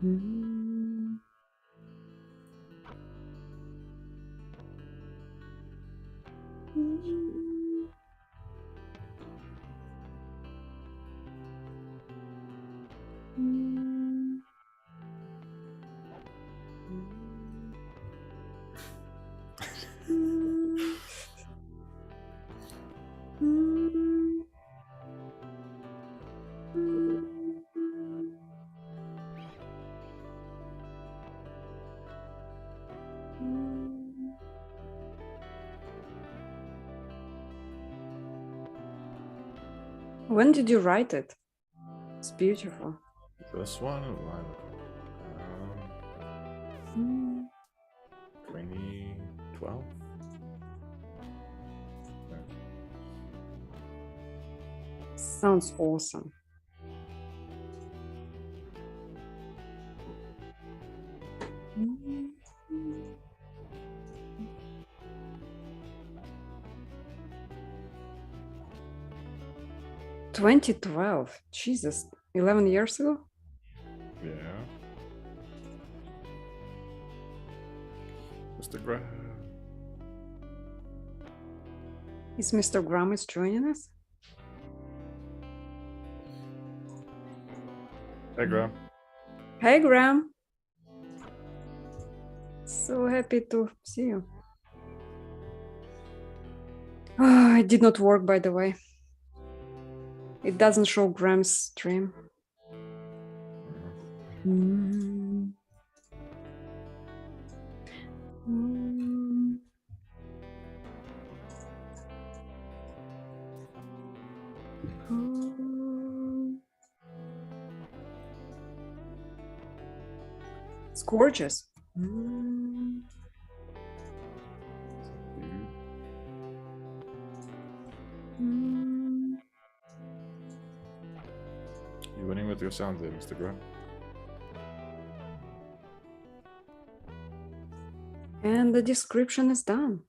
Mm. Mm. Mm. Mm. Mm. Mm. Mm. When did you write it? It's beautiful. This one, a while ago. 2012. Sounds awesome. Mm. 2012. Jesus, 11 years ago? Yeah. Mr. Graham. Is Mr. Graham is joining us? Hey, Graham. Hey, Graham. So happy to see you. Oh, it did not work, by the way. It doesn't show Graham's stream. Mm. Mm. Oh. It's gorgeous. Mm. Mm. You're winning with your sound there, Mr. Graham. And the description is done.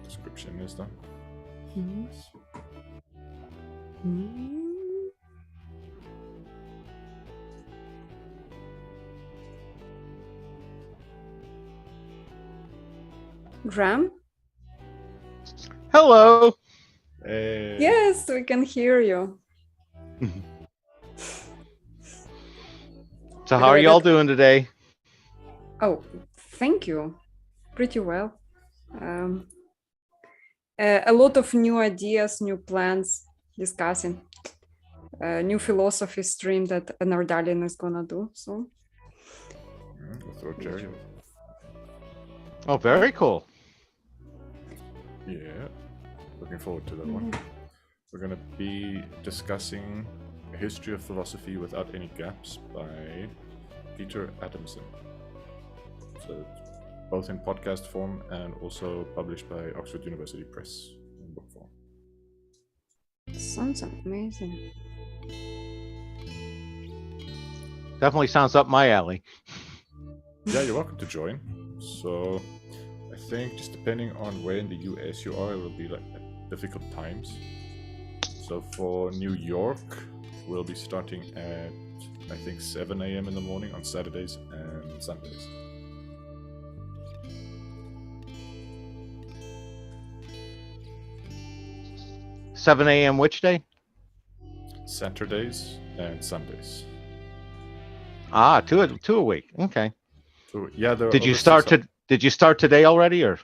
Description is done. Mm. Mm. Graham? Hello. Hey. Yes, we can hear you. So how are y'all doing today? Oh, thank you. Pretty well. A lot of new ideas, new plans, discussing new philosophy stream that Nordalian is gonna do. So, We'll throw Jerry. Oh, very cool. Yeah. Looking forward to that one. We're going to be discussing A History of Philosophy Without Any Gaps by Peter Adamson. So it's both in podcast form and also published by Oxford University Press in book form. sounds amazing. Definitely sounds up my alley. Yeah, you're welcome to join. So I think just depending on where in the US you are, it will be like at difficult times. So for New York, we'll be starting at I think 7 a.m. in the morning on Saturdays and Sundays. $7 a.m. which day? Saturdays and Sundays. Ah, two a week. Okay. So yeah, there. Did you start today already, or?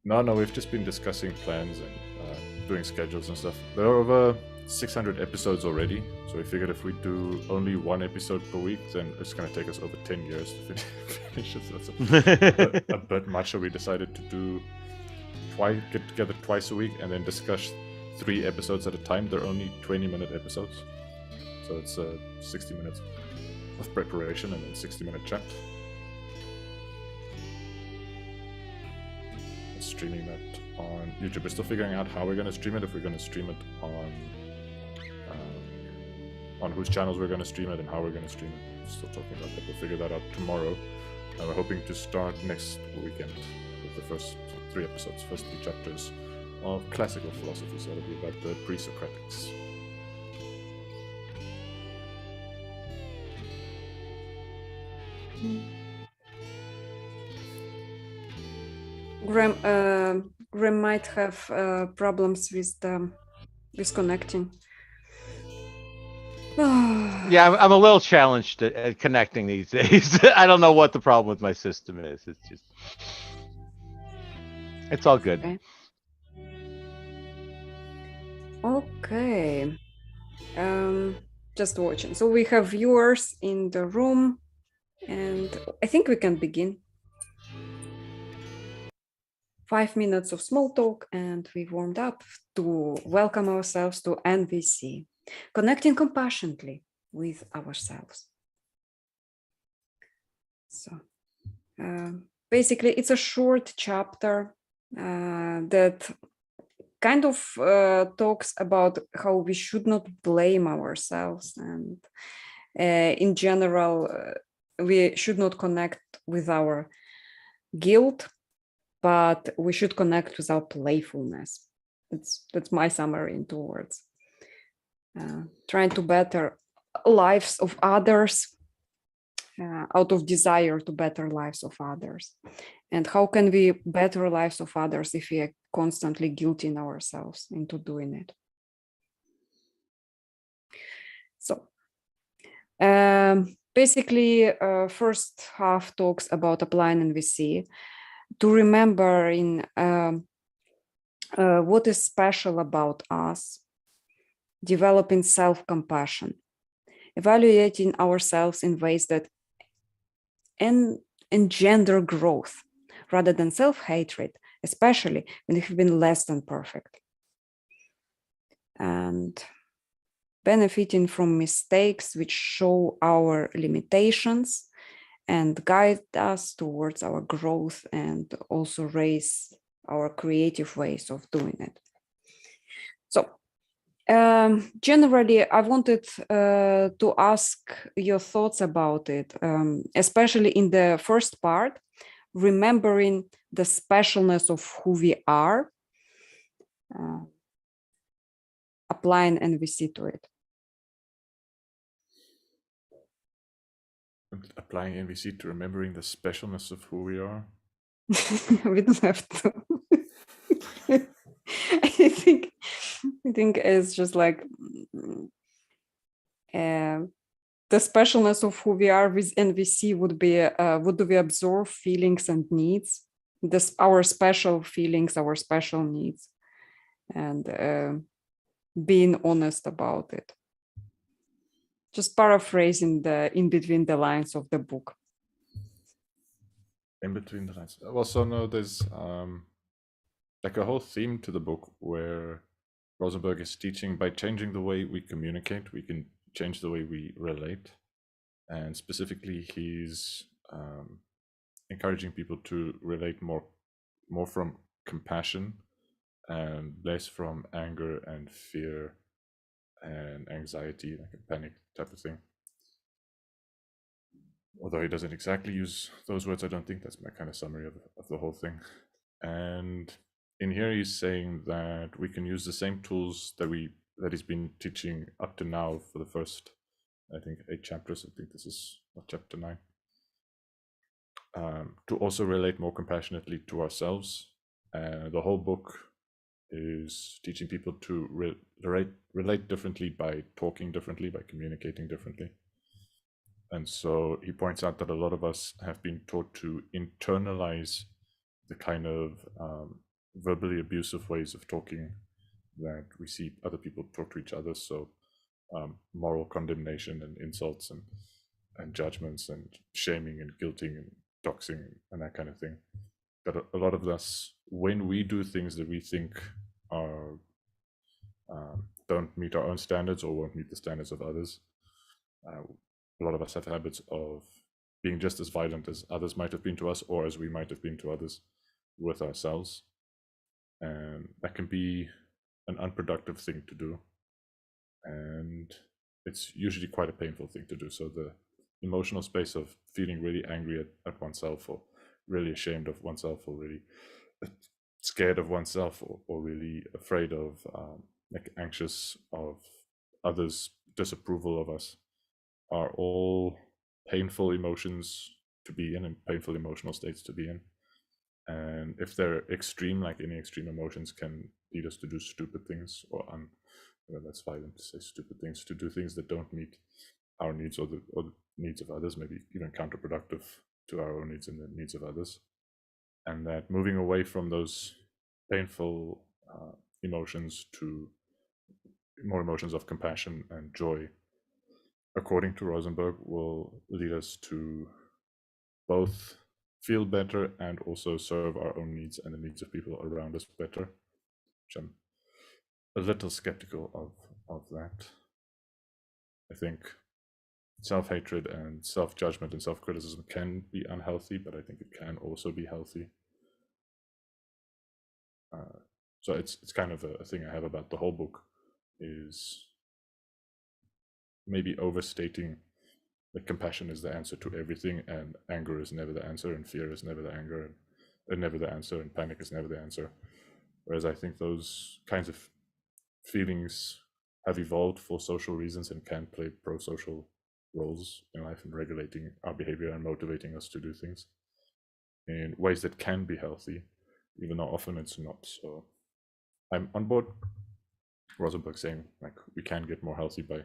No, we've just been discussing plans and doing schedules and stuff. There are over 600 episodes already, so we figured if we do only one episode per week, then it's going to take us over 10 years to finish it. So that's a bit much, so we decided to get together twice a week and then discuss 3 episodes at a time. They're only 20-minute episodes, so it's 60 minutes of preparation and then 60-minute chat. Streaming that on YouTube. We're still figuring out how we're going to stream it. If we're going to stream it on whose channels we're going to stream it and how we're going to stream it. Still talking about that. We'll figure that out tomorrow. And we're hoping to start next weekend with the first 3 episodes, first 3 chapters of classical philosophy. So it'll be about the pre-Socratics. Graham might have problems with connecting. Yeah, I'm a little challenged at connecting these days. I don't know what the problem with my system is. It's all good. Okay. Okay. Just watching. So we have viewers in the room, and I think we can begin. 5 minutes of small talk, and we warmed up to welcome ourselves to NVC, connecting compassionately with ourselves. So basically, it's a short chapter that kind of talks about how we should not blame ourselves, and in general, we should not connect with our guilt, but we should connect with our playfulness. That's my summary in 2 words. Trying to better lives of others out of desire to better lives of others. And how can we better lives of others if we are constantly guilting ourselves into doing it? So basically, first half talks about applying NVC to remember in what is special about us, developing self-compassion, evaluating ourselves in ways that engender growth rather than self-hatred, especially when we have been less than perfect, and benefiting from mistakes which show our limitations and guide us towards our growth and also raise our creative ways of doing it. So generally, I wanted to ask your thoughts about it, especially in the first part, remembering the specialness of who we are, applying NVC to it. Applying NVC to remembering the specialness of who we are. We don't have to. I think it's just like the specialness of who we are with NVC would be what do we absorb, feelings and needs, our special feelings, our special needs, and being honest about it. Just paraphrasing the in between the lines of the book. In between the lines. Well, so no, there's like a whole theme to the book where Rosenberg is teaching by changing the way we communicate, we can change the way we relate. And specifically, he's encouraging people to relate more from compassion and less from anger and fear and anxiety, like a panic type of thing. Although he doesn't exactly use those words, I don't think that's my kind of summary of the whole thing. And in here, he's saying that we can use the same tools that he's been teaching up to now for the first, I think, 8 chapters. I think this is chapter 9. To also relate more compassionately to ourselves. The whole book is teaching people to relate differently by talking differently, by communicating differently. And so he points out that a lot of us have been taught to internalize the kind of verbally abusive ways of talking that we see other people talk to each other. So moral condemnation and insults and judgments and shaming and guilting and doxing and that kind of thing. That a lot of us, when we do things that we think are don't meet our own standards or won't meet the standards of others, a lot of us have habits of being just as violent as others might have been to us, or as we might have been to others with ourselves. And that can be an unproductive thing to do. And it's usually quite a painful thing to do. So the emotional space of feeling really angry at oneself, or really ashamed of oneself, or really scared of oneself, or really afraid of, like anxious of others' disapproval of us, are all painful emotions to be in and painful emotional states to be in. And if they're extreme, like any extreme emotions can lead us to do stupid things, or that's violent to say stupid things, to do things that don't meet our needs or the needs of others, maybe even counterproductive to our own needs and the needs of others. And that moving away from those painful emotions to more emotions of compassion and joy, according to Rosenberg, will lead us to both feel better and also serve our own needs and the needs of people around us better, which I'm a little skeptical of that. I think self-hatred and self-judgment and self-criticism can be unhealthy, but I think it can also be healthy. So it's kind of a thing I have about the whole book, is maybe overstating that compassion is the answer to everything, and anger is never the answer, and fear is never the anger, and never the answer, and panic is never the answer. Whereas I think those kinds of feelings have evolved for social reasons and can play pro-social roles in life in regulating our behavior and motivating us to do things in ways that can be healthy, even though often it's not. So I'm on board Rosenberg saying like we can get more healthy by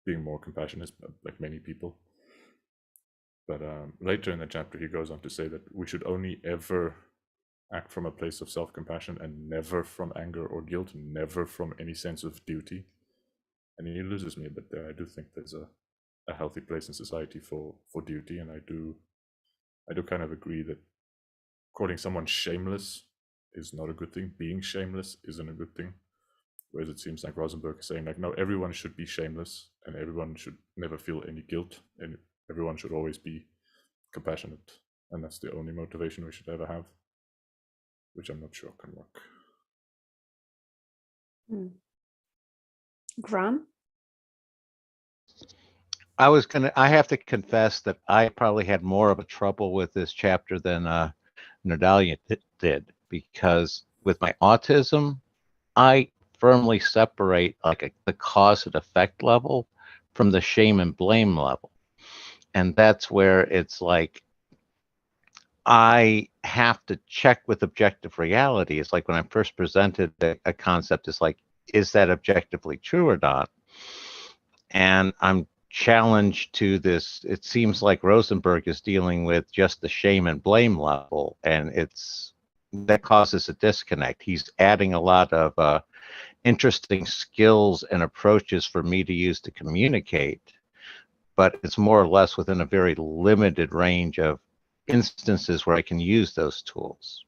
being more compassionate, like many people. But later in the chapter, he goes on to say that we should only ever act from a place of self-compassion and never from anger or guilt, never from any sense of duty. And he loses me a bit there. I do think there's a healthy place in society for duty, and I do kind of agree that calling someone shameless is not a good thing. Being shameless isn't a good thing. Whereas it seems like Rosenberg is saying like, no, everyone should be shameless and everyone should never feel any guilt and everyone should always be compassionate. And that's the only motivation we should ever have, which I'm not sure can work. Graham? I have to confess that I probably had more of a trouble with this chapter than Nodrik did, because with my autism, I firmly separate like the cause and effect level from the shame and blame level. And that's where it's like, I have to check with objective reality. It's like when I'm first presented a concept, it's like, is that objectively true or not? And I'm challenged to this. It seems like Rosenberg is dealing with just the shame and blame level, and that causes a disconnect. He's adding a lot of interesting skills and approaches for me to use to communicate, but it's more or less within a very limited range of instances where I can use those tools.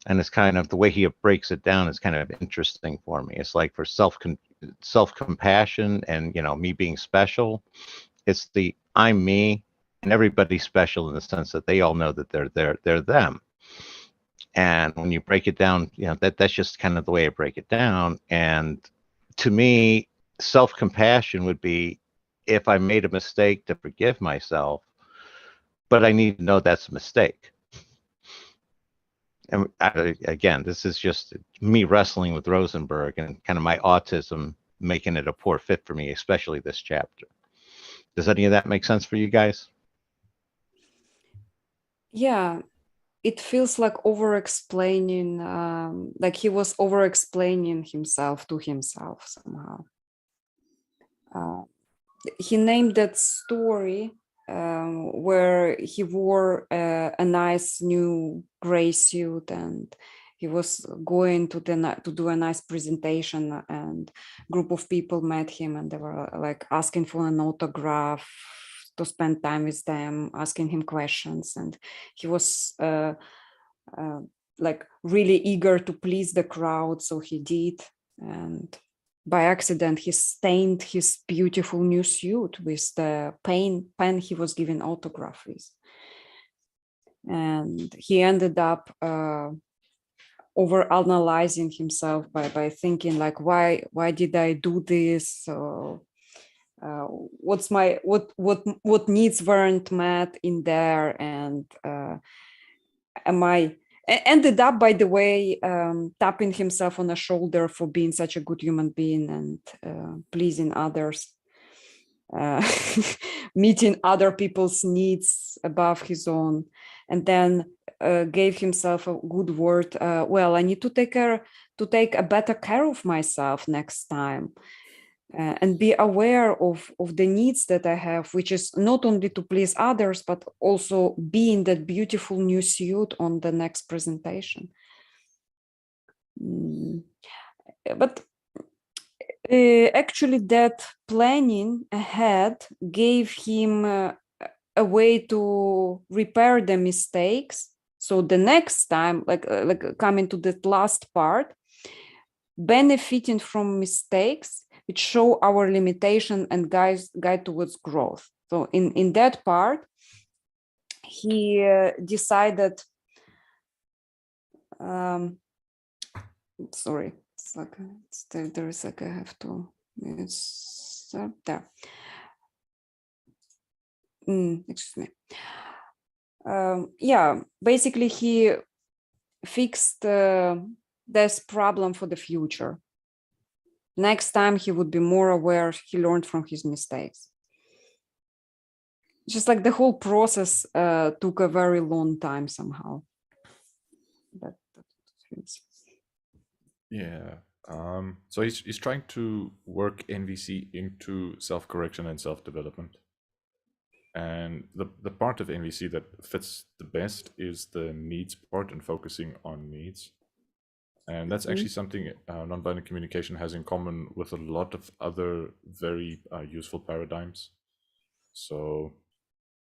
And it's kind of the way he breaks it down is kind of interesting for me. It's like for self-compassion and, me being special, it's the I'm me and everybody's special in the sense that they all know that they're them. And when you break it down, that's just kind of the way I break it down. And to me, self-compassion would be if I made a mistake to forgive myself, but I need to know that's a mistake. And again, this is just me wrestling with Rosenberg and kind of my autism making it a poor fit for me, especially this chapter. Does any of that make sense for you guys? Yeah, it feels like over-explaining, like he was over-explaining himself to himself somehow. He named that story where he wore a nice new gray suit and he was going to do a nice presentation, and group of people met him and they were like asking for an autograph, to spend time with them, asking him questions, and he was like really eager to please the crowd, so he did, and by accident he stained his beautiful new suit with the pen he was giving autograph with, and he ended up over analyzing himself by thinking like, why did I do this? So what needs weren't met in there, and ended up, by the way, tapping himself on the shoulder for being such a good human being and pleasing others. meeting other people's needs above his own, and then gave himself a good word. Well, I need to take a better care of myself next time, and be aware of the needs that I have, which is not only to please others, but also be in that beautiful new suit on the next presentation. But actually, that planning ahead gave him a way to repair the mistakes. So the next time, like coming to that last part, benefiting from mistakes, which show our limitation and guide towards growth. So in that part, he decided. Sorry, it's like there is like I have to. It's there. Excuse me. Yeah, basically he fixed this problem for the future. Next time he would be more aware. He learned from his mistakes. Just like the whole process took a very long time somehow. Yeah. So he's trying to work NVC into self-correction and self-development. And the part of NVC that fits the best is the needs part and focusing on needs. And that's actually something nonviolent communication has in common with a lot of other very useful paradigms. So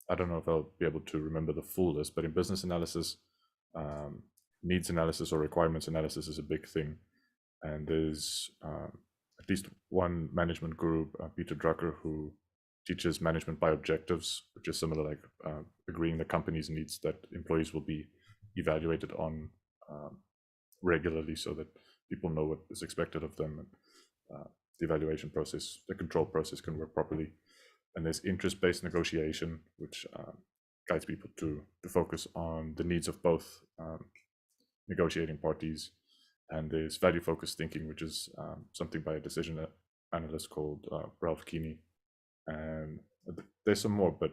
I don't know if I'll be able to remember the full list, but in business analysis, needs analysis or requirements analysis is a big thing. And there's at least one management guru, Peter Drucker, who teaches management by objectives, which is similar, like agreeing the company's needs that employees will be evaluated on regularly so that people know what is expected of them, and the evaluation process, the control process can work properly. And there's interest-based negotiation, which guides people to focus on the needs of both negotiating parties. And there's value-focused thinking, which is something by a decision analyst called Ralph Keeney. And there's some more, but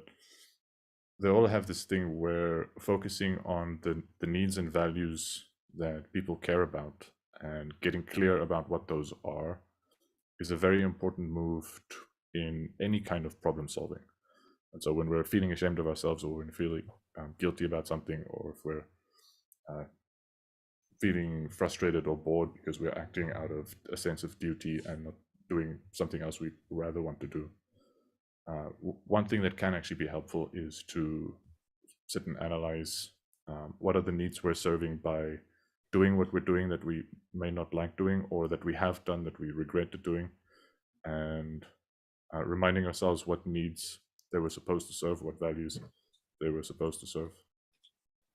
they all have this thing where focusing on the needs and values that people care about and getting clear about what those are is a very important move in any kind of problem solving. And so when we're feeling ashamed of ourselves, or when we're feeling guilty about something, or if we're feeling frustrated or bored because we're acting out of a sense of duty and not doing something else we rather want to do, one thing that can actually be helpful is to sit and analyze what are the needs we're serving by doing what we're doing that we may not like doing, or that we have done that we regret doing, and reminding ourselves what needs they were supposed to serve, what values they were supposed to serve,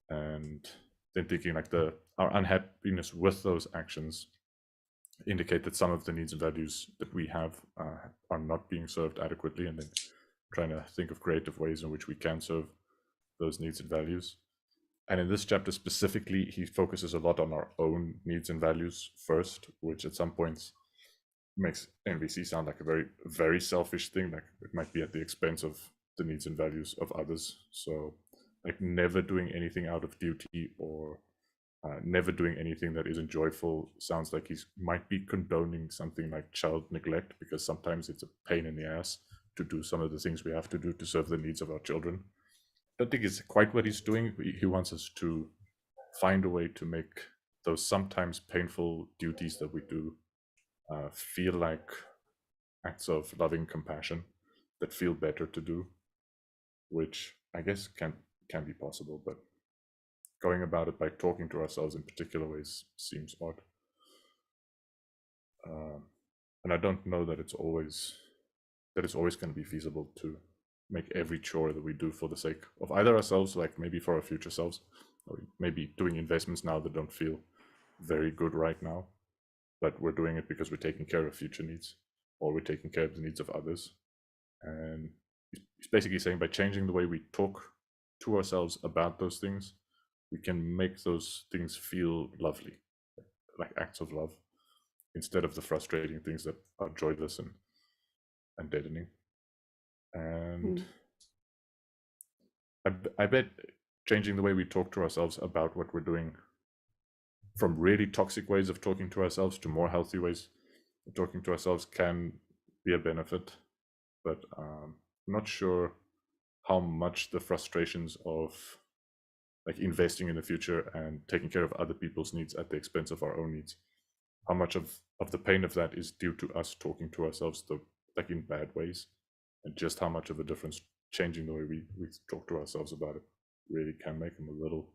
and then thinking like our unhappiness with those actions indicate that some of the needs and values that we have are not being served adequately, and then trying to think of creative ways in which we can serve those needs and values. And in this chapter specifically, he focuses a lot on our own needs and values first, which at some points makes NVC sound like a very, very selfish thing. Like it might be at the expense of the needs and values of others. So like never doing anything out of duty, or never doing anything that isn't joyful sounds like he might be condoning something like child neglect, because sometimes it's a pain in the ass to do some of the things we have to do to serve the needs of our children. I don't think it's quite what he's doing. He wants us to find a way to make those sometimes painful duties that we do feel like acts of loving compassion that feel better to do, which I guess can be possible, but going about it by talking to ourselves in particular ways seems odd. And I don't know that it's always going to be feasible to make every chore that we do for the sake of either ourselves, like maybe for our future selves, or maybe doing investments now that don't feel very good right now, but we're doing it because we're taking care of future needs, or we're taking care of the needs of others. And he's basically saying by changing the way we talk to ourselves about those things, we can make those things feel lovely, like acts of love, instead of the frustrating things that are joyless and deadening. And I bet changing the way we talk to ourselves about what we're doing, from really toxic ways of talking to ourselves to more healthy ways of talking to ourselves, can be a benefit. But I'm not sure how much the frustrations of like investing in the future and taking care of other people's needs at the expense of our own needs, how much of the pain of that is due to us talking to ourselves like in bad ways, and just how much of a difference changing the way we talk to ourselves about it really can make. I'm a little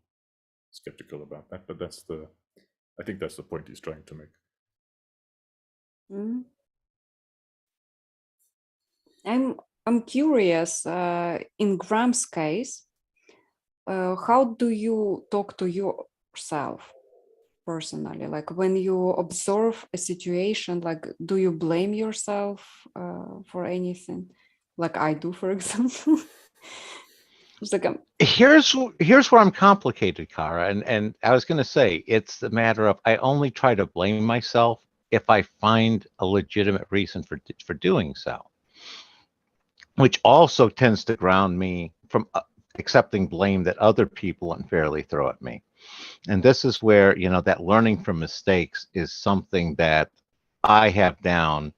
skeptical about that, but I think that's the point he's trying to make. I'm curious, in Graham's case, how do you talk to yourself personally? Like when you observe a situation, like do you blame yourself for anything? Like I do, for example. It's like here's where I'm complicated, Kara, and I was going to say it's the matter of I only try to blame myself if I find a legitimate reason for doing so, which also tends to ground me from accepting blame that other people unfairly throw at me. And this is where, that learning from mistakes is something that I have down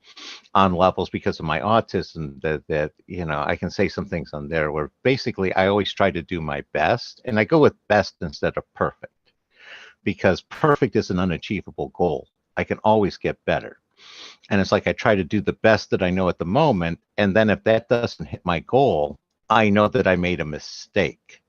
on levels because of my autism, that I can say some things on there where basically I always try to do my best, and I go with best instead of perfect, because perfect is an unachievable goal. I can always get better. And it's like I try to do the best that I know at the moment, and then if that doesn't hit my goal, I know that I made a mistake.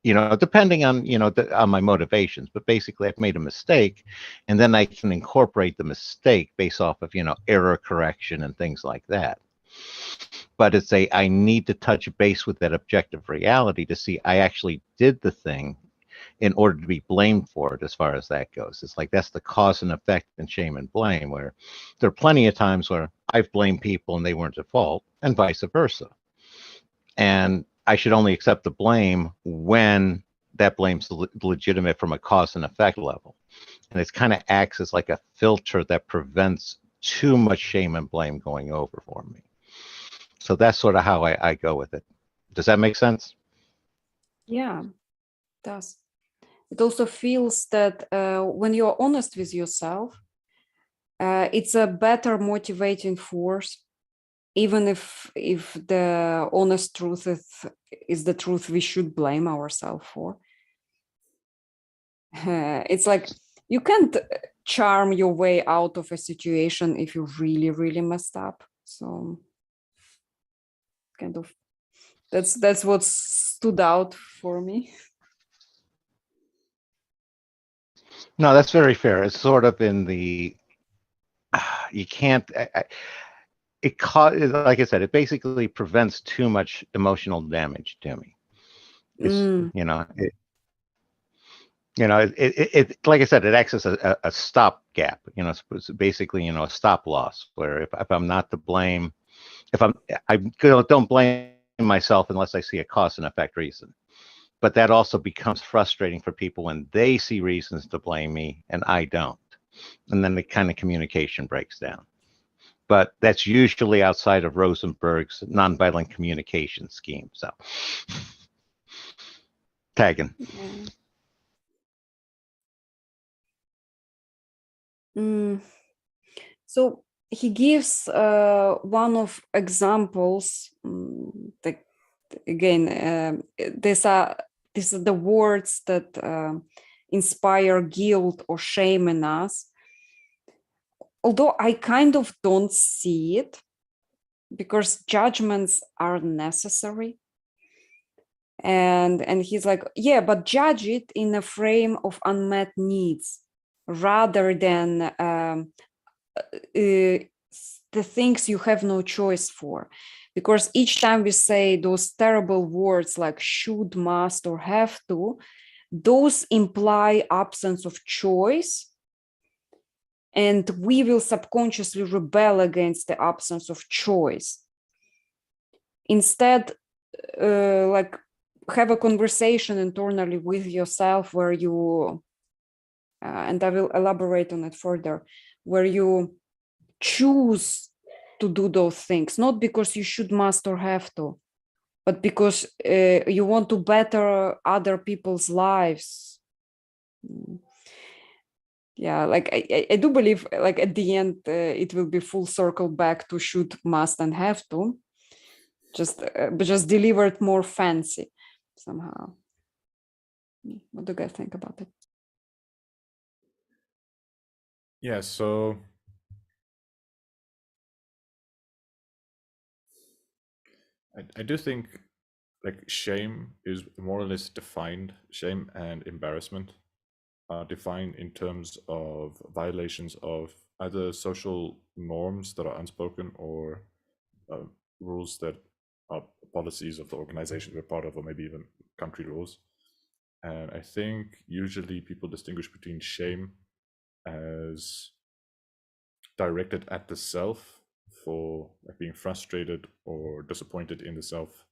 Depending on, on my motivations, but basically I've made a mistake, and then I can incorporate the mistake based off of, error correction and things like that. But I need to touch base with that objective reality to see I actually did the thing in order to be blamed for it, as far as that goes. It's like that's the cause and effect in shame and blame, where there are plenty of times where I've blamed people and they weren't at fault, and vice versa. And I should only accept the blame when that blame's legitimate from a cause and effect level. And it kind of acts as like a filter that prevents too much shame and blame going over for me. So that's sort of how I go with it. Does that make sense? Yeah, it does. It also feels that when you're honest with yourself, it's a better motivating force, even if the honest truth is the truth we should blame ourselves for. It's like you can't charm your way out of a situation if you really, really messed up. So kind of that's what stood out for me. No, that's very fair. It's sort of in the you can't. Like I said, it basically prevents too much emotional damage to me. It's it like I said, it acts as a stop gap. It's basically a stop loss, where if I'm not to blame, I don't blame myself unless I see a cause and effect reason. But that also becomes frustrating for people when they see reasons to blame me and I don't, and then the kind of communication breaks down. But that's usually outside of Rosenberg's nonviolent communication scheme. So, tagging. So he gives one of examples. That again, these are the words that inspire guilt or shame in us. Although I kind of don't see it, because judgments are necessary. And he's like, yeah, but judge it in a frame of unmet needs rather than the things you have no choice for. Because each time we say those terrible words like should, must, or have to, those imply absence of choice. And we will subconsciously rebel against the absence of choice. Instead, like have a conversation internally with yourself where you, and I will elaborate on it further, where you choose to do those things, not because you should, must, or have to, but because you want to better other people's lives. Yeah, like I do believe, like at the end, it will be full circle back to should, must, and have to, but just delivered more fancy somehow. What do you guys think about it? Yeah, so I do think like shame is more or less defined. Shame and embarrassment are defined in terms of violations of either social norms that are unspoken or uh, rules that are policies of the organization we're part of, or maybe even country laws. And I think usually people distinguish between shame as directed at the self for like being frustrated or disappointed in the self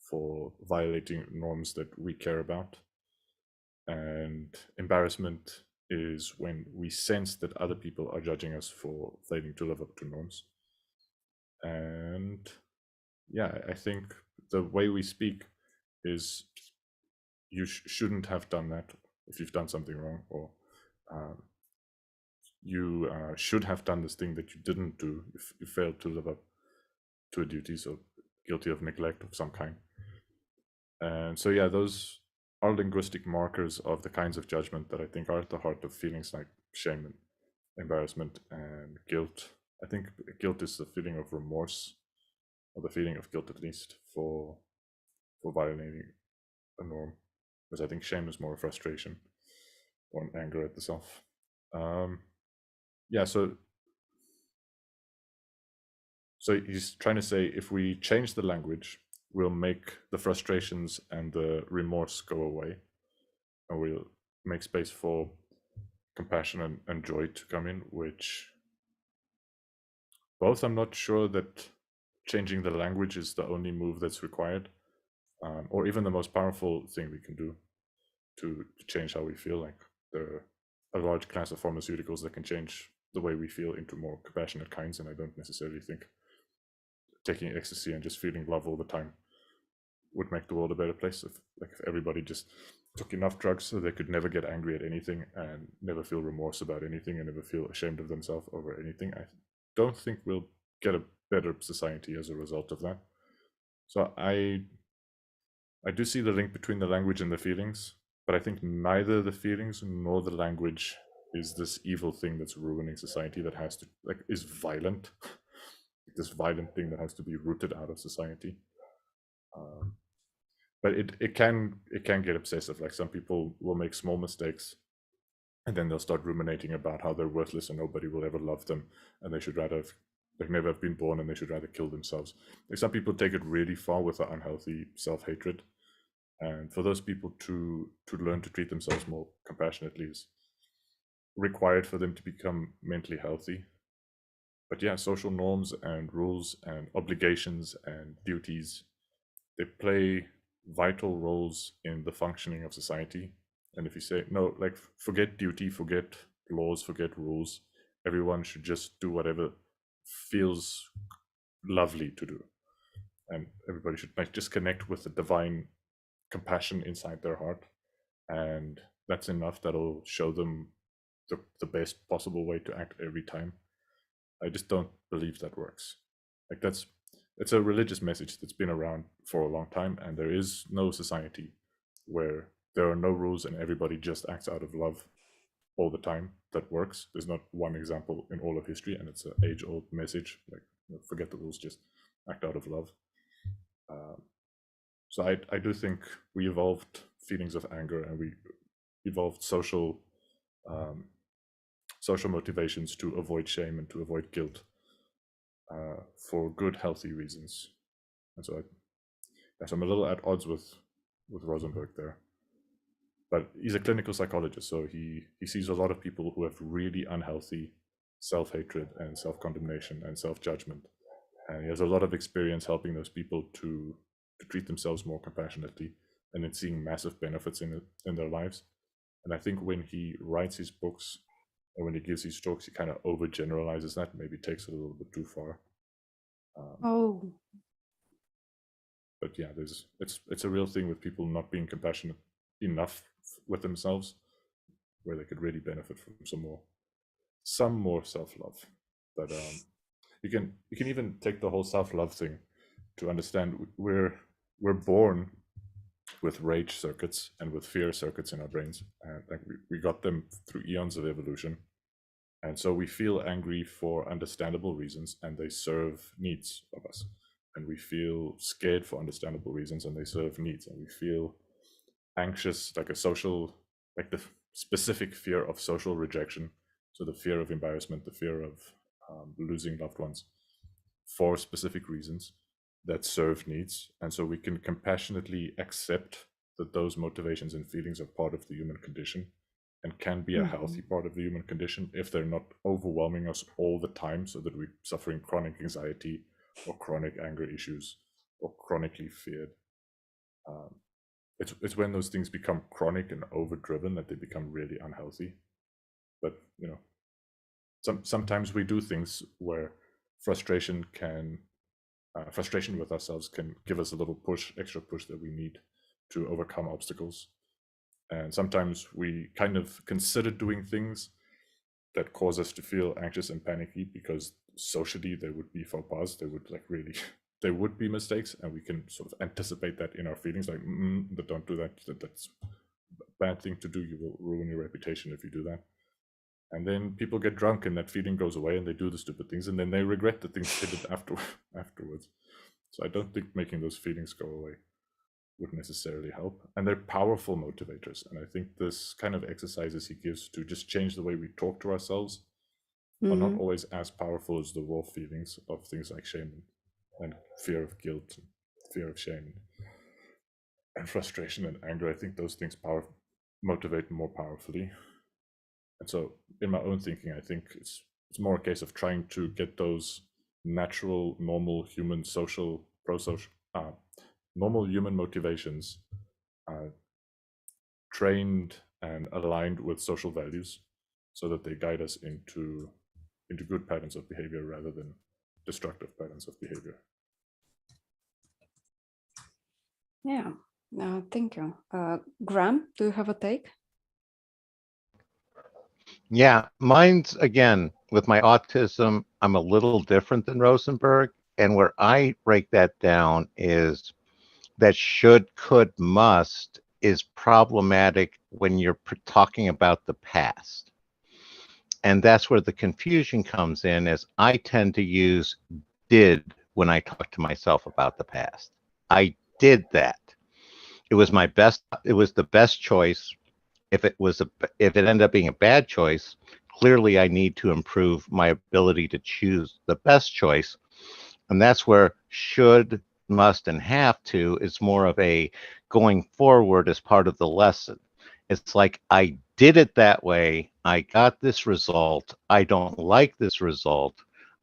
for violating norms that we care about. And embarrassment is when we sense that other people are judging us for failing to live up to norms. And yeah, I think the way we speak is you shouldn't have done that if you've done something wrong, or you should have done this thing that you didn't do if you failed to live up to a duty, so guilty of neglect of some kind. And so, yeah, those are linguistic markers of the kinds of judgment that I think are at the heart of feelings like shame and embarrassment and guilt. I think guilt is the feeling of remorse, or the feeling of guilt at least, for violating a norm, whereas I think shame is more a frustration or an anger at the self. Yeah, so he's trying to say if we change the language, we'll make the frustrations and the remorse go away, and we'll make space for compassion and joy to come in, which both I'm not sure that changing the language is the only move that's required, or even the most powerful thing we can do to change how we feel. Like there are a large class of pharmaceuticals that can change the way we feel into more compassionate kinds, and I don't necessarily think taking ecstasy and just feeling love all the time would make the world a better place. If everybody just took enough drugs so they could never get angry at anything and never feel remorse about anything and never feel ashamed of themselves over anything, I don't think we'll get a better society as a result of that. So I do see the link between the language and the feelings, but I think neither the feelings nor the language is this evil thing that's ruining society, that has to is violent. This violent thing that has to be rooted out of society. But it can get obsessive. Like some people will make small mistakes and then they'll start ruminating about how they're worthless and nobody will ever love them, and they should rather never have been born, and they should rather kill themselves. Like some people take it really far with the unhealthy self-hatred, and for those people to learn to treat themselves more compassionately is required for them to become mentally healthy. But yeah, social norms and rules and obligations and duties, they play vital roles in the functioning of society. And if you say, no, like forget duty, forget laws, forget rules, everyone should just do whatever feels lovely to do. And everybody should just connect with the divine compassion inside their heart. And that's enough. That'll show them the best possible way to act every time. I just don't believe that works. Like it's a religious message that's been around for a long time, and there is no society where there are no rules and everybody just acts out of love all the time that works. There's not one example in all of history, and it's an age-old message. Like, forget the rules, just act out of love. So I do think we evolved feelings of anger, and we evolved social motivations to avoid shame and to avoid guilt for good, healthy reasons. And so I'm a little at odds with Rosenberg there. But he's a clinical psychologist, so he sees a lot of people who have really unhealthy self-hatred and self-condemnation and self-judgment. And he has a lot of experience helping those people to treat themselves more compassionately, and then seeing massive benefits in their lives. And I think when he writes his books and when he gives his talks, he kind of overgeneralizes that, maybe takes it a little bit too far. Oh, But yeah, it's a real thing with people not being compassionate enough with themselves, where they could really benefit from some more self-love. But you can even take the whole self-love thing to understand we're born with rage circuits and with fear circuits in our brains, and like we got them through eons of evolution. And so we feel angry for understandable reasons, and they serve needs of us. And we feel scared for understandable reasons, and they serve needs. And we feel anxious, like the specific fear of social rejection. So the fear of embarrassment, the fear of losing loved ones, for specific reasons that serve needs. And so we can compassionately accept that those motivations and feelings are part of the human condition and can be a healthy part of the human condition if they're not overwhelming us all the time, so that we're suffering chronic anxiety or chronic anger issues or chronically feared. It's when those things become chronic and overdriven that they become really unhealthy. But sometimes we do things where frustration with ourselves can give us a little extra push that we need to overcome obstacles. And sometimes we kind of consider doing things that cause us to feel anxious and panicky because socially there would be faux pas, there would be mistakes, and we can sort of anticipate that in our feelings, like, but don't do that, that's a bad thing to do, you will ruin your reputation if you do that. And then people get drunk and that feeling goes away and they do the stupid things, and then they regret the things they did afterwards. So I don't think making those feelings go away would necessarily help. And they're powerful motivators. And I think this kind of exercises he gives to just change the way we talk to ourselves are not always as powerful as the raw feelings of things like shame and fear of guilt, and fear of shame, and frustration and anger. I think those things motivate more powerfully. And so in my own thinking, I think it's more a case of trying to get those natural, normal human normal human motivations trained and aligned with social values, so that they guide us into good patterns of behavior rather than destructive patterns of behavior. Yeah, thank you. Graham, do you have a take? Yeah, mine's, again, with my autism, I'm a little different than Rosenberg. And where I break that down is that should, could, must is problematic when you're talking about the past. And that's where the confusion comes in, is I tend to use did when I talk to myself about the past. I did that. It was the best choice. If it ended up being a bad choice, clearly I need to improve my ability to choose the best choice. And that's where should, must, and have to is more of a going forward as part of the lesson. It's like, I did it that way. I got this result. I don't like this result.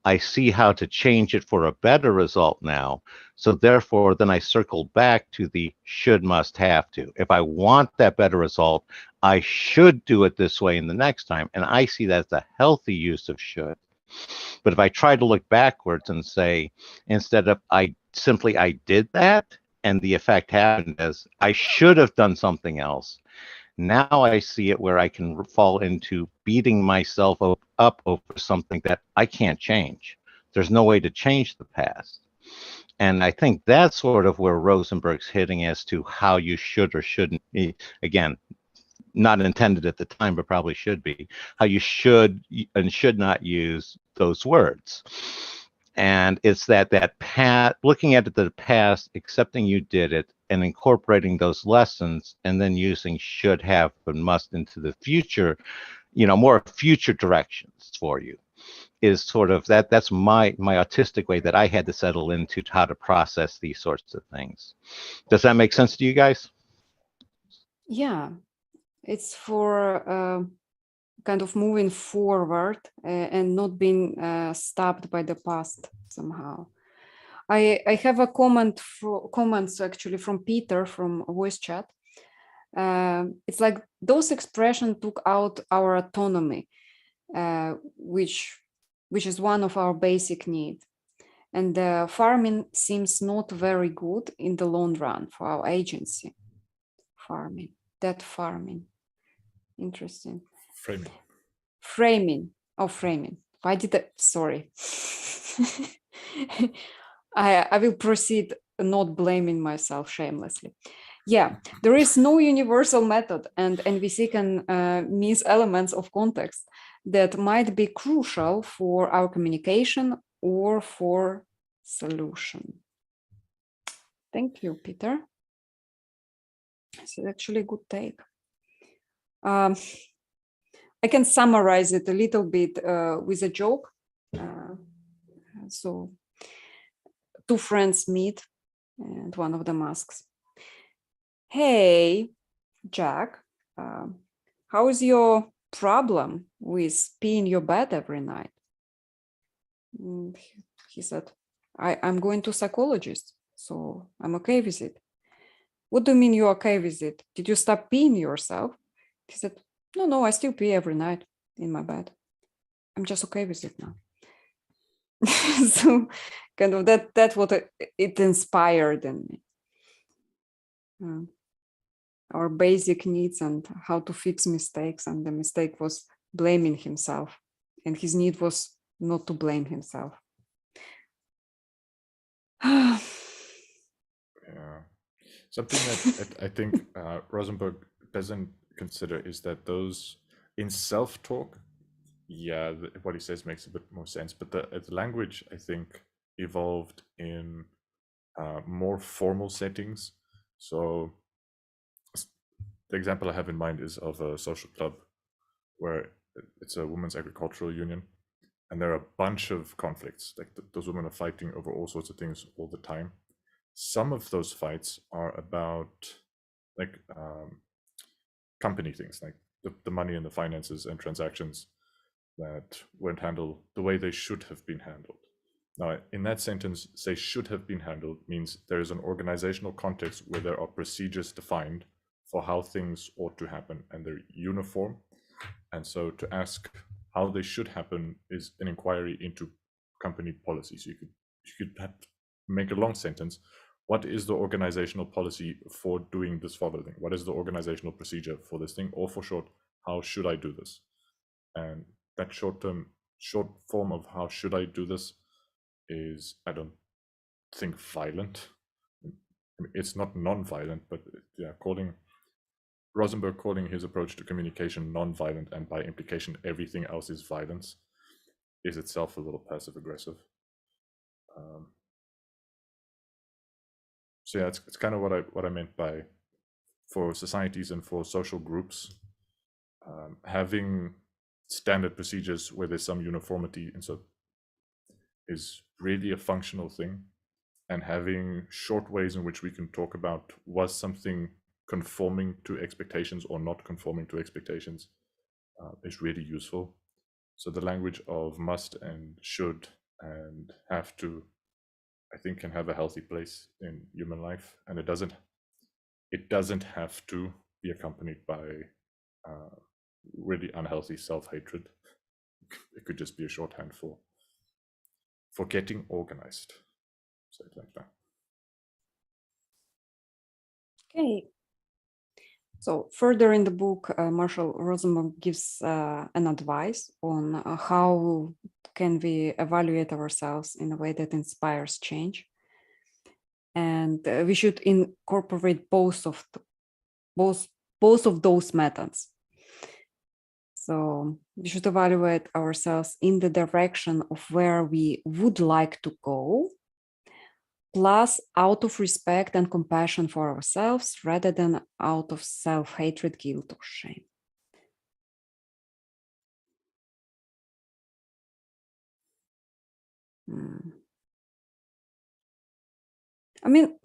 I see how to change it for a better result now. So therefore, then I circle back to the should, must, have to. If I want that better result, I should do it this way in the next time. And I see that as a healthy use of should. But if I try to look backwards and say, instead of I did that, and the effect happened as I should have done something else, now I see it where I can fall into beating myself up over something that I can't change. There's no way to change the past. And I think that's sort of where Rosenberg's hitting as to how you should or shouldn't be. Again, not intended at the time, but probably should be, how you should and should not use those words. And it's that looking at the past, accepting you did it, and incorporating those lessons, and then using should, have, and must into the future, more future directions for you, is sort of that's my autistic way that I had to settle into how to process these sorts of things. Does that make sense to you guys? Yeah, it's for kind of moving forward and not being stopped by the past somehow. I have a comments actually from Peter from voice chat. It's like those expressions took out our autonomy, which is one of our basic needs. And farming seems not very good in the long run for our agency. Farming, that farming. Interesting. Framing. Framing. Oh, framing. Why did I? Sorry. I will proceed not blaming myself shamelessly. Yeah, there is no universal method, and NVC can miss elements of context that might be crucial for our communication or for solution. Thank you, Peter. It's actually a good take. I can summarize it a little bit with a joke. So two friends meet and one of them asks, "Hey, Jack, how is your problem with peeing your bed every night?" He said, I'm going to psychologist, so I'm okay with it. "What do you mean you're okay with it? Did you stop peeing yourself?" He said, No, I still pee every night in my bed. I'm just okay with it now. So kind of that's what it inspired in me. Our basic needs and how to fix mistakes. And the mistake was blaming himself. And his need was not to blame himself. Yeah. Something that I think Rosenberg doesn't consider is that those in self-talk, yeah, what he says makes a bit more sense, but the language, I think, evolved in more formal settings. So the example I have in mind is of a social club where it's a women's agricultural union, and there are a bunch of conflicts. Like those women are fighting over all sorts of things all the time. Some of those fights are about like company things, like the money and the finances and transactions that weren't handled the way they should have been handled. Now, in that sentence, say should have been handled means there is an organizational context where there are procedures defined for how things ought to happen, and they're uniform. And so to ask how they should happen is an inquiry into company policies. You could make a long sentence. What is the organizational policy for doing this following? What is the organizational procedure for this thing? Or for short, how should I do this? And that short form of how should I do this is, I don't think, violent. It's not non-violent, but yeah, Rosenberg calling his approach to communication non-violent, and by implication everything else is violence, is itself a little passive-aggressive. So yeah, it's kind of what I meant by, for societies and for social groups, having standard procedures where there's some uniformity, and so is really a functional thing. And having short ways in which we can talk about was something conforming to expectations or not conforming to expectations is really useful. So the language of must and should and have to, I think, can have a healthy place in human life, and it doesn't have to be accompanied by really unhealthy self-hatred. It could just be a shorthand for getting organized. Say it like that. Okay. So further in the book, Marshall Rosenberg gives an advice on how can we evaluate ourselves in a way that inspires change. And we should incorporate both of those methods. So we should evaluate ourselves in the direction of where we would like to go, plus out of respect and compassion for ourselves, rather than out of self-hatred, guilt, or shame. I mean,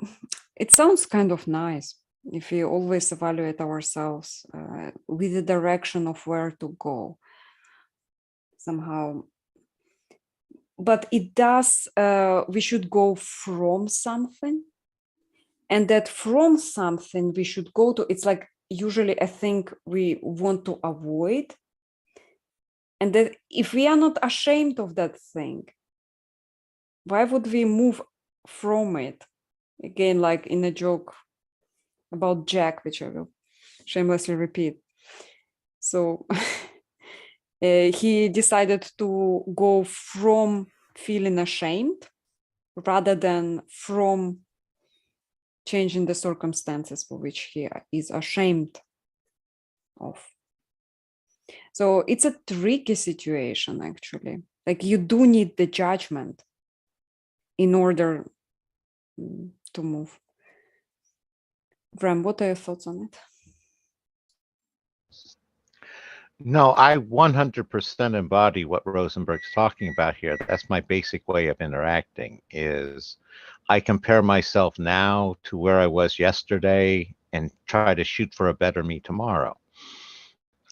it sounds kind of nice if we always evaluate ourselves with the direction of where to go somehow. But it does, we should go from something, and that from something we should go to, it's like usually a thing we want to avoid. And that if we are not ashamed of that thing, why would we move from it? Again, like in a joke about Jack, which I will shamelessly repeat. So he decided to go from feeling ashamed rather than from changing the circumstances for which he is ashamed of. So it's a tricky situation, actually. Like you do need the judgment in order to move. Bram, what are your thoughts on it? No, I 100% embody what Rosenberg's talking about here. That's my basic way of interacting is I compare myself now to where I was yesterday and try to shoot for a better me tomorrow.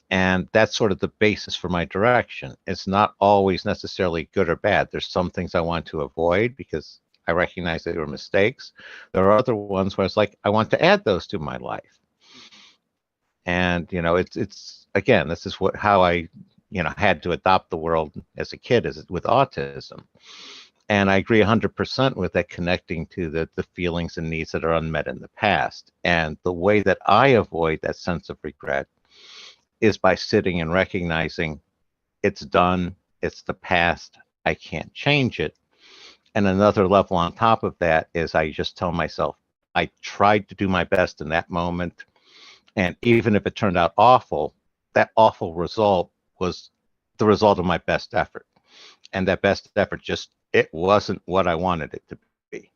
And that's sort of the basis for my direction. It's not always necessarily good or bad. There's some things I want to avoid because I recognize they were mistakes. There are other ones where it's like, I want to add those to my life. And, you know, it's again, this is how I, you know, had to adopt the world as a kid with autism. And I agree 100% with that, connecting to the feelings and needs that are unmet in the past. And the way that I avoid that sense of regret is by sitting and recognizing it's done, it's the past, I can't change it. And another level on top of that is I just tell myself, I tried to do my best in that moment. And even if it turned out awful, that awful result was the result of my best effort. And that best effort it wasn't what I wanted it to be.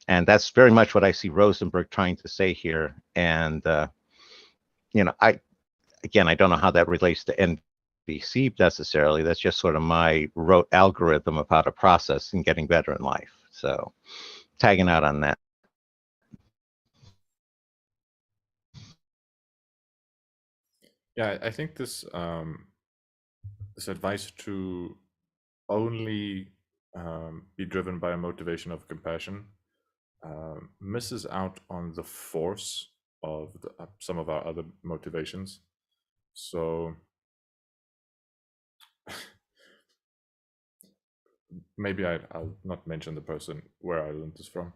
And that's very much what I see Rosenberg trying to say here. And, you know, I don't know how that relates to NVC necessarily. That's just sort of my rote algorithm of how to process and getting better in life. So tagging out on that. Yeah, I think this this advice to only be driven by a motivation of compassion misses out on the force of some of our other motivations. So maybe I'll not mention the person where I learned this from,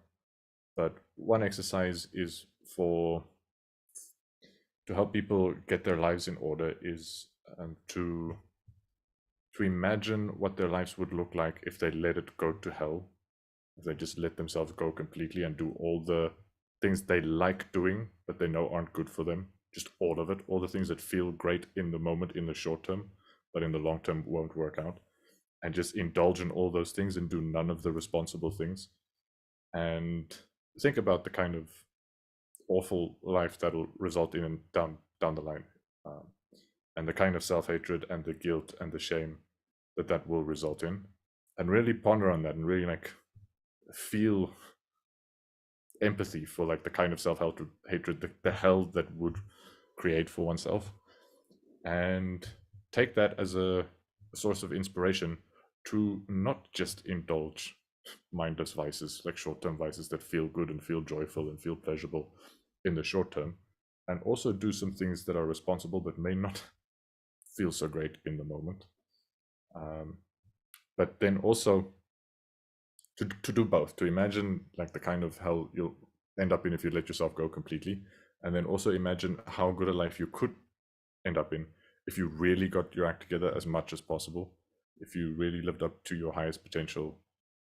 but one exercise is to help people get their lives in order is to imagine what their lives would look like if they let it go to hell, if they just let themselves go completely and do all the things they like doing but they know aren't good for them, just all of it, all the things that feel great in the moment in the short term but in the long term won't work out, and just indulge in all those things and do none of the responsible things, and think about the kind of awful life that'll result in down the line, and the kind of self-hatred and the guilt and the shame that will result in, and really ponder on that and really like feel empathy for like the kind of self-hatred, the hell that would create for oneself, and take that as a source of inspiration to not just indulge mindless vices, like short-term vices that feel good and feel joyful and feel pleasurable in the short term, and also do some things that are responsible but may not feel so great in the moment. But then also to do both, to imagine like the kind of hell you'll end up in if you let yourself go completely, and then also imagine how good a life you could end up in if you really got your act together as much as possible, if you really lived up to your highest potential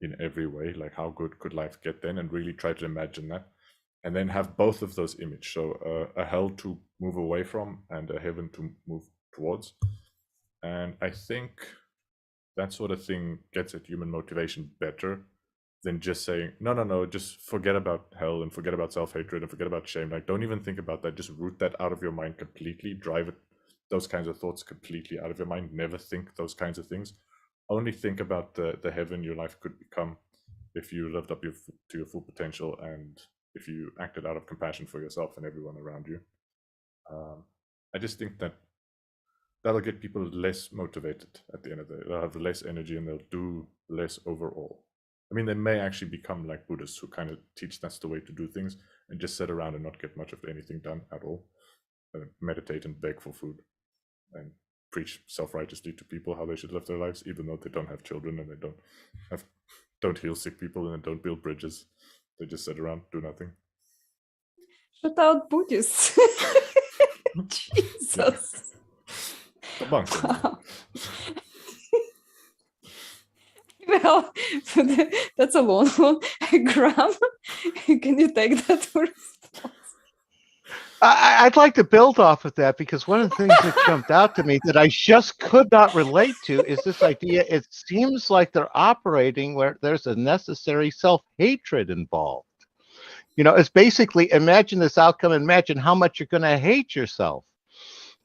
in every way, like how good could life get then, and really try to imagine that, and then have both of those images, so a hell to move away from and a heaven to move towards. And I think that sort of thing gets at human motivation better than just saying, no, no, no, just forget about hell and forget about self-hatred and forget about shame. Like, don't even think about that. Just root that out of your mind completely. Drive it, those kinds of thoughts completely out of your mind. Never think those kinds of things. Only think about the heaven your life could become if you lived up to your full potential and if you acted out of compassion for yourself and everyone around you. I just think that that'll get people less motivated at the end of the day. They'll have less energy and they'll do less overall. I mean, they may actually become like Buddhists who kind of teach that's the way to do things and just sit around and not get much of anything done at all, meditate and beg for food, and preach self-righteously to people how they should live their lives, even though they don't have children and they don't heal sick people and they don't build bridges. They just sit around, do nothing. Shut out Buddhists. Jesus. The monks. Wow. Well, that's a long one. Graham, can you take that for response? I'd like to build off of that, because one of the things that jumped out to me that I just could not relate to is this idea. It seems like they're operating where there's a necessary self-hatred involved. It's basically, imagine this outcome, imagine how much you're going to hate yourself.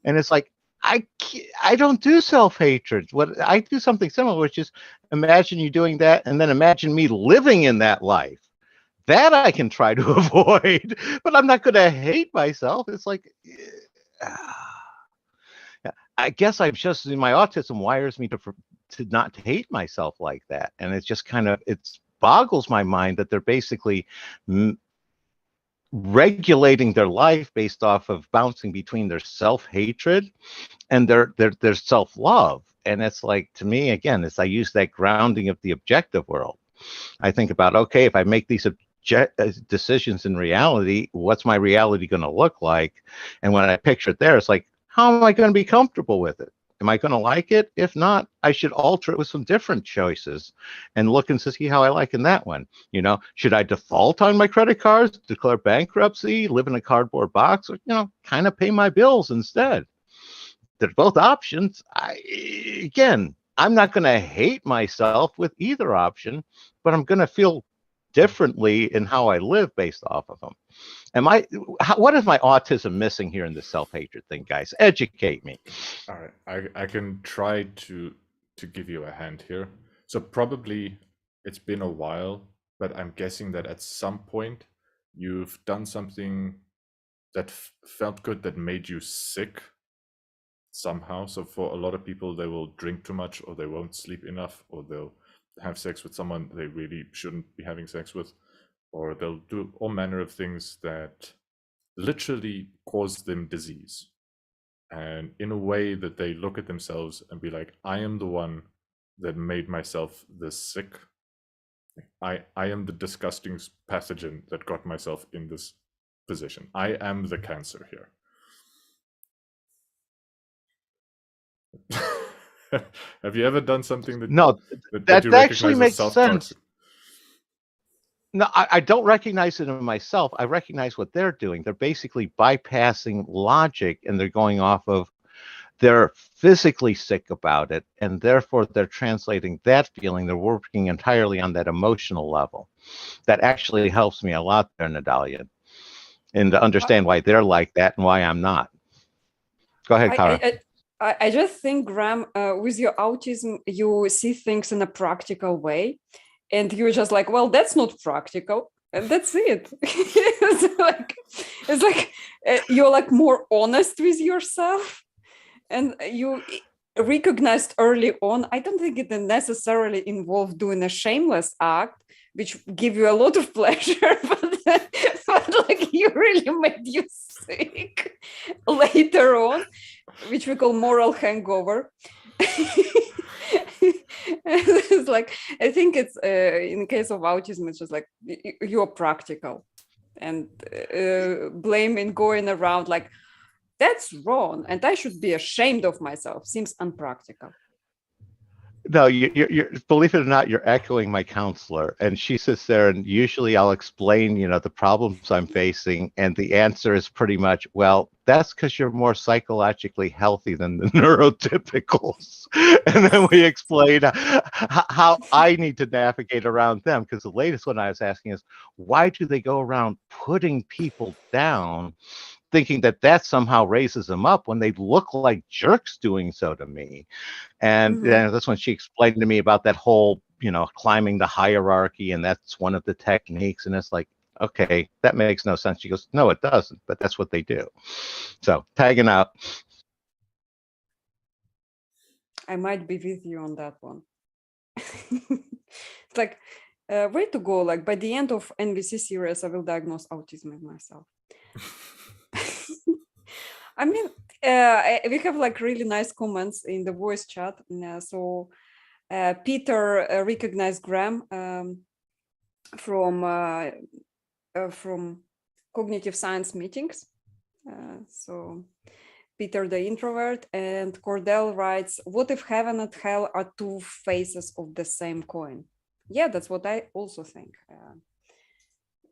And it's like, I don't do self-hatred. What I do something similar, which is imagine you doing that, and then imagine me living in that life. That I can try to avoid, but I'm not going to hate myself. It's like, I guess I've just, my autism wires me to not hate myself like that. And it's just kind of, it boggles my mind that they're basically regulating their life based off of bouncing between their self-hatred and their self-love. And it's like, to me, again, I use that grounding of the objective world. I think about, okay, if I make these decisions in reality, what's my reality going to look like? And when I picture it there, it's like, how am I going to be comfortable with it? Am I going to like it? If not, I should alter it with some different choices and look and see how I like in that one. Should I default on my credit cards, declare bankruptcy, live in a cardboard box, or, kind of pay my bills instead? They're both options. Again, I'm not going to hate myself with either option, but I'm going to feel differently in how I live based off of them. What is my autism missing here in the self-hatred thing, guys? Educate me. All right, I can try to give you a hand here. So probably it's been a while, but I'm guessing that at some point you've done something that felt good, that made you sick somehow. So for a lot of people, they will drink too much, or they won't sleep enough, or they'll have sex with someone they really shouldn't be having sex with, or they'll do all manner of things that literally cause them disease. And in a way that they look at themselves and be like, I am the one that made myself this sick. I am the disgusting pathogen that got myself in this position. I am the cancer here. Have you ever done something that that you actually recognize makes as sense? self-toxic? No, I don't recognize it in myself. I recognize what they're doing. They're basically bypassing logic, and they're going off of, they're physically sick about it, and therefore they're translating that feeling. They're working entirely on that emotional level. That actually helps me a lot there, Natalia, and to understand why they're like that and why I'm not. Go ahead, Kara. I just think, Graham, with your autism, you see things in a practical way, and you're just like, well, that's not practical, and that's it. it's like you're like more honest with yourself, and you recognized early on. I don't think it necessarily involved doing a shameless act, which give you a lot of pleasure, but like you really made you sick later on, which we call moral hangover. It's like, I think it's in the case of autism, it's just like you're practical, and blaming, going around like that's wrong and I should be ashamed of myself seems unpractical. No, you're believe it or not, you're echoing my counselor, and she sits there, and usually I'll explain, the problems I'm facing, and the answer is pretty much, well, that's because you're more psychologically healthy than the neurotypicals. And then we explain how I need to navigate around them, because the latest one I was asking is, why do they go around putting people down, thinking that somehow raises them up when they look like jerks doing so to me? And that's when she explained to me about that whole, climbing the hierarchy, and that's one of the techniques. And it's like, okay, that makes no sense. She goes, no, it doesn't, but that's what they do. So tagging out. I might be with you on that one. It's like, way to go. Like by the end of NVC series, I will diagnose autism in myself. I mean, We have like really nice comments in the voice chat. So Peter recognized Graham from cognitive science meetings. So Peter the introvert, and Cordell writes, what if heaven and hell are two faces of the same coin? Yeah, that's what I also think.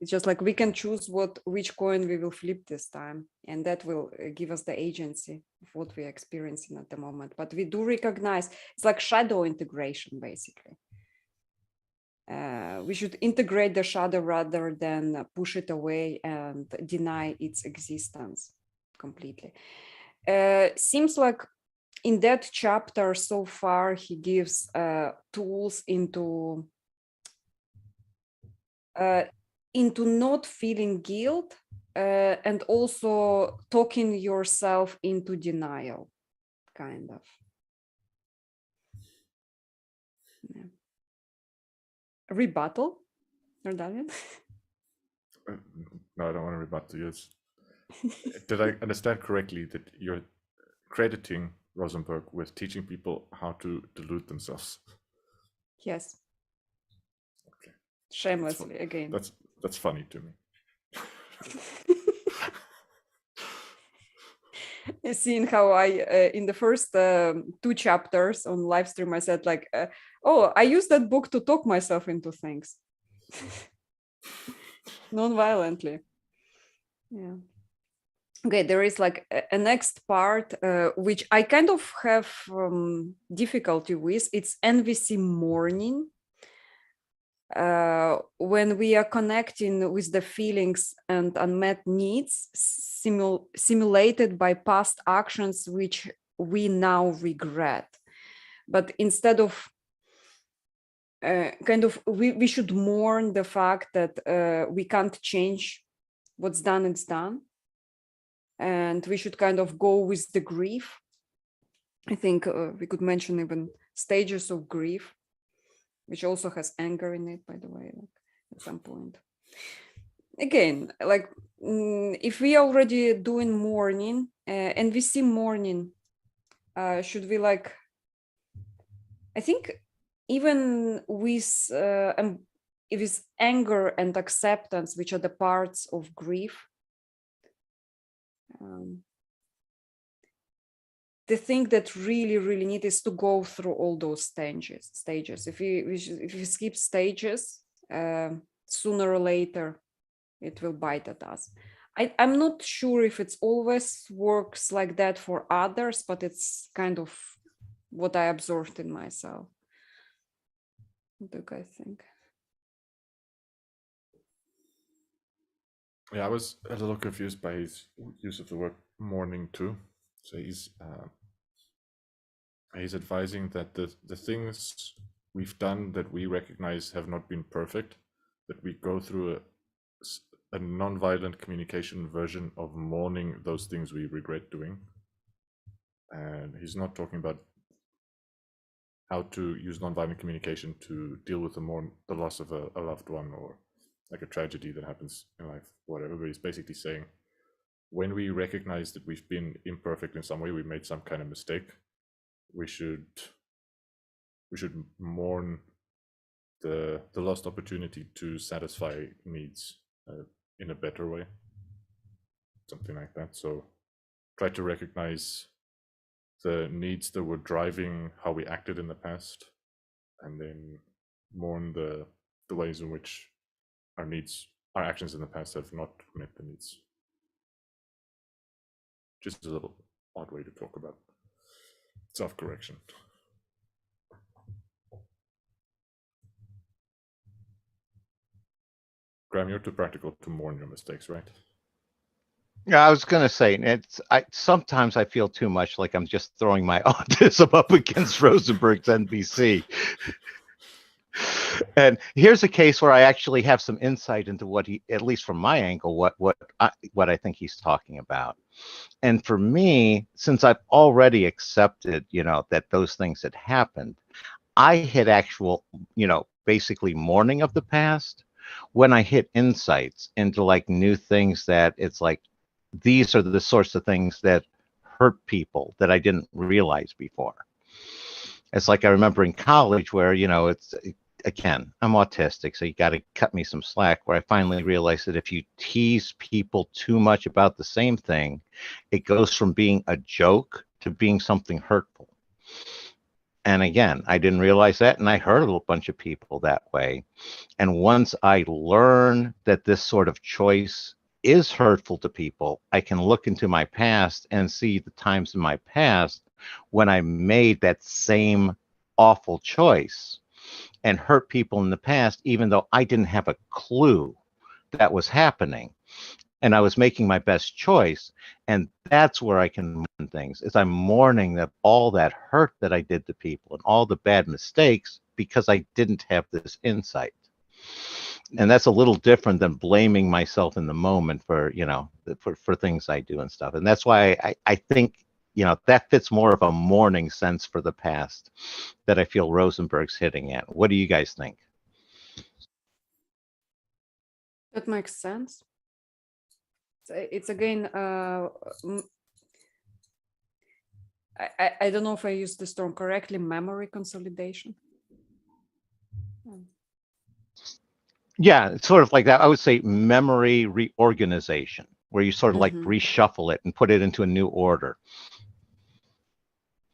It's just like we can choose which coin we will flip this time, and that will give us the agency of what we're experiencing at the moment. But we do recognize it's like shadow integration, basically. We should integrate the shadow rather than push it away and deny its existence completely. Seems like in that chapter so far, he gives tools into not feeling guilt and also talking yourself into denial, kind of. Yeah. Rebuttal, Nordalian? No, I don't want to rebut to yours. Did I understand correctly that you're crediting Rosenberg with teaching people how to delude themselves? Yes. Okay. Shamelessly, again. That's funny to me. Seeing how I in the first 2 chapters on live stream I said like oh, I use that book to talk myself into things non-violently. Yeah. Okay, there is like a next part which I kind of have difficulty with. It's NVC morning. When we are connecting with the feelings and unmet needs simulated by past actions which we now regret. But instead of we should mourn the fact that we can't change what's done, it's done. And we should kind of go with the grief. I think we could mention even stages of grief, which also has anger in it, by the way, like, at some point. Again, like if we already doing mourning and we see mourning, should we like, I think even with anger and acceptance, which are the parts of grief, the thing that really need is to go through all those stages. If we skip stages, sooner or later it will bite at us. I'm not sure if it's always works like that for others, but it's kind of what I observed in myself. What do you guys think? Yeah, I was a little confused by his use of the word mourning too. So he's advising that the things we've done that we recognize have not been perfect, that we go through a non-violent communication version of mourning those things we regret doing. And he's not talking about how to use non-violent communication to deal with the loss of a loved one or like a tragedy that happens in life, whatever. But he's basically saying, when we recognize that we've been imperfect in some way, we made some kind of mistake, we should mourn the lost opportunity to satisfy needs in a better way, something like that. So try to recognize the needs that were driving how we acted in the past, and then mourn the ways in which our actions in the past have not met the needs. Just a little odd way to talk about self-correction. Graham, you're too practical to mourn your mistakes, right? Yeah, I was going to say, sometimes I feel too much like I'm just throwing my autism up against Rosenberg's NBC. And here's a case where I actually have some insight into what he, at least from my angle, what I think he's talking about. And for me, since I've already accepted, that those things had happened, I hit actual, basically mourning of the past when I hit insights into like new things that it's like, these are the sorts of things that hurt people that I didn't realize before. It's like I remember in college where, it's, again, I'm autistic, so you got to cut me some slack, where I finally realized that if you tease people too much about the same thing, it goes from being a joke to being something hurtful. And again, I didn't realize that, and I hurt a bunch of people that way. And once I learn that this sort of choice is hurtful to people, I can look into my past and see the times in my past when I made that same awful choice and hurt people in the past, even though I didn't have a clue that was happening. And I was making my best choice. And that's where I can mourn things, is I'm mourning that all that hurt that I did to people and all the bad mistakes because I didn't have this insight. And that's a little different than blaming myself in the moment for, for things I do and stuff. And that's why I think, that fits more of a mourning sense for the past that I feel Rosenberg's hitting at. What do you guys think? That makes sense. It's again, I don't know if I used this term correctly, memory consolidation. Yeah, it's sort of like that. I would say memory reorganization, where you sort of like Mhm. reshuffle it and put it into a new order.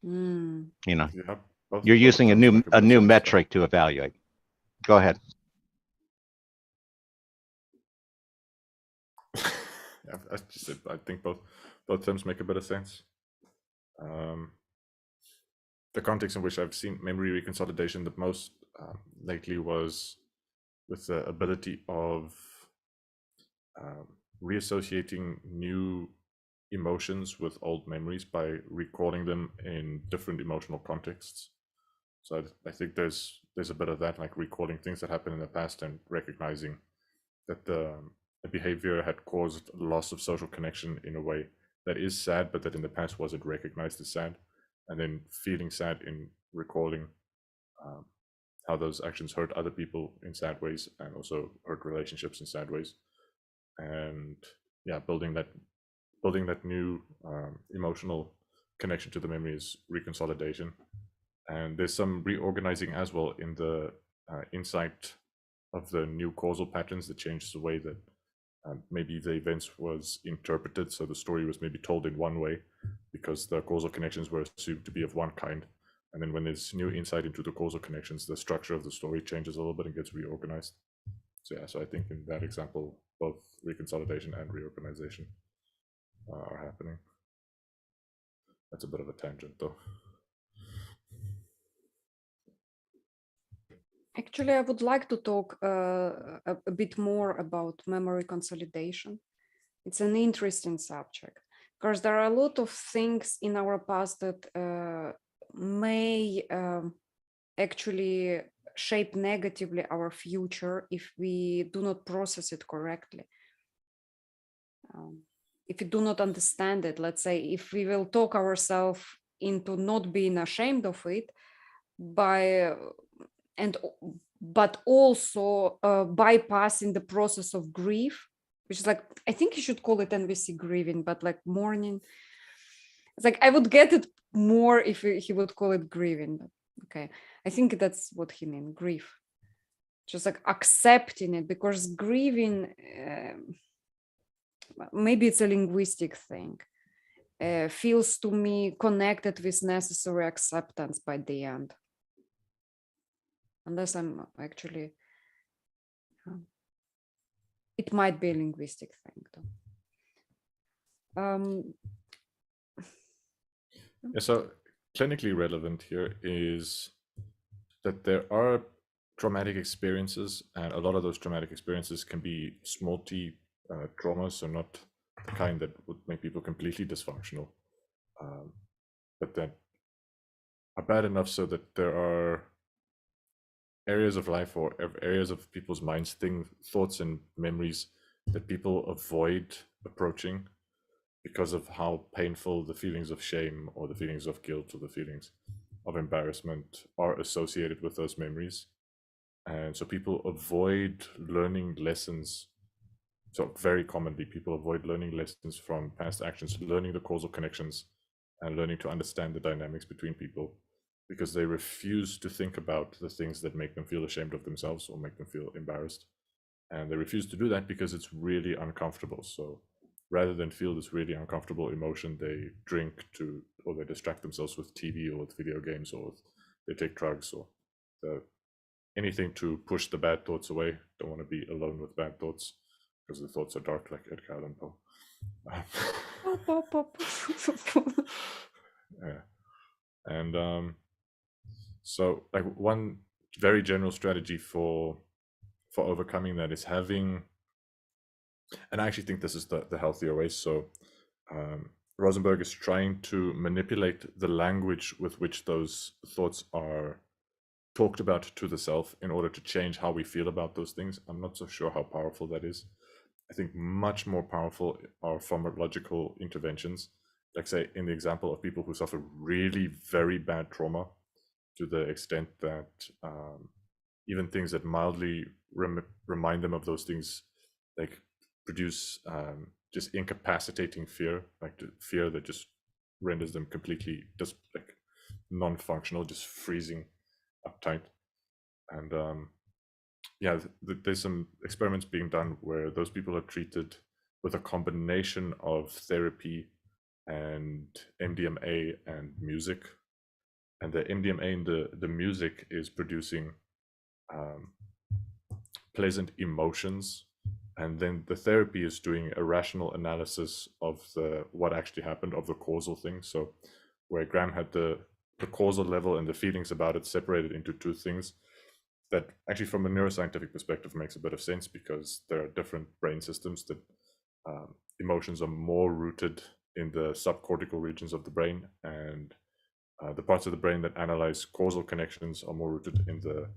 Mm. Yeah, You're using a new metric to evaluate. Go ahead. Yeah, as you said, I think both terms make a bit of sense. The context in which I've seen memory reconsolidation the most lately was with the ability of reassociating new emotions with old memories by recalling them in different emotional contexts. So I think there's a bit of that, like recalling things that happened in the past and recognizing that the behavior had caused loss of social connection in a way that is sad, but that in the past wasn't recognized as sad, and then feeling sad in recalling how those actions hurt other people in sad ways and also hurt relationships in sad ways, and yeah, building that new emotional connection to the memory is reconsolidation. And there's some reorganizing as well in the insight of the new causal patterns that changes the way that maybe the events was interpreted. So the story was maybe told in one way because the causal connections were assumed to be of one kind. And then when there's new insight into the causal connections, the structure of the story changes a little bit and gets reorganized. So yeah, so I think in that example, both reconsolidation and reorganization are happening. That's a bit of a tangent though. Actually, I would like to talk a bit more about memory consolidation. It's an interesting subject because there are a lot of things in our past that may actually shape negatively our future if we do not process it correctly. If we do not understand it, let's say, if we will talk ourselves into not being ashamed of it but also bypassing the process of grief, which is like, I think you should call it NVC grieving, but like mourning. It's like I would get it more if he would call it grieving, but okay, I think that's what he meant, grief. Just like accepting it, because grieving, maybe it's a linguistic thing, feels to me connected with necessary acceptance by the end. Unless I'm actually, it might be a linguistic thing though. Yeah, so clinically relevant here is that there are traumatic experiences, and a lot of those traumatic experiences can be small t traumas, so not the kind that would make people completely dysfunctional, but that are bad enough so that there are areas of life or areas of people's minds, thoughts and memories that people avoid approaching because of how painful the feelings of shame or the feelings of guilt or the feelings of embarrassment are associated with those memories. And so people avoid learning lessons. So very commonly people avoid learning lessons from past actions, learning the causal connections and learning to understand the dynamics between people, because they refuse to think about the things that make them feel ashamed of themselves or make them feel embarrassed. And they refuse to do that because it's really uncomfortable. So rather than feel this really uncomfortable emotion, they drink or they distract themselves with TV or with video games, or they take drugs or anything to push the bad thoughts away. Don't want to be alone with bad thoughts because the thoughts are dark, like Edgar Allan Poe. Yeah. And so like one very general strategy for overcoming that is having, and I actually think this is the healthier way. So Rosenberg is trying to manipulate the language with which those thoughts are talked about to the self in order to change how we feel about those things. I'm not so sure how powerful that is. I think much more powerful are pharmacological interventions. Like say in the example of people who suffer really very bad trauma, to the extent that even things that mildly remind them of those things, like produce just incapacitating fear, like fear that just renders them completely just like non-functional, just freezing uptight. And yeah, there's some experiments being done where those people are treated with a combination of therapy and MDMA and music. And the MDMA and the music is producing pleasant emotions, and then the therapy is doing a rational analysis of what actually happened, of the causal thing. So where Graham had the causal level and the feelings about it separated into two things, that actually from a neuroscientific perspective makes a bit of sense, because there are different brain systems that emotions are more rooted in the subcortical regions of the brain, and the parts of the brain that analyze causal connections are more rooted in the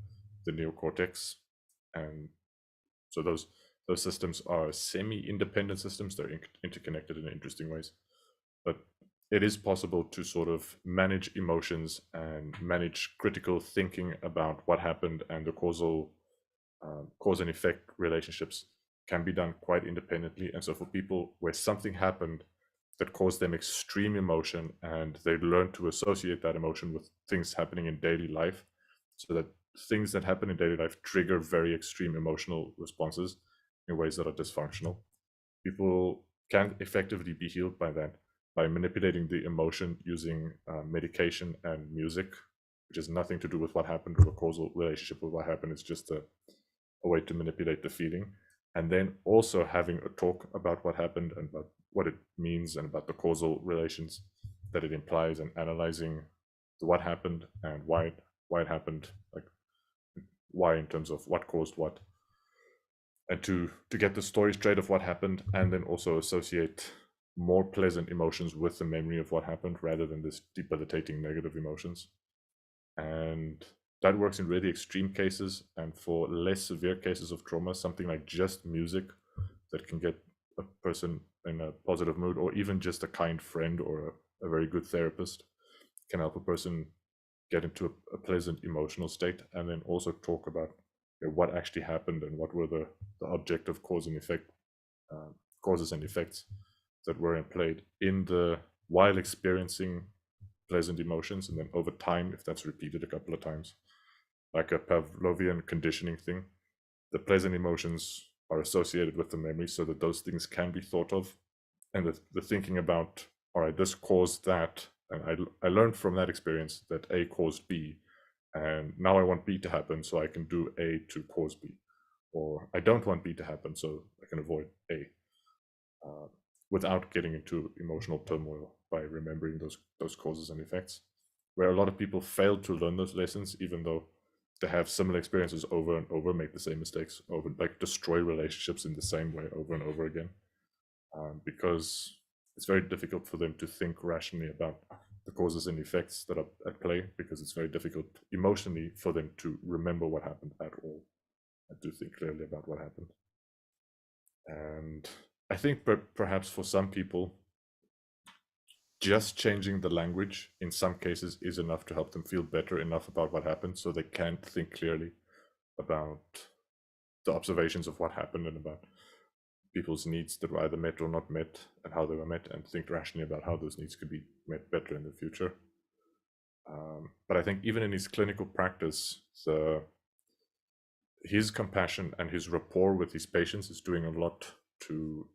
neocortex. And so those systems are semi-independent systems. They're interconnected in interesting ways, but it is possible to sort of manage emotions and manage critical thinking about what happened, and the causal cause and effect relationships can be done quite independently. And so for people where something happened that caused them extreme emotion, and they learn to associate that emotion with things happening in daily life, so that things that happen in daily life trigger very extreme emotional responses in ways that are dysfunctional. People can effectively be healed by that, by manipulating the emotion using medication and music, which has nothing to do with what happened or a causal relationship with what happened. It's just a way to manipulate the feeling. And then also having a talk about what happened and about what it means and about the causal relations that it implies, and analyzing what happened and why it happened, like why in terms of what caused what, and to get the story straight of what happened, and then also associate more pleasant emotions with the memory of what happened rather than this debilitating negative emotions. And that works in really extreme cases, and for less severe cases of trauma, something like just music that can get a person in a positive mood, or even just a kind friend or a very good therapist can help a person get into a pleasant emotional state, and then also talk about what actually happened and what were the objective cause and effect, causes and effects that were in play while experiencing pleasant emotions. And then over time, if that's repeated a couple of times, like a Pavlovian conditioning thing, the pleasant emotions are associated with the memory, so that those things can be thought of, and the thinking about, all right, this caused that, and I learned from that experience that A caused B, and now I want B to happen, so I can do A to cause B, or I don't want B to happen, so I can avoid A, without getting into emotional turmoil by remembering those causes and effects. Where a lot of people fail to learn those lessons, even though they have similar experiences over and over, make the same mistakes over, like destroy relationships in the same way over and over again, because it's very difficult for them to think rationally about the causes and effects that are at play, because it's very difficult emotionally for them to remember what happened at all and to think clearly about what happened. And I think perhaps for some people, just changing the language in some cases is enough to help them feel better enough about what happened, so they can think clearly about the observations of what happened and about people's needs that were either met or not met and how they were met, and think rationally about how those needs could be met better in the future. But I think even in his clinical practice, his compassion and his rapport with his patients is doing a lot to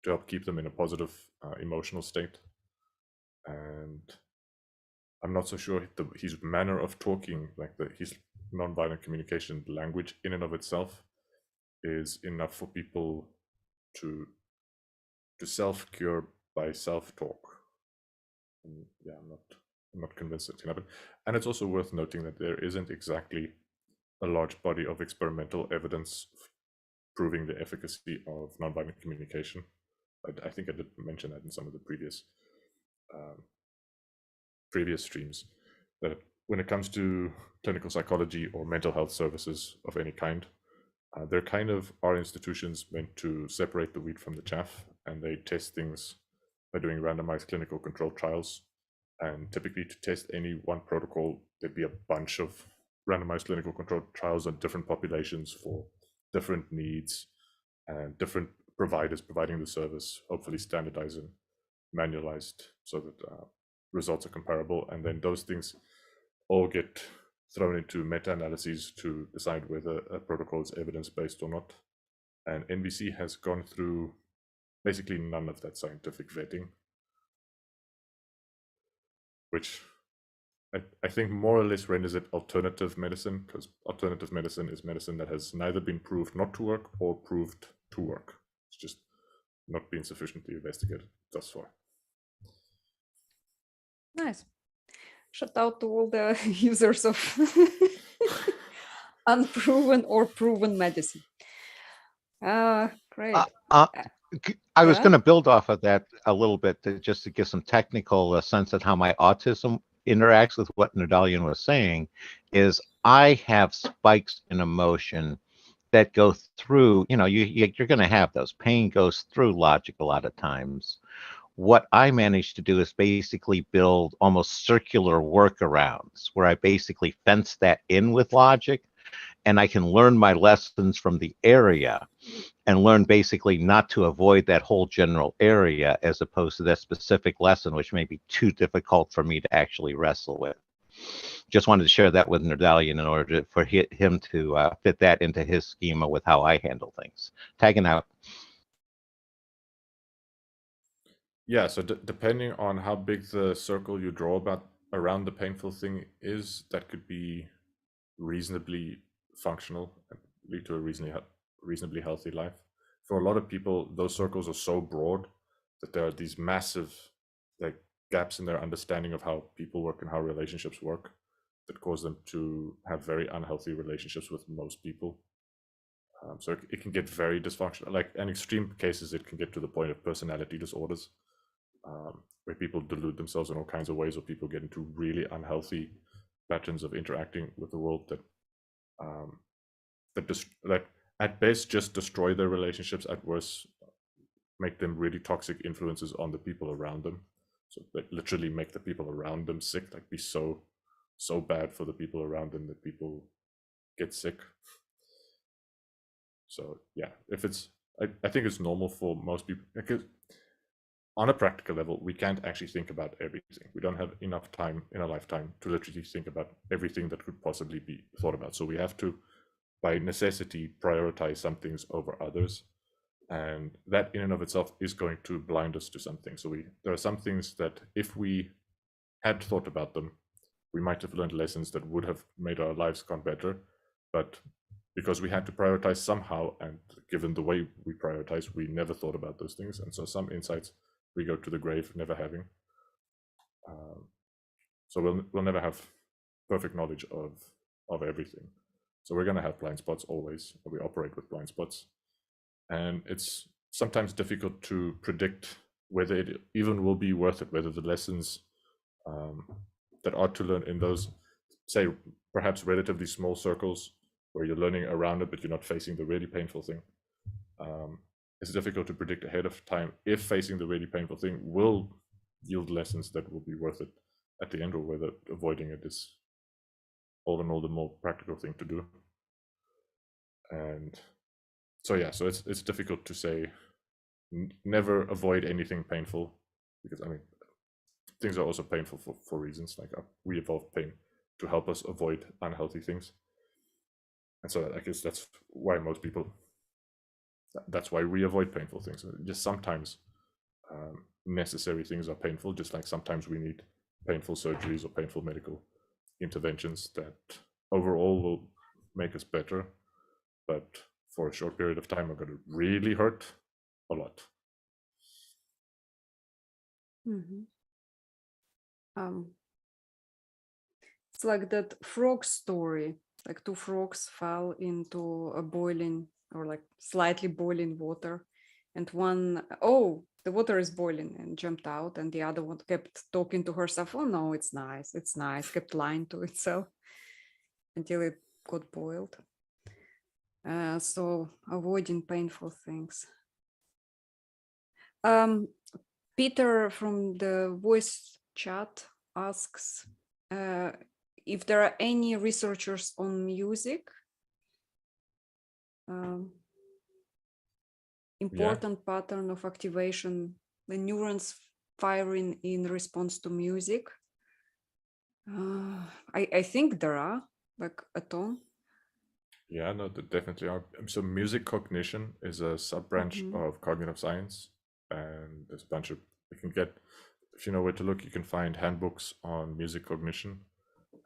help keep them in a positive emotional state. And I'm not so sure his manner of talking, like his nonviolent communication language in and of itself, is enough for people to self-cure by self-talk. Yeah, I'm not convinced it can happen. And it's also worth noting that there isn't exactly a large body of experimental evidence proving the efficacy of nonviolent communication. I think I did mention that in some of the previous streams, that when it comes to clinical psychology or mental health services of any kind, there kind of are institutions meant to separate the wheat from the chaff, and they test things by doing randomized clinical controlled trials. And typically, to test any one protocol, there'd be a bunch of randomized clinical controlled trials on different populations for different needs and different providers providing the service, hopefully standardized and manualized so that results are comparable. And then those things all get thrown into meta-analyses to decide whether a protocol is evidence-based or not. And NVC has gone through basically none of that scientific vetting, which I think more or less renders it alternative medicine, because alternative medicine is medicine that has neither been proved not to work or proved to work. It's just not been sufficiently investigated thus far. Nice. Shout out to all the users of unproven or proven medicine. Great. I was Yeah? going to build off of that a little bit just to give some technical sense of how my autism interacts with what Nadalian was saying. Is I have spikes in emotion that go through, you're going to have those. Pain goes through logic a lot of times. What I managed to do is basically build almost circular workarounds where I basically fence that in with logic, and I can learn my lessons from the area and learn basically not to avoid that whole general area as opposed to that specific lesson, which may be too difficult for me to actually wrestle with. Just wanted to share that with Nadalian in order for him to fit that into his schema with how I handle things. Tagging out. Yeah, so depending on how big the circle you draw around the painful thing is, that could be reasonably functional and lead to a reasonably healthy life. For a lot of people, those circles are so broad that there are these massive like gaps in their understanding of how people work and how relationships work that cause them to have very unhealthy relationships with most people. So it can get very dysfunctional. Like in extreme cases, it can get to the point of personality disorders, where people delude themselves in all kinds of ways, or people get into really unhealthy patterns of interacting with the world that at best just destroy their relationships, at worst make them really toxic influences on the people around them. So like literally make the people around them sick, like be so bad for the people around them that people get sick. So yeah, I think it's normal for most people, because on a practical level, we can't actually think about everything. We don't have enough time in a lifetime to literally think about everything that could possibly be thought about. So we have to, by necessity, prioritize some things over others. And that in and of itself is going to blind us to something. So there are some things that if we had thought about them, we might have learned lessons that would have made our lives gone better. But because we had to prioritize somehow, and given the way we prioritize, we never thought about those things. And so some insights we go to the grave never having. So we'll never have perfect knowledge of everything. So we're going to have blind spots always. We operate with blind spots. And it's sometimes difficult to predict whether it even will be worth it, whether the lessons that are to learn in those, say, perhaps relatively small circles where you're learning around it, but you're not facing the really painful thing. It's difficult to predict ahead of time if facing the really painful thing will yield lessons that will be worth it at the end, or whether avoiding it is all in all the more practical thing to do. And so yeah, so it's difficult to say never avoid anything painful, because things are also painful for reasons, like we evolved pain to help us avoid unhealthy things. And so I guess that's why most people, that's why we avoid painful things. Just sometimes necessary things are painful, just like sometimes we need painful surgeries or painful medical interventions that overall will make us better, but for a short period of time are going to really hurt a lot. It's like that frog story, like two frogs fell into a boiling or like slightly boiling water, and one, oh, the water is boiling, and jumped out, and the other one kept talking to herself, oh no, it's nice, kept lying to itself until it got boiled. So avoiding painful things. Peter from the voice chat asks if there are any researchers on music, important pattern of activation, the neurons firing in response to music. I think there are, like a ton. Yeah, no, there definitely are. So music cognition is a sub-branch of cognitive science, and there's a bunch of, you can get, if you know where to look, you can find handbooks on music cognition.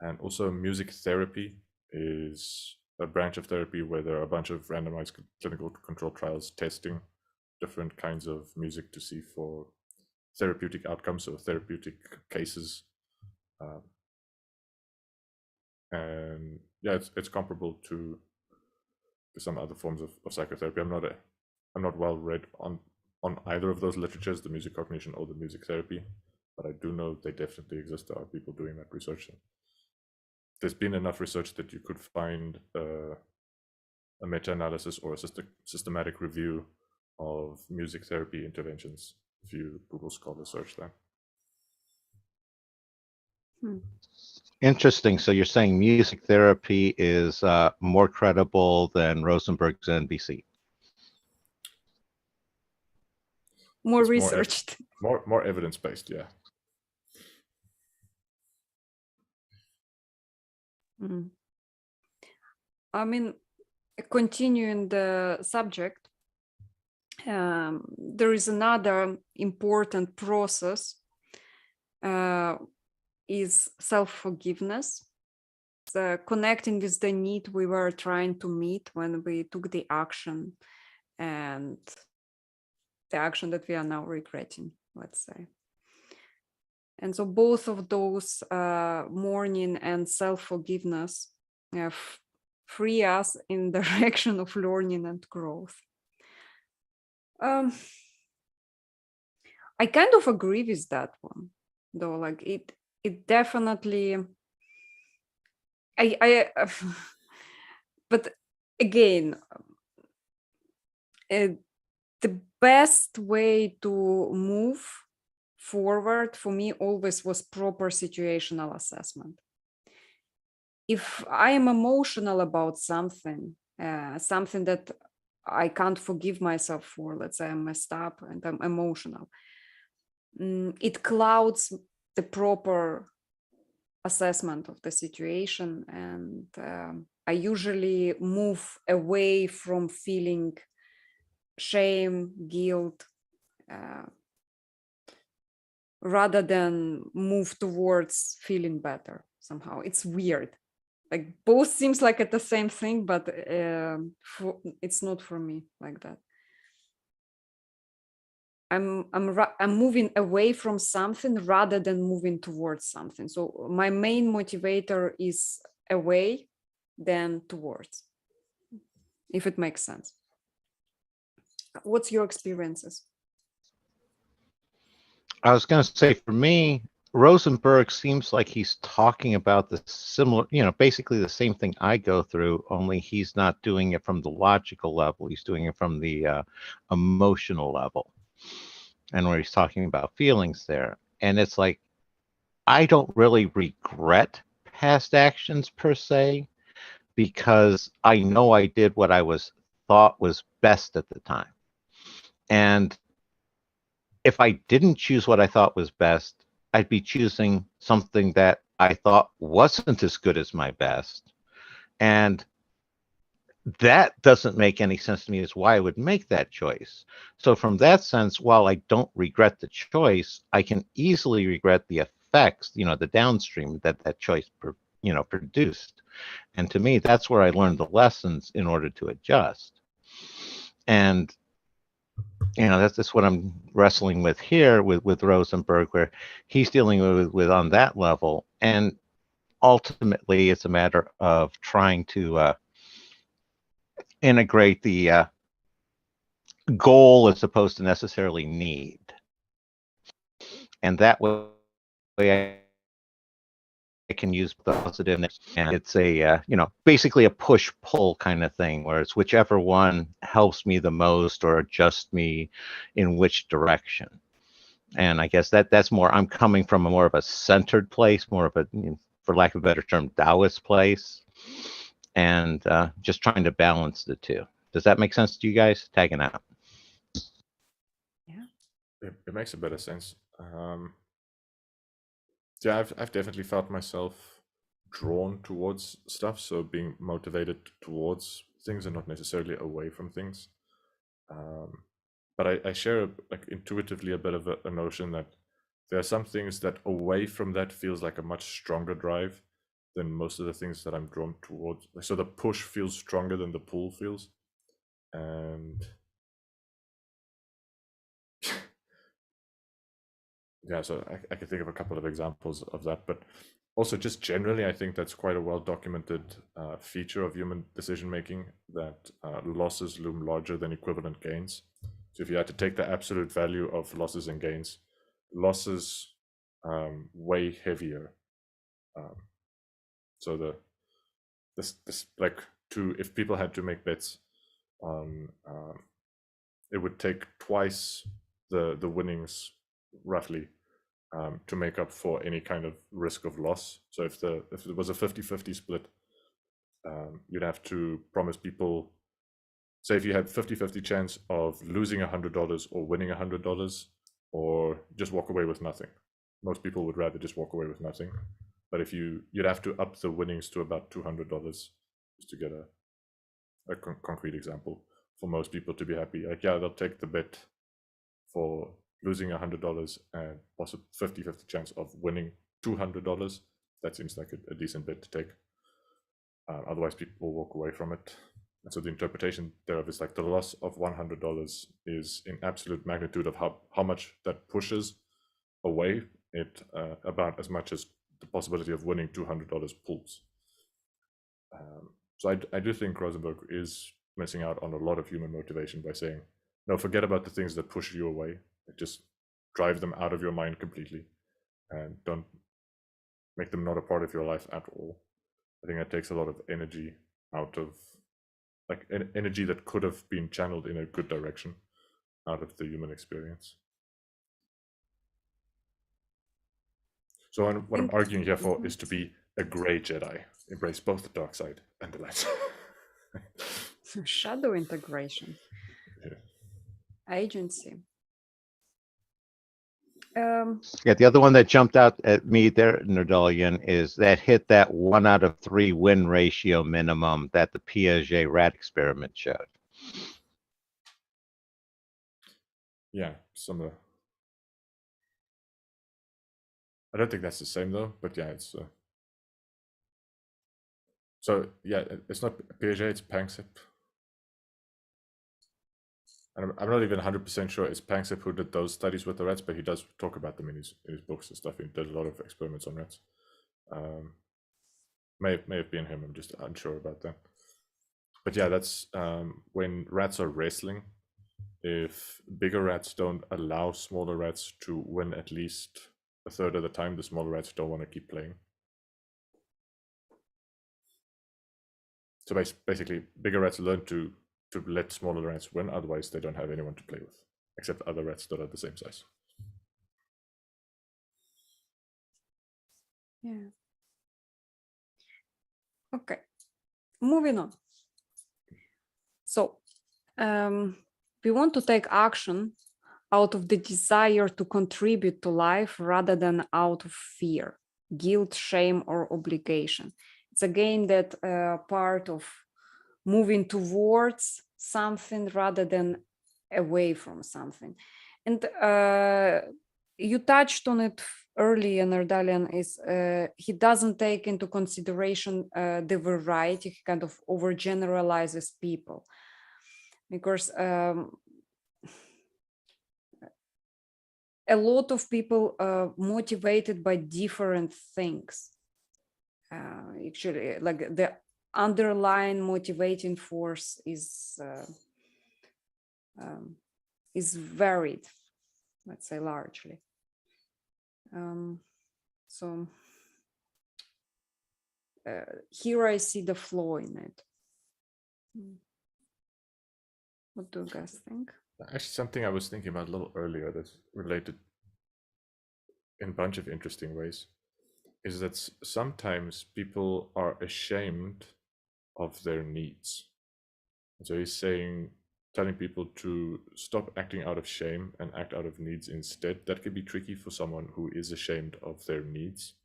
And also music therapy is a branch of therapy where there are a bunch of randomized clinical control trials testing different kinds of music to see for therapeutic outcomes or therapeutic cases. And yeah, it's comparable to some other forms of psychotherapy. I'm not well read on either of those literatures, the music cognition or the music therapy, but I do know they definitely exist. There are people doing that research. There's been enough research that you could find a meta-analysis or a systematic review of music therapy interventions if you Google Scholar search that. Interesting. So you're saying music therapy is more credible than Rosenberg's NBC? More researched. More evidence-based, yeah. I mean, continuing the subject, there is another important process, is self-forgiveness, connecting with the need we were trying to meet when we took the action, and the action that we are now regretting, let's say. And so both of those, mourning and self-forgiveness, free us in the direction of learning and growth. I kind of agree with that one, though. Like it definitely. But again, the best way to move forward for me always was proper situational assessment. If I am emotional about something, something that I can't forgive myself for, let's say I messed up and I'm emotional, it clouds the proper assessment of the situation, and I usually move away from feeling shame, guilt, rather than move towards feeling better somehow. It's weird. Like both seems like it's the same thing, but it's not for me like that. I'm moving away from something rather than moving towards something. So my main motivator is away than towards, if it makes sense. What's your experiences? I was going to say, for me, Rosenberg seems like he's talking about the similar, basically the same thing I go through, only he's not doing it from the logical level. He's doing it from the emotional level. And where he's talking about feelings there. And it's like, I don't really regret past actions per se, because I know I did what I thought was best at the time. And if I didn't choose what I thought was best, I'd be choosing something that I thought wasn't as good as my best. And that doesn't make any sense to me as why I would make that choice. So from that sense, while I don't regret the choice, I can easily regret the effects, the downstream that that choice, produced. And to me, that's where I learned the lessons in order to adjust. And that's what I'm wrestling with here with Rosenberg, where he's dealing with on that level. And ultimately, it's a matter of trying to integrate the goal as opposed to necessarily need. And that way I can use the positiveness, and it's a basically a push-pull kind of thing, where it's whichever one helps me the most or adjust me in which direction. And I guess that's more, I'm coming from a more of a centered place, more of a, for lack of a better term, Taoist place, and just trying to balance the two. Does that make sense to you guys? Tagging out. Yeah. It makes a better sense. Yeah, I've definitely felt myself drawn towards stuff, so being motivated towards things and not necessarily away from things. But I share like intuitively a bit of a notion that there are some things that away from that feels like a much stronger drive than most of the things that I'm drawn towards. So the push feels stronger than the pull feels. And yeah, so I can think of a couple of examples of that, but also just generally, I think that's quite a well-documented feature of human decision-making, that losses loom larger than equivalent gains. So if you had to take the absolute value of losses and gains, losses weigh heavier. So this like if people had to make bets on, it would take twice the winnings roughly to make up for any kind of risk of loss. So if it was a 50-50 split, you'd have to promise people, say if you had 50-50 chance of losing $100 or winning $100, or just walk away with nothing. Most people would rather just walk away with nothing. But if you'd have to up the winnings to about $200 just to get a concrete example for most people to be happy. Like, yeah, they'll take the bet for losing $100 and possible 50-50 chance of winning $200. That seems like a decent bet to take. Otherwise, people will walk away from it. And so the interpretation thereof is like the loss of $100 is in absolute magnitude of how much that pushes away it, about as much as the possibility of winning $200 pulls. So I do think Rosenberg is missing out on a lot of human motivation by saying, no, forget about the things that push you away. Just drive them out of your mind completely and don't make them not a part of your life at all. I think that takes a lot of energy out of, like, energy that could have been channeled in a good direction out of the human experience. So what I'm arguing here for is to be a gray Jedi, embrace both the dark side and the light. Shadow integration. Yeah. Agency. Yeah, the other one that jumped out at me there, Nodalian, is that hit that 1 out of 3 win ratio minimum that the Piaget rat experiment showed. Yeah, I don't think that's the same though, but yeah, it's so yeah, it's not Piaget, it's Pangsip. And I'm not even 100% sure it's Pangsip who did those studies with the rats, but he does talk about them in his books and stuff. He did a lot of experiments on rats. May have been him. I'm just unsure about that. But yeah, that's when rats are wrestling. If bigger rats don't allow smaller rats to win at least a third of the time, the smaller rats don't want to keep playing. So basically, bigger rats learn to let smaller rats win. Otherwise, they don't have anyone to play with, except other rats that are the same size. Yeah. Okay. Moving on. So we want to take action out of the desire to contribute to life rather than out of fear, guilt, shame, or obligation. It's again that part of moving towards something rather than away from something. And you touched on it earlier, Nordalian, is he doesn't take into consideration the variety, he kind of overgeneralizes people. Because a lot of people are motivated by different things. Actually, like the underlying motivating force is varied, let's say largely. So here I see the flaw in it. What do you guys think? Actually, something I was thinking about a little earlier that's related in a bunch of interesting ways is that sometimes people are ashamed of their needs. So he's saying, telling people to stop acting out of shame and act out of needs instead. That could be tricky for someone who is ashamed of their needs.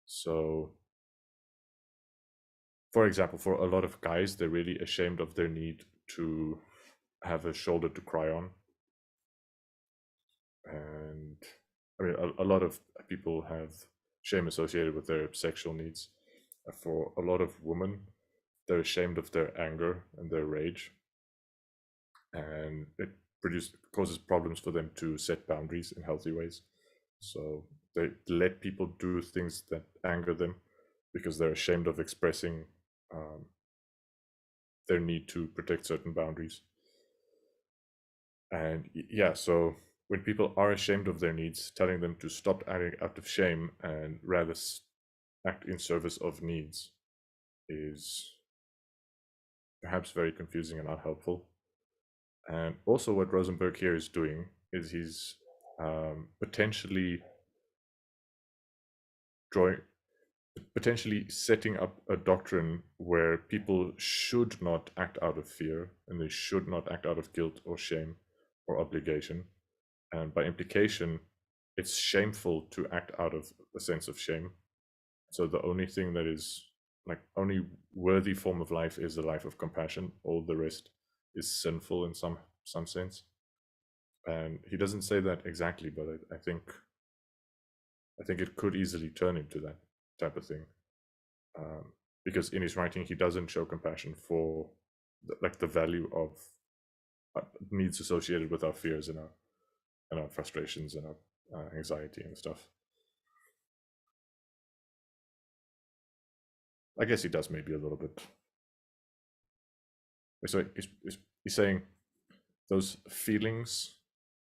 So, for example, for a lot of guys, they're really ashamed of their need to have a shoulder to cry on. And I mean, a lot of people have shame associated with their sexual needs. For a lot of women, they're ashamed of their anger and their rage. And it causes problems for them to set boundaries in healthy ways. So they let people do things that anger them because they're ashamed of expressing their need to protect certain boundaries. And yeah, so when people are ashamed of their needs, telling them to stop acting out of shame and rather act in service of needs is perhaps very confusing and unhelpful. And also what Rosenberg here is doing is he's potentially setting up a doctrine where people should not act out of fear and they should not act out of guilt or shame or obligation. And by implication, it's shameful to act out of a sense of shame. So the only thing that is like only worthy form of life is a life of compassion. All the rest is sinful in some sense. And he doesn't say that exactly, but I think it could easily turn into that type of thing. Because in his writing, he doesn't show compassion for the value of needs associated with our fears and our frustrations and our anxiety and stuff. I guess he does maybe a little bit. So he's saying those feelings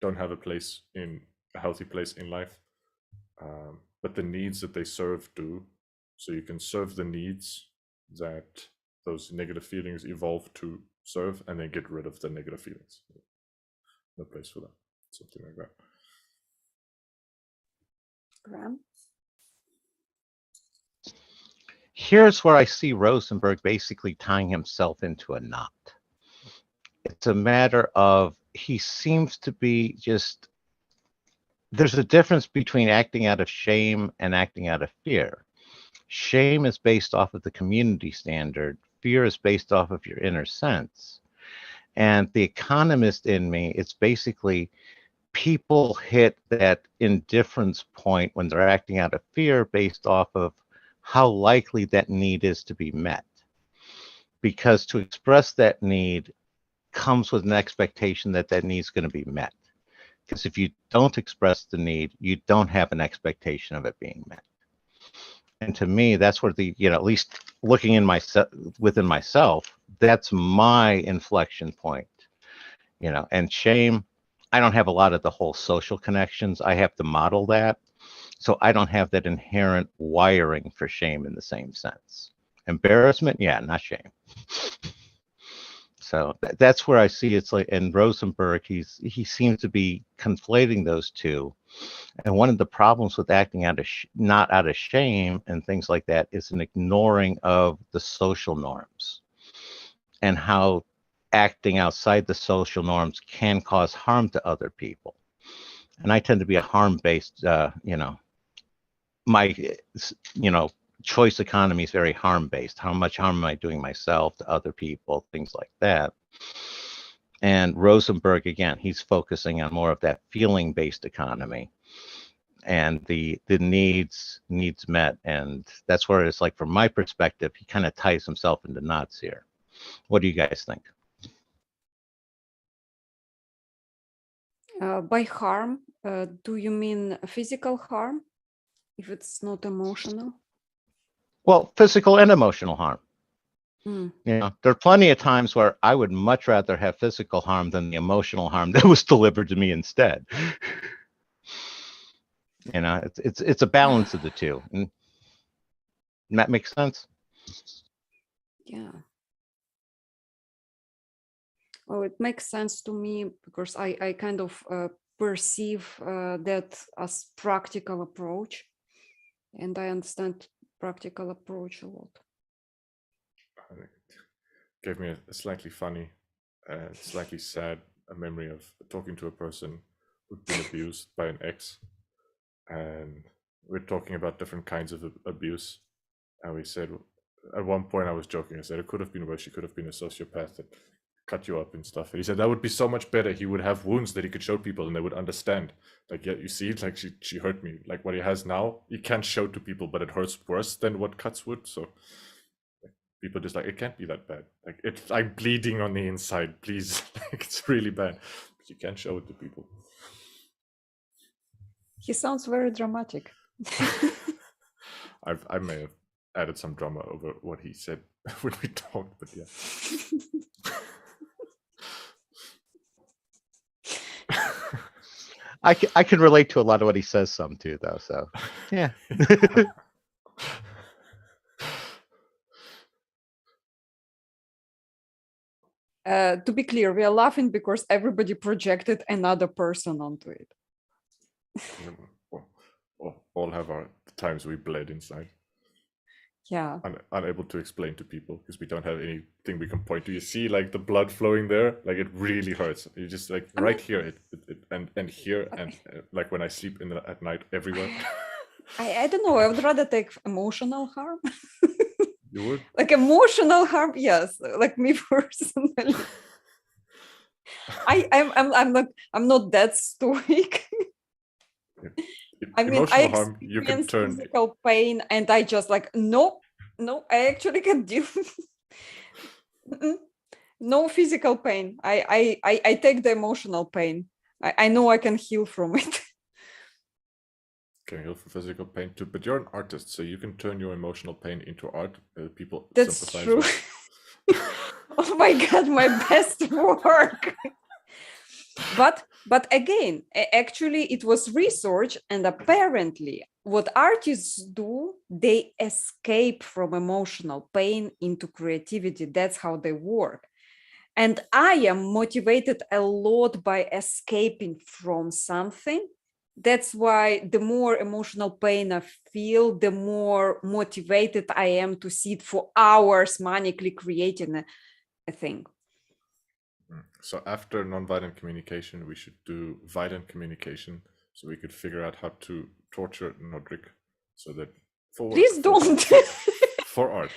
don't have a place in a healthy place in life, but the needs that they serve do. So you can serve the needs that those negative feelings evolve to serve, and then get rid of the negative feelings. No place for that. Something like that. Graham? Here's where I see Rosenberg basically tying himself into a knot. It's a matter of he seems to be just, there's a difference between acting out of shame and acting out of fear. Shame is based off of the community standard. Fear is based off of your inner sense. And the economist in me, it's basically people hit that indifference point when they're acting out of fear based off of how likely that need is to be met. Because to express that need comes with an expectation that that need is going to be met. Because if you don't express the need, you don't have an expectation of it being met. And to me, that's where the, at least looking in within myself, that's my inflection point. And shame, I don't have a lot of the whole social connections. I have to model that. So I don't have that inherent wiring for shame in the same sense. Embarrassment, yeah, not shame. So that's where I see it's like, and Rosenberg, he seems to be conflating those two. And one of the problems with acting out of not out of shame and things like that is an ignoring of the social norms and how acting outside the social norms can cause harm to other people. And I tend to be a harm-based, my, choice economy is very harm-based. How much harm am I doing myself, to other people, things like that. And Rosenberg, again, he's focusing on more of that feeling-based economy and the needs met. And that's where it's like, from my perspective, he kind of ties himself into knots here. What do you guys think? By harm, do you mean physical harm if it's not emotional? Well, physical and emotional harm. Mm. There are plenty of times where I would much rather have physical harm than the emotional harm that was delivered to me instead. It's a balance of the two. And that makes sense? Yeah. Well, it makes sense to me because I kind of perceive that as practical approach, and I understand practical approach a lot. It gave me a slightly funny, slightly sad memory of talking to a person who'd been abused by an ex, and we're talking about different kinds of abuse, and we said, at one point I was joking, I said it could have been worse, she could have been a sociopath that cut you up and stuff, and he said that would be so much better, he would have wounds that he could show people and they would understand, like, yeah, you see, like, she hurt me, like what he has now he can't show to people, but it hurts worse than what cuts would. So people just like, it can't be that bad, like, I'm bleeding on the inside, please. Like, it's really bad, but you can't show it to people. He sounds very dramatic. I may have added some drama over what he said when we talked, but yeah. I can relate to a lot of what he says some too, though. So yeah. To be clear, we are laughing because everybody projected another person onto it. All have our times we bled inside. Yeah. Unable to explain to people because we don't have anything we can point to. You see, like, the blood flowing there, like, it really hurts. You just, like, right here, and here, and like when I sleep at night, everywhere. I don't know. I would rather take emotional harm. You would? Like emotional harm, yes. Like me personally. I'm not that stoic. I mean, I emotional harm, you can experience turn. physical pain, and I just like, no, I actually can do. No physical pain. I take the emotional pain. I know I can heal from it. Can heal from physical pain too, but you're an artist, so you can turn your emotional pain into art. People That's sympathize true. with. Oh my God, my best work. But again, actually, it was research, and apparently, what artists do, they escape from emotional pain into creativity. That's how they work. And I am motivated a lot by escaping from something. That's why the more emotional pain I feel, the more motivated I am to sit for hours manically creating a thing. So after nonviolent communication, we should do violent communication, so we could figure out how to torture Nodrik, so that Please don't. For art.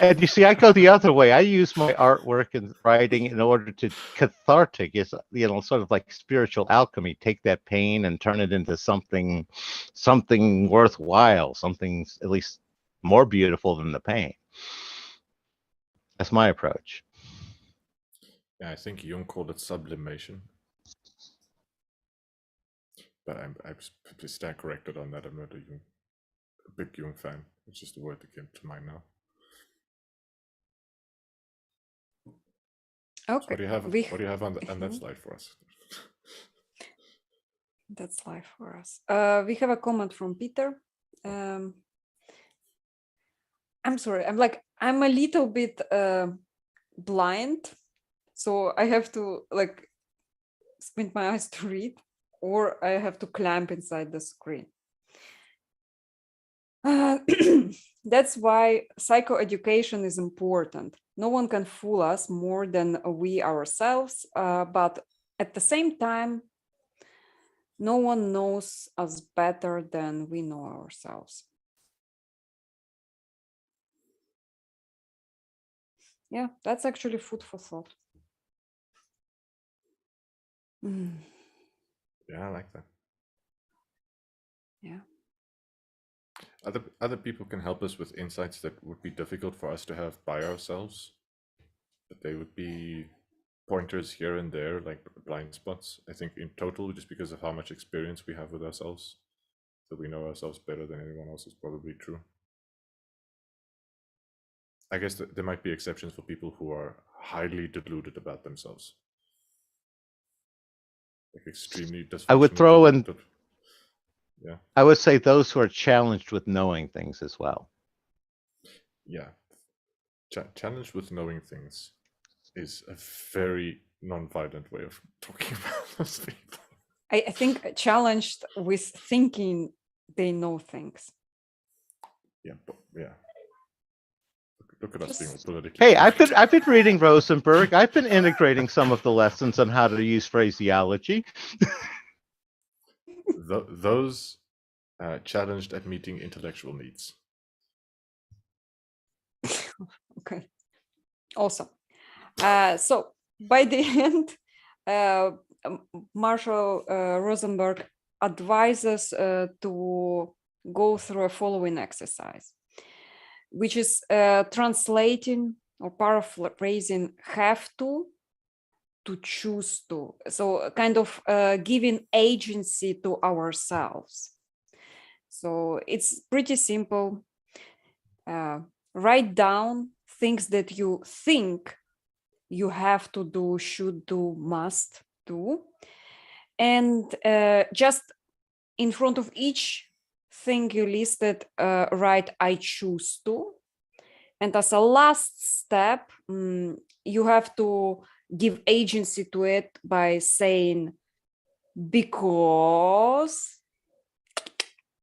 And you see, I go the other way. I use my artwork and writing in order to cathartic, is sort of like spiritual alchemy. Take that pain and turn it into something worthwhile, something at least more beautiful than the pain. That's my approach. Yeah, I think Jung called it sublimation. But I'm stand corrected on that. I'm not a big Jung fan. It's just the word that came to mind now. Okay. So what do you have on that slide for us? That slide for us. We have a comment from Peter. I'm sorry. I'm a little bit blind, so I have to like squint my eyes to read, or I have to clamp inside the screen. That's why psychoeducation is important. No one can fool us more than we ourselves, but at the same time, no one knows us better than we know ourselves. Yeah, that's actually food for thought. Mm, Yeah, I like that. yeah. Other people can help us with insights that would be difficult for us to have by ourselves. But they would be pointers here and there, like blind spots. I think in total, just because of how much experience we have with ourselves, that we know ourselves better than anyone else is probably true. I guess there might be exceptions for people who are highly deluded about themselves, like extremely dysfunctional. I would throw in, deluded. Yeah, I would say those who are challenged with knowing things as well. yeah. Challenge with knowing things is a very non-violent way of talking about those people. I think challenged with thinking they know things. Yeah, but yeah. Look at us being all Just- politically. Hey, correct. I've been reading Rosenberg. I've been integrating some of the lessons on how to use phraseology. Those challenged at meeting intellectual needs. Okay, awesome. So by the end, Marshall Rosenberg advises to go through a following exercise, which is translating or paraphrasing have to choose to. So kind of giving agency to ourselves. So it's pretty simple. Write down things that you think you have to do, should do, must do. And just in front of each thing you listed, write I choose to. And as a last step, you have to give agency to it by saying because.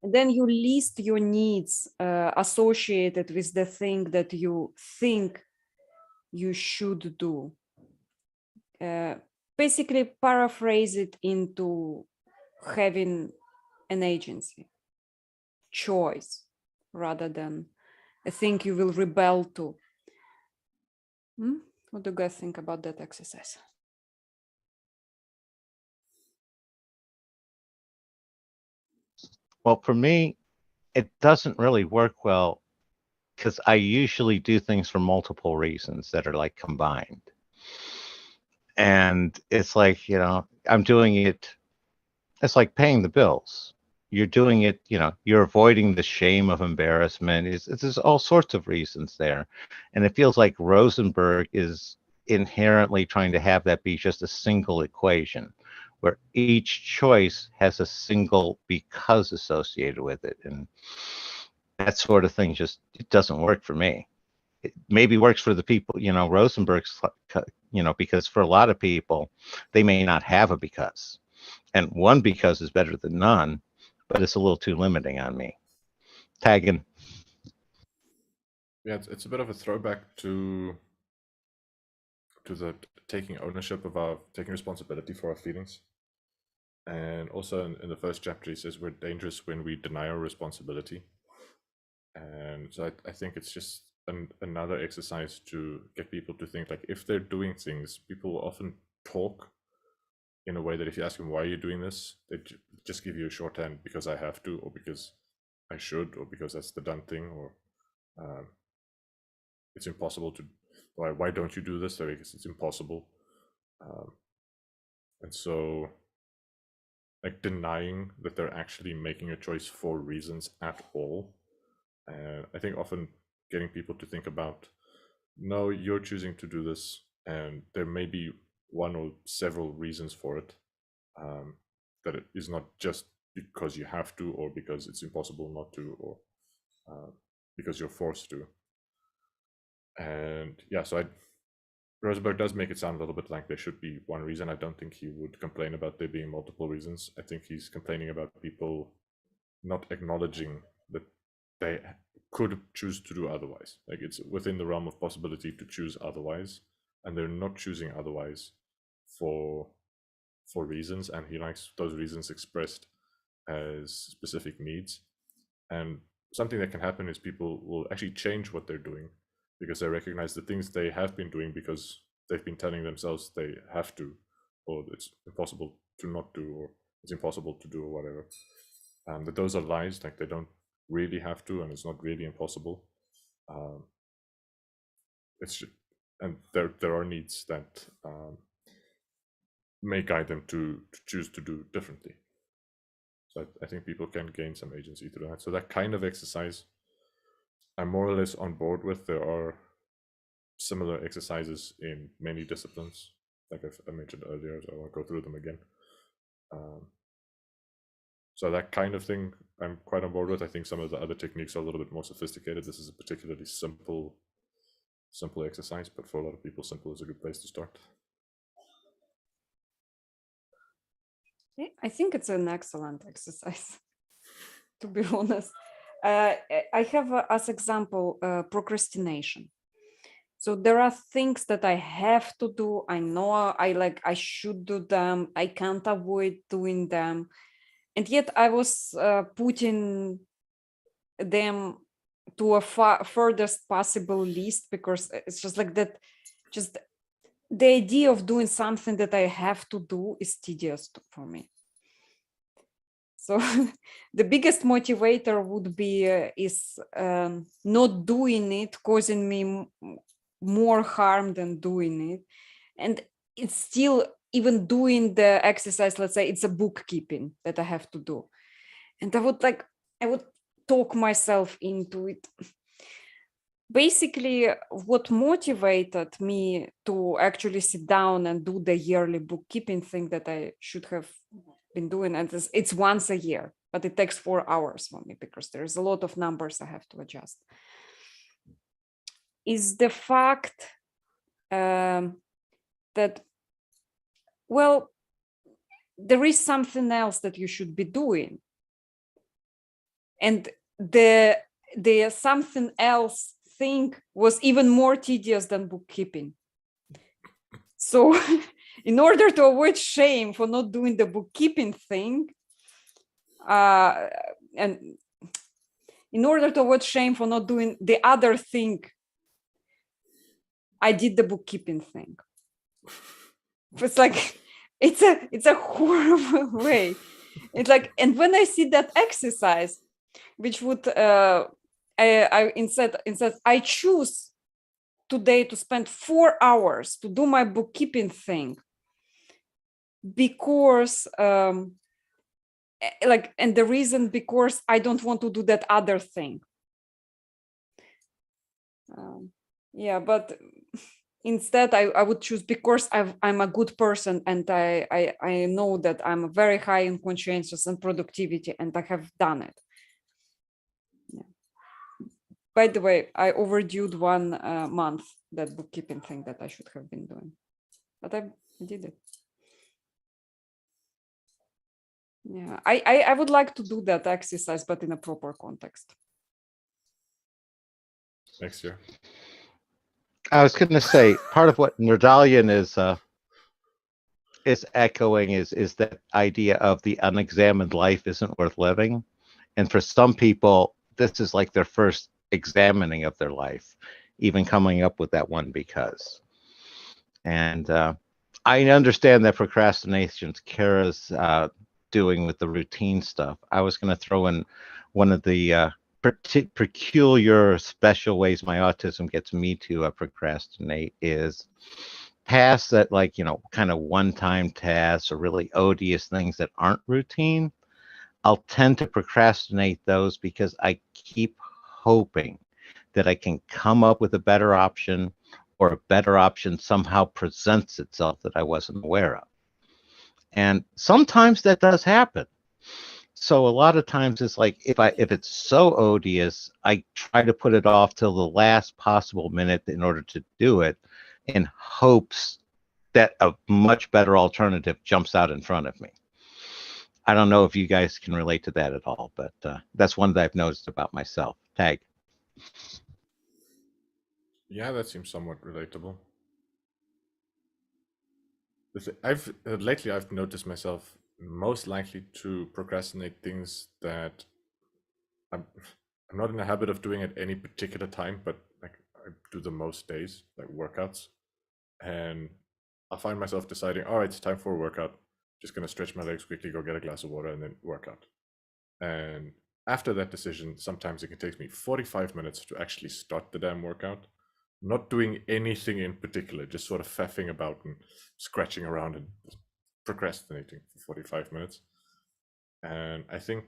And then you list your needs associated with the thing that you think you should do. Basically, paraphrase it into having an agency, choice, rather than a thing you will rebel to. What do you guys think about that exercise? Well, for me, it doesn't really work well because I usually do things for multiple reasons that are like combined. And it's like, I'm doing it, it's like paying the bills. You're doing it, you're avoiding the shame of embarrassment. There's all sorts of reasons there. And it feels like Rosenberg is inherently trying to have that be just a single equation where each choice has a single because associated with it. And that sort of thing just, it doesn't work for me. It maybe works for the people, Rosenberg's, because for a lot of people, they may not have a because. And one because is better than none, but it's a little too limiting on me. Tagging. Yeah, it's a bit of a throwback to the taking ownership of taking responsibility for our feelings. And also in the first chapter, he says we're dangerous when we deny our responsibility. And so I think it's just another exercise to get people to think, like, if they're doing things, people will often talk in a way that if you ask them why are you doing this, they just give you a shorthand because I have to, or because I should, or because that's the done thing, or it's impossible to, why don't you do this? So because it's impossible. And so like denying that they're actually making a choice for reasons at all. And I think often getting people to think about, no, you're choosing to do this, and there may be one or several reasons for it. That it is not just because you have to, or because it's impossible not to, or because you're forced to. And yeah, so Rosenberg does make it sound a little bit like there should be one reason. I don't think he would complain about there being multiple reasons. I think he's complaining about people not acknowledging that they could choose to do otherwise. Like it's within the realm of possibility to choose otherwise, and they're not choosing otherwise for reasons, and he likes those reasons expressed as specific needs. And something that can happen is people will actually change what they're doing because they recognize the things they have been doing because they've been telling themselves they have to, or it's impossible to not do, or it's impossible to do, or whatever. That those are lies. Like they don't really have to, and it's not really impossible. It's just, and there are needs that may guide them to choose to do differently. So I think people can gain some agency through that. So that kind of exercise, I'm more or less on board with. There are similar exercises in many disciplines, like I mentioned earlier, so I won't go through them again. So that kind of thing I'm quite on board with. I think some of the other techniques are a little bit more sophisticated. This is a particularly simple exercise, but for a lot of people, simple is a good place to start. Yeah, I think it's an excellent exercise, to be honest. I have as example procrastination. So there are things that I have to do. I know I should do them. I can't avoid doing them, and yet I was putting them to a furthest possible list because it's just like that. Just the idea of doing something that I have to do is tedious for me. So the biggest motivator would be is not doing it, causing me more harm than doing it. And it's still, even doing the exercise, let's say it's a bookkeeping that I have to do. And I would talk myself into it. Basically, what motivated me to actually sit down and do the yearly bookkeeping thing that I should have been doing, and it's once a year, but it takes 4 hours for me because there's a lot of numbers I have to adjust, is the fact that, well, there is something else that you should be doing. And the something else thing was even more tedious than bookkeeping. So in order to avoid shame for not doing the bookkeeping thing, and in order to avoid shame for not doing the other thing, I did the bookkeeping thing. It's like, it's a horrible way. It's like, and when I see that exercise, which would, I instead I choose today to spend 4 hours to do my bookkeeping thing because and the reason, because I don't want to do that other thing. Yeah, but instead I would choose because I'm a good person, and I know that I'm very high in conscientious and productivity, and I have done it. Yeah. By the way, I overdue 1 month that bookkeeping thing that I should have been doing, but I did it. Yeah, I would like to do that exercise, but in a proper context. Next year. I was going to say, part of what Nordalian is echoing is that idea of the unexamined life isn't worth living. And for some people, this is like their first examining of their life, even coming up with that one because. And I understand that procrastination's Kara's doing with the routine stuff. I was going to throw in one of the peculiar special ways my autism gets me to procrastinate is tasks that, like, kind of one-time tasks or really odious things that aren't routine. I'll tend to procrastinate those because I keep hoping that I can come up with a better option, or a better option somehow presents itself that I wasn't aware of. And sometimes that does happen. So a lot of times it's like, if it's so odious, I try to put it off till the last possible minute in order to do it, in hopes that a much better alternative jumps out in front of me. I don't know if you guys can relate to that at all, but that's one that I've noticed about myself. Tag. Yeah, that seems somewhat relatable. Lately I've noticed myself most likely to procrastinate things that I'm I'm not in the habit of doing at any particular time, but like I do the most days, like workouts, and I'll find myself deciding, all right, it's time for a workout. Just gonna stretch my legs quickly, go get a glass of water, and then work out. And after that decision, sometimes it can take me 45 minutes to actually start the damn workout. Not doing anything in particular, just sort of faffing about and scratching around and procrastinating for 45 minutes. And I think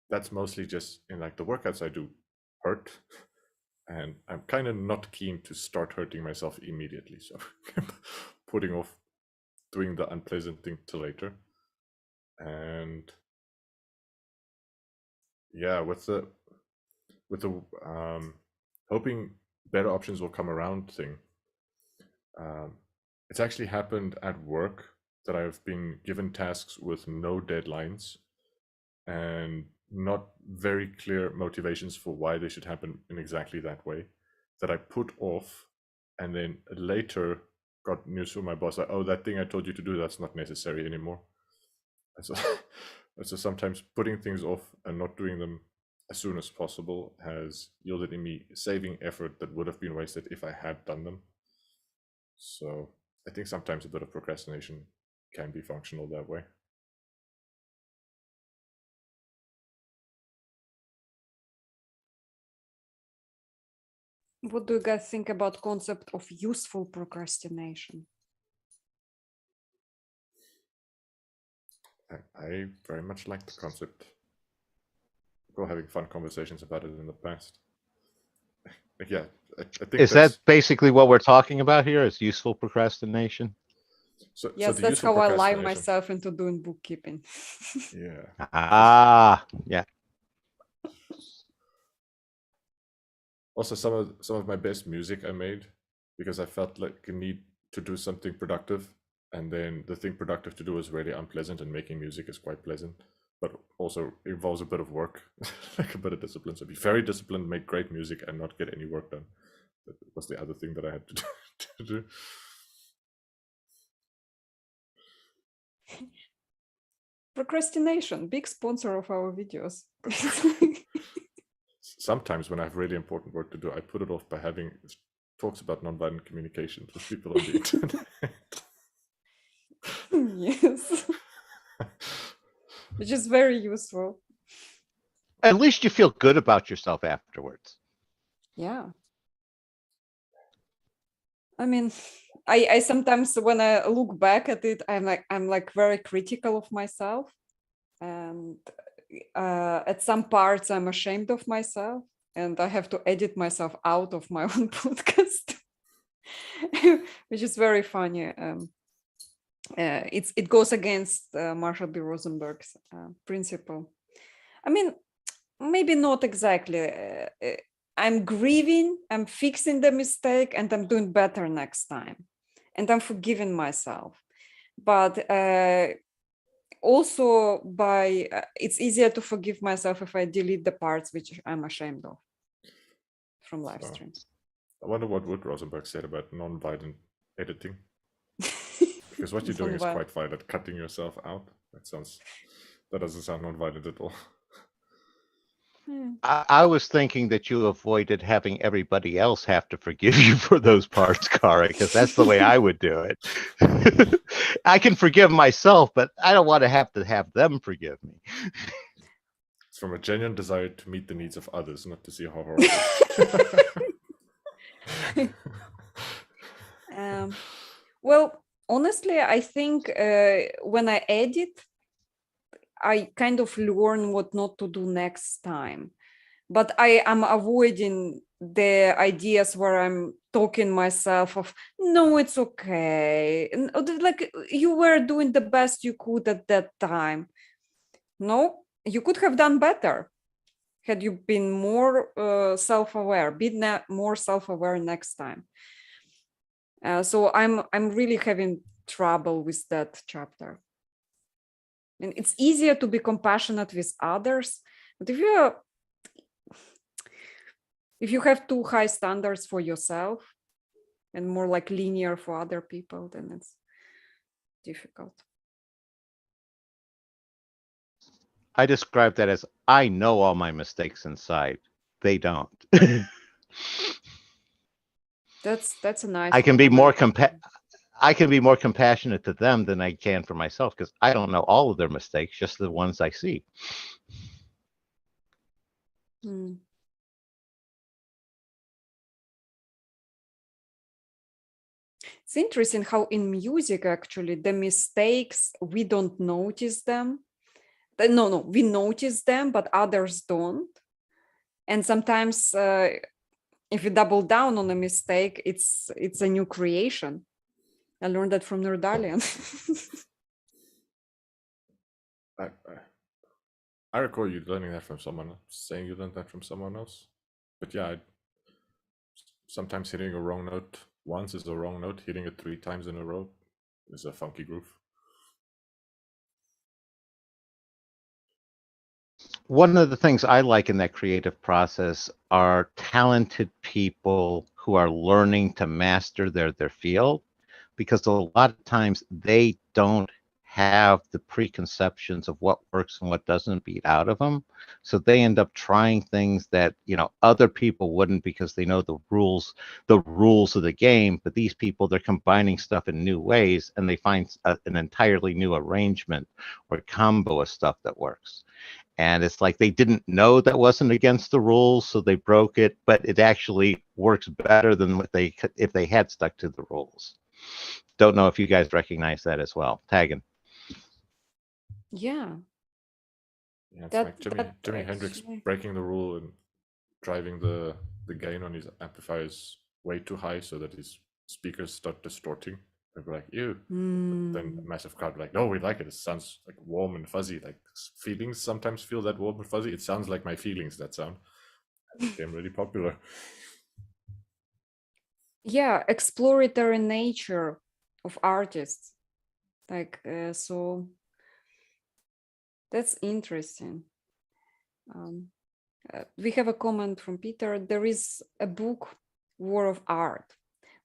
that's mostly just in like the workouts I do hurt. And I'm kind of not keen to start hurting myself immediately. So putting off doing the unpleasant thing till later. And yeah, with the hoping better options will come around thing. It's actually happened at work that I've been given tasks with no deadlines and not very clear motivations for why they should happen in exactly that way, that I put off, and then later got news from my boss like, oh, that thing I told you to do, that's not necessary anymore. And so, so sometimes putting things off and not doing them as soon as possible has yielded in me saving effort that would have been wasted if I had done them. So I think sometimes a bit of procrastination can be functional that way. What do you guys think about concept of useful procrastination? I very much like the concept. We're having fun conversations about it in the past. Yeah, I think Is that basically what we're talking about here? Is useful procrastination? So, Yes, so that's how I lie myself into doing bookkeeping. Yeah. Yeah. Also, some of my best music I made because I felt like a need to do something productive, and then the thing productive to do is really unpleasant, and making music is quite pleasant, but also involves a bit of work, like a bit of discipline. So be very disciplined, make great music, and not get any work done. That was the other thing that I had to do. Procrastination, big sponsor of our videos. Sometimes when I have really important work to do, I put it off by having talks about nonviolent communication with people on the internet. Yes. Which is very useful. At least you feel good about yourself afterwards. Yeah. I mean, I sometimes when I look back at it, I'm like very critical of myself, and at some parts I'm ashamed of myself, and I have to edit myself out of my own podcast, which is very funny. It goes against Marshall B. Rosenberg's principle. I mean, maybe not exactly. I'm grieving, I'm fixing the mistake, and I'm doing better next time. And I'm forgiving myself. But also it's easier to forgive myself if I delete the parts which I'm ashamed of from live streams. I wonder what Wood Rosenberg said about non-violent editing. Because what you're doing is quite violent, cutting yourself out. That doesn't sound non-violent at all. I was thinking that you avoided having everybody else have to forgive you for those parts, Kara, because that's the way I would do it. I can forgive myself, but I don't want to have them forgive me. It's from a genuine desire to meet the needs of others, not to see how horrible. Well, honestly, I think when I edit, I kind of learn what not to do next time. But I am avoiding the ideas where I'm talking myself of, no, it's okay. Like you were doing the best you could at that time. No, you could have done better had you been more self-aware, more self-aware next time. So I'm really having trouble with that chapter. And it's easier to be compassionate with others, but if you have too high standards for yourself and more like linear for other people, then it's difficult. I describe that as I know all my mistakes inside. They don't. That's a nice I can be comment. I can be more compassionate to them than I can for myself because I don't know all of their mistakes, just the ones I see. It's interesting how in music, actually, the mistakes, we don't notice them. No, we notice them, but others don't. And sometimes if you double down on a mistake, it's a new creation. I learned that from Nordalian. I recall you learning that from someone else, saying you learned that from someone else. But yeah, sometimes hitting a wrong note once is a wrong note. Hitting it 3 times in a row is a funky groove. One of the things I like in that creative process are talented people who are learning to master their field, because a lot of times they don't have the preconceptions of what works and what doesn't beat out of them. So they end up trying things that, other people wouldn't because they know the rules of the game. But these people, they're combining stuff in new ways and they find an entirely new arrangement or combo of stuff that works. And it's like they didn't know that wasn't against the rules, so they broke it, but it actually works better than what if they had stuck to the rules. Don't know if you guys recognize that as well. Tagging. Yeah. Yeah, it's like Jimi Hendrix breaking the rule and driving the gain on his amplifiers way too high so that his speakers start distorting. They're like, ew. Then a massive crowd like, no, we like it. It sounds like warm and fuzzy. Like feelings sometimes feel that warm and fuzzy. It sounds like my feelings, that sound. It became really popular. Yeah, exploratory nature of artists. Like, so that's interesting. We have a comment from Peter. There is a book, War of Art,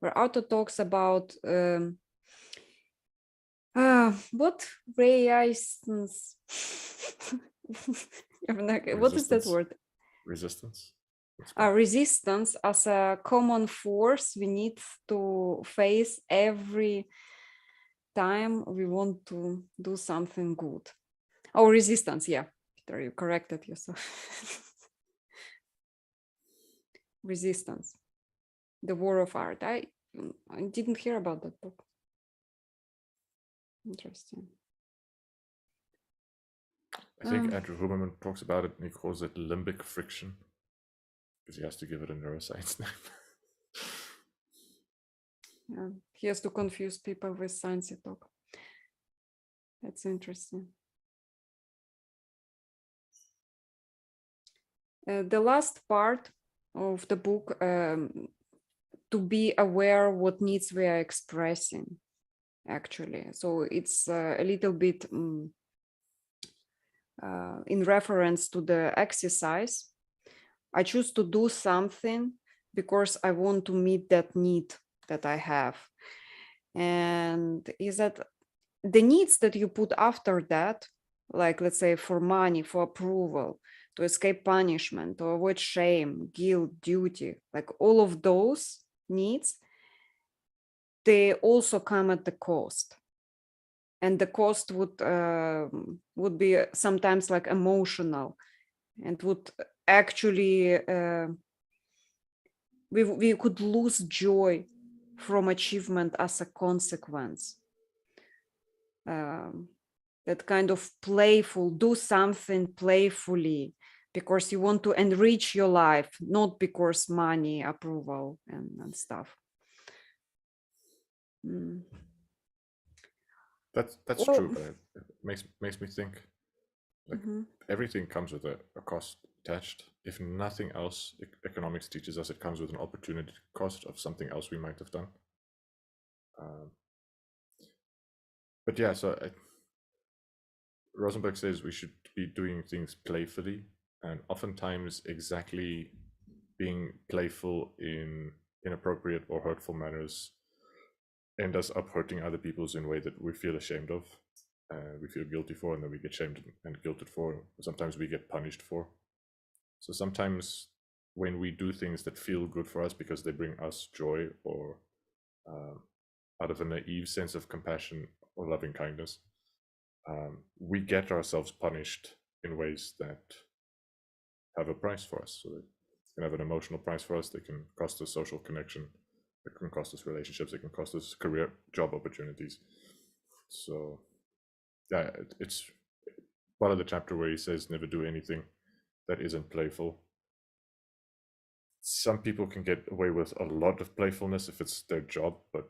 where author talks about what resistance. What is that word? Resistance. Resistance as a common force we need to face every time we want to do something good. Oh, resistance, yeah. Peter, you corrected yourself. Resistance, the War of Art. I didn't hear about that book. Interesting. I think Andrew Huberman talks about it and he calls it limbic friction because he has to give it a neuroscience name. Yeah, he has to confuse people with sciencey talk. That's interesting. The last part of the book, to be aware what needs we are expressing, actually. So it's a little bit in reference to the exercise. I choose to do something because I want to meet that need that I have. And is that the needs that you put after that, like let's say for money, for approval, to escape punishment, to avoid shame, guilt, duty, like all of those needs, they also come at the cost. And the cost would be sometimes like emotional, and would actually we could lose joy from achievement as a consequence. That kind of playful, do something playfully because you want to enrich your life, not because money, approval, and stuff. That's true, but it makes me think like everything comes with a cost attached. If nothing else, economics teaches us it comes with an opportunity cost of something else we might have done. But yeah, so Rosenberg says we should be doing things playfully, and oftentimes exactly being playful in inappropriate or hurtful manners end us up hurting other people's in a way that we feel ashamed of, we feel guilty for, and then we get shamed and guilted for. Sometimes we get punished for. So sometimes when we do things that feel good for us because they bring us joy, or out of a naive sense of compassion or loving kindness, we get ourselves punished in ways that have a price for us. So they can have an emotional price for us. They can cost us social connection. They can cost us relationships. They can cost us career, job opportunities. So yeah, it's part of the chapter where he says never do anything that isn't playful. Some people can get away with a lot of playfulness if it's their job, but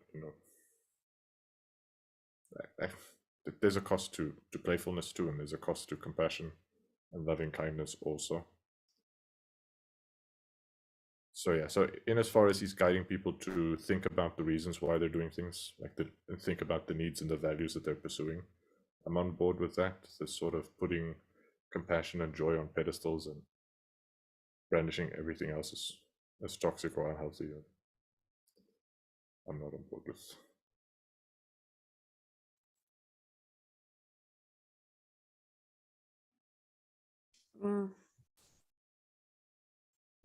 there's a cost to playfulness too, and there's a cost to compassion and loving kindness also. So yeah, so in as far as he's guiding people to think about the reasons why they're doing things, and think about the needs and the values that they're pursuing, I'm on board with that. This sort of putting compassion and joy on pedestals and brandishing everything else as toxic or unhealthy, I'm not on board with.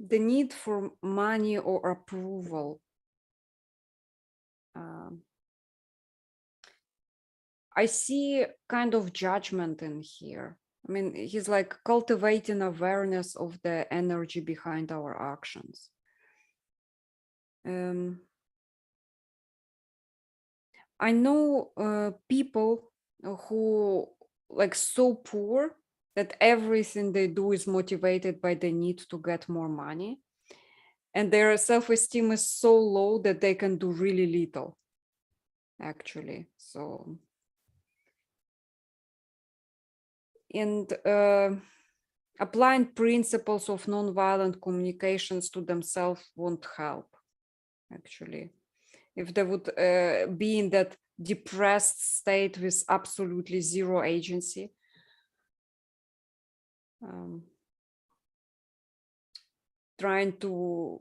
The need for money or approval. I see kind of judgment in here. I mean, he's like cultivating awareness of the energy behind our actions. I know people who like so poor that everything they do is motivated by the need to get more money. And their self-esteem is so low that they can do really little, actually. So, and applying principles of nonviolent communications to themselves won't help, actually. If they would be in that depressed state with absolutely zero agency, trying to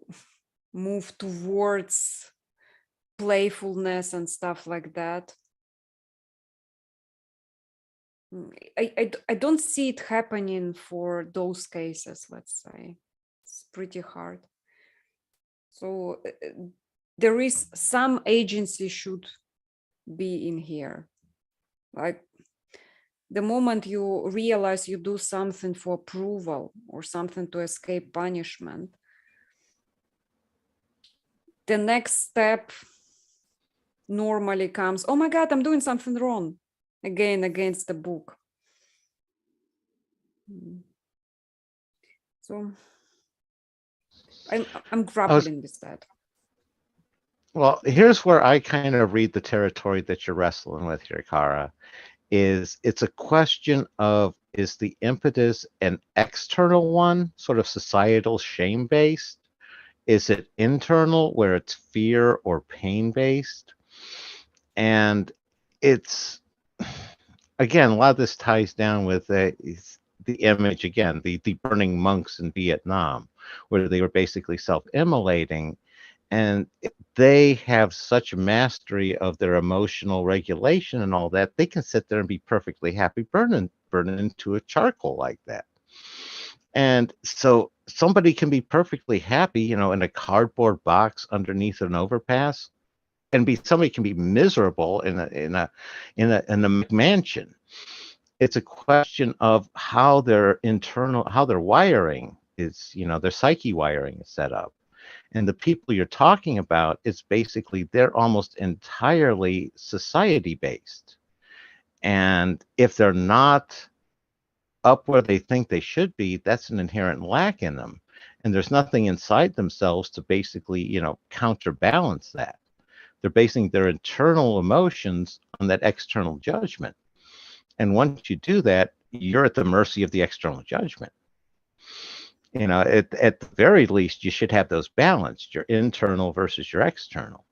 move towards playfulness and stuff like that. I don't see it happening for those cases, let's say. It's pretty hard. So there is some agency should be in here. Like the moment you realize you do something for approval or something to escape punishment, the next step normally comes, oh my God, I'm doing something wrong, again, against the book. So I'm grappling with that. Well, here's where I kind of read the territory that you're wrestling with here, Kara. It's a question of, is the impetus an external one, sort of societal shame based? Is it internal, where it's fear or pain based? And it's, again, a lot of this ties down with the image, again, the burning monks in Vietnam, where they were basically self-immolating. And they have such mastery of their emotional regulation and all that, they can sit there and be perfectly happy burning into a charcoal like that. And so somebody can be perfectly happy, in a cardboard box underneath an overpass, and somebody can be miserable in a mansion. It's a question of how their wiring is, their psyche wiring is set up. And the people you're talking about, it's basically they're almost entirely society based. And if they're not up where they think they should be, that's an inherent lack in them. And there's nothing inside themselves to basically, counterbalance that. They're basing their internal emotions on that external judgment. And once you do that, you're at the mercy of the external judgment. At the very least, you should have those balanced, your internal versus your external.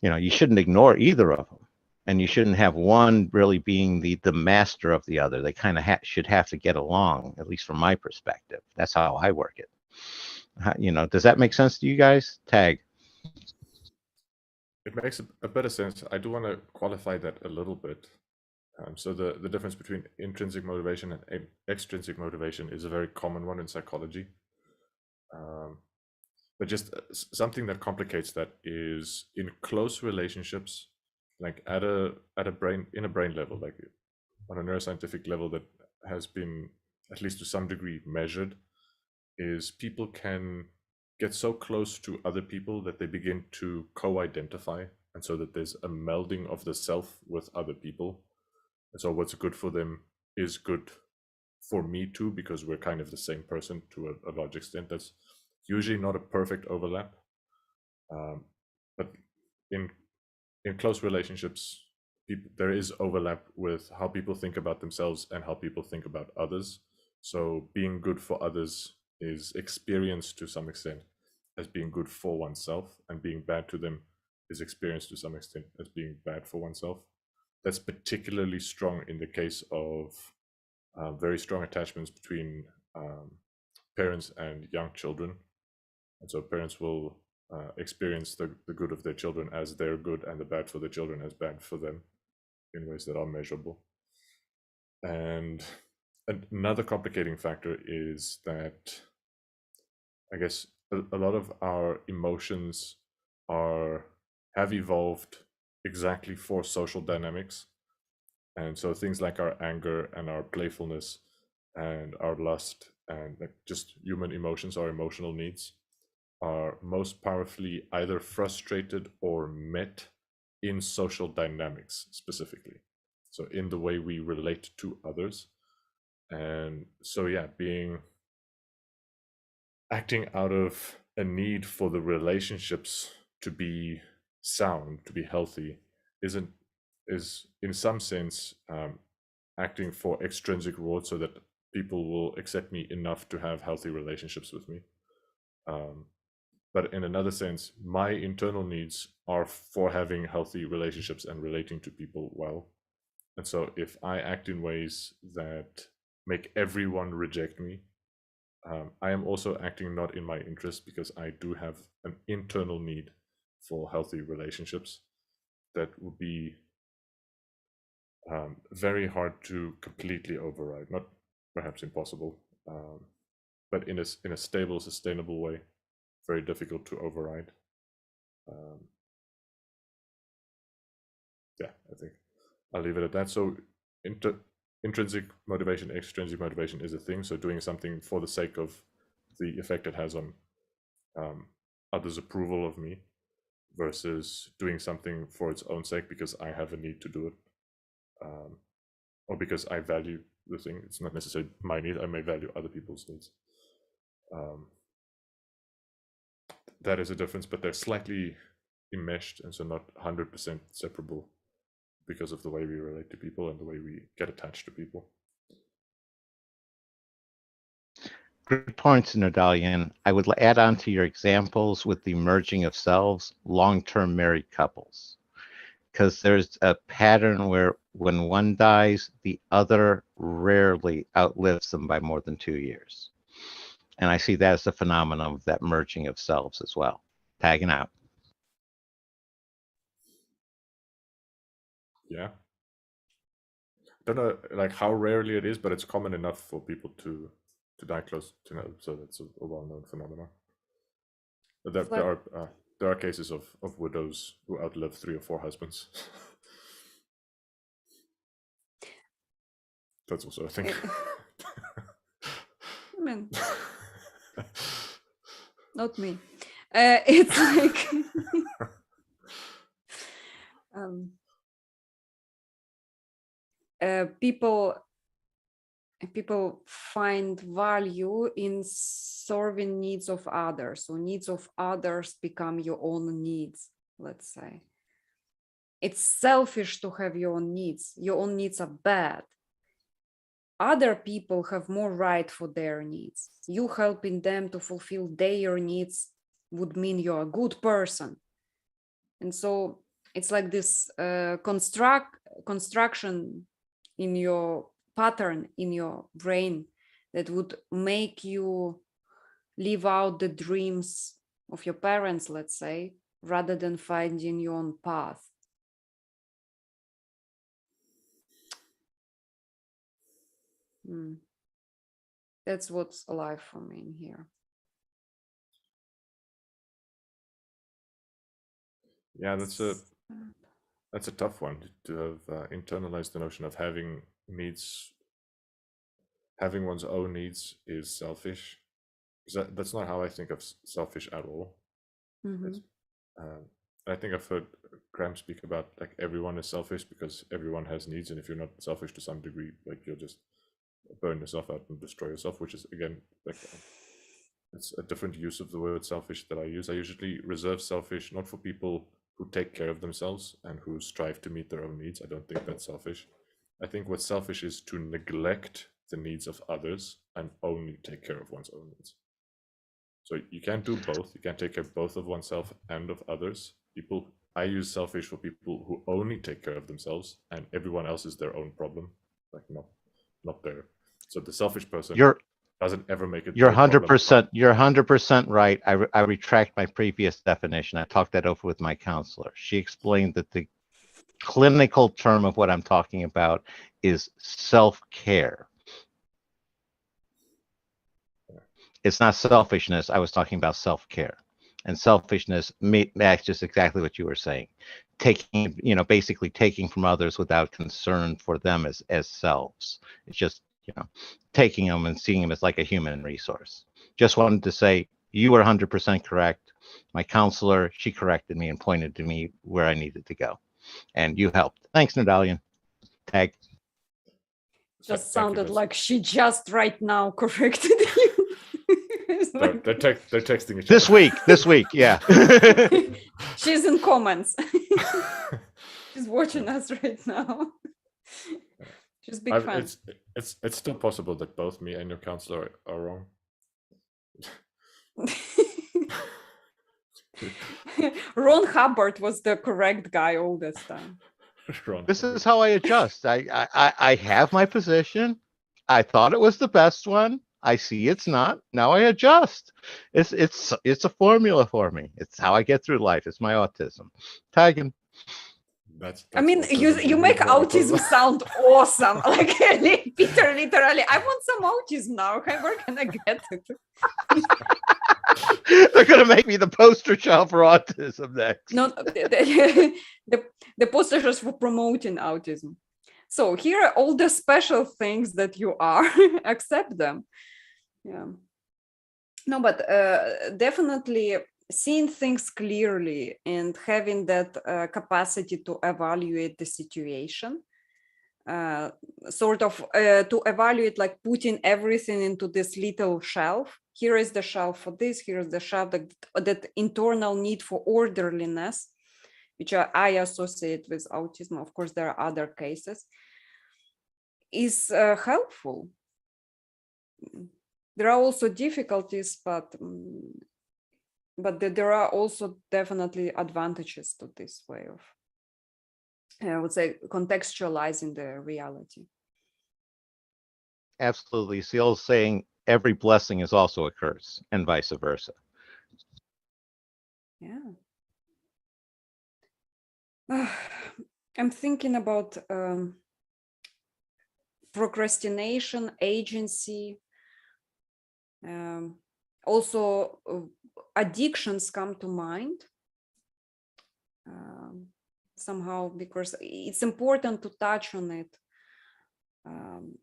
You shouldn't ignore either of them. and you shouldn't have one really being the master of the other. They kind of should have to get along, at least from my perspective. That's how I work it. Does that make sense to you guys? Tag. It makes a better sense. I do want to qualify that a little bit. So the difference between intrinsic motivation and extrinsic motivation is a very common one in psychology. But just something that complicates that is in close relationships, like at a brain level, like on a neuroscientific level that has been at least to some degree measured, is people can get so close to other people that they begin to co-identify, and so that there's a melding of the self with other people. And so what's good for them is good for me too, because we're kind of the same person to a large extent. That's usually not a perfect overlap, but in close relationships, there is overlap with how people think about themselves and how people think about others. So being good for others is experienced to some extent as being good for oneself, and being bad to them is experienced to some extent as being bad for oneself. That's particularly strong in the case of very strong attachments between parents and young children. And so parents will experience the good of their children as their good, and the bad for their children as bad for them, in ways that are measurable. And another complicating factor is that I guess a lot of our emotions have evolved exactly for social dynamics. And so things like our anger and our playfulness and our lust and just human emotions, our emotional needs, are most powerfully either frustrated or met in social dynamics specifically. So in the way we relate to others. And so yeah, acting out of a need for the relationships to be sound, to be healthy, is in some sense acting for extrinsic rewards, so that people will accept me enough to have healthy relationships with me. But in another sense, my internal needs are for having healthy relationships and relating to people well. And so if I act in ways that make everyone reject me, I am also acting not in my interest, because I do have an internal need for healthy relationships that would be very hard to completely override. Not perhaps impossible, but in a stable, sustainable way, very difficult to override. Yeah, I think I'll leave it at that. So intrinsic motivation, extrinsic motivation is a thing. So doing something for the sake of the effect it has on others' approval of me, versus doing something for its own sake because I have a need to do it, or because I value the thing. It's not necessarily my need. I may value other people's needs. That is a difference, but they're slightly enmeshed, and so not 100% separable, because of the way we relate to people and the way we get attached to people. Good points, Nodalian. I would add on to your examples with the merging of selves, long-term married couples, because there's a pattern where when one dies, the other rarely outlives them by more than 2 years. And I see that as the phenomenon of that merging of selves as well. Tagging out. Yeah. Don't know like how rarely it is, but it's common enough for people to die close to know. So that's a well-known phenomenon. But there are cases of widows who outlive 3 or 4 husbands. That's also a thing. I mean, not me. It's like people find value in serving needs of others. So needs of others become your own needs, let's say. It's selfish to have your own needs. Your own needs are bad. Other people have more right for their needs. You helping them to fulfill their needs would mean you're a good person. And so it's like this construction in your pattern in your brain that would make you live out the dreams of your parents, let's say, rather than finding your own path. That's what's alive for me in here. Yeah, that's a tough one to have internalized the notion of having needs. Having one's own needs is selfish. That's not how I think of selfish at all. I think I've heard Graham speak about like everyone is selfish because everyone has needs, and if you're not selfish to some degree, like you'll just burn yourself out and destroy yourself, which is again like it's a different use of the word selfish that I use. I usually reserve selfish not for people who take care of themselves and who strive to meet their own needs. I don't think that's selfish. I think what's selfish is to neglect the needs of others and only take care of one's own needs. So you can't do both. You can't take care both of oneself and of others. I use selfish for people who only take care of themselves and everyone else is their own problem, like not their. So the selfish person doesn't ever make it. You're 100%. You're 100% right. I retract my previous definition. I talked that over with my counselor. She explained that the clinical term of what I'm talking about is self-care. It's not selfishness. I was talking about self-care, and selfishness matches exactly what you were saying. Taking, basically taking from others without concern for them as selves. It's just, taking them and seeing them as like a human resource. Just wanted to say you were 100% correct. My counselor, she corrected me and pointed to me where I needed to go, and you helped. Thanks, Nodalian. Tag. Just sounded like she just right now corrected you. Like, they're texting each other. This week, yeah. She's in comments. She's watching us right now. She's big fan. It's still possible that both me and your counselor are wrong. Ron Hubbard was the correct guy all this time. This is how I adjust. I have my position. I thought it was the best one. I see it's not. Now I adjust. It's a formula for me. It's how I get through life. It's my autism. Tagging. That's I mean, you make autism sound awesome. Like Peter, literally, I want some autism now. Where can I get it? They're gonna make me the poster child for autism next. No, the poster child for promoting autism. So here are all the special things that you are. Accept them. Yeah. No, but definitely seeing things clearly and having that capacity to evaluate the situation, sort of to evaluate, like putting everything into this little shelf. Here is the shelf for this, here is the shelf, that internal need for orderliness, which I associate with autism. Of course, there are other cases, is helpful. There are also difficulties, but there are also definitely advantages to this way of, I would say, contextualizing the reality. Absolutely. It's the old saying, every blessing is also a curse, and vice versa. Yeah. I'm thinking about procrastination, agency. Also, addictions come to mind somehow, because it's important to touch on it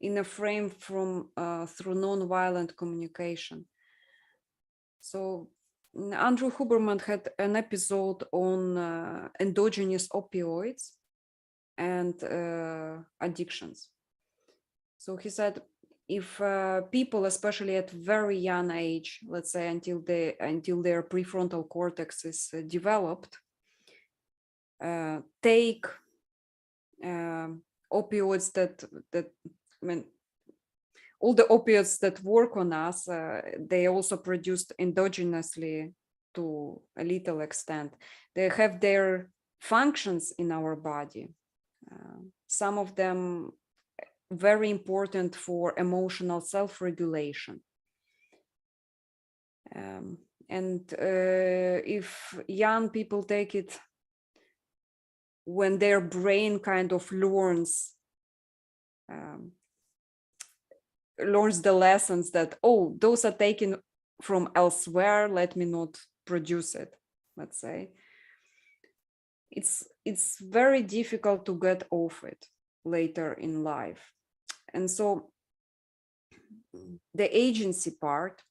in a frame from through nonviolent communication. So Andrew Huberman had an episode on endogenous opioids and addictions. So he said, if people, especially at very young age, let's say until their prefrontal cortex is developed, take opioids that I mean, all the opioids that work on us, they also produced endogenously to a little extent. They have their functions in our body. Some of them very important for emotional self-regulation. And if young people take it when their brain kind of learns the lessons that, oh, those are taken from elsewhere, let me not produce it, let's say, it's very difficult to get off it later in life. And so the agency part,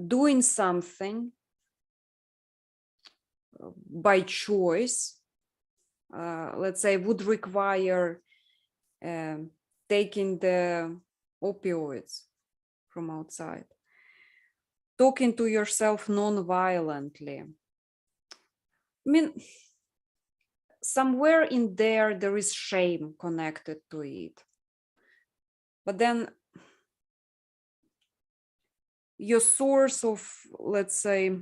doing something by choice, let's say, would require taking the opioids from outside, talking to yourself non-violently. I mean, somewhere in there is shame connected to it. But then your source of, let's say,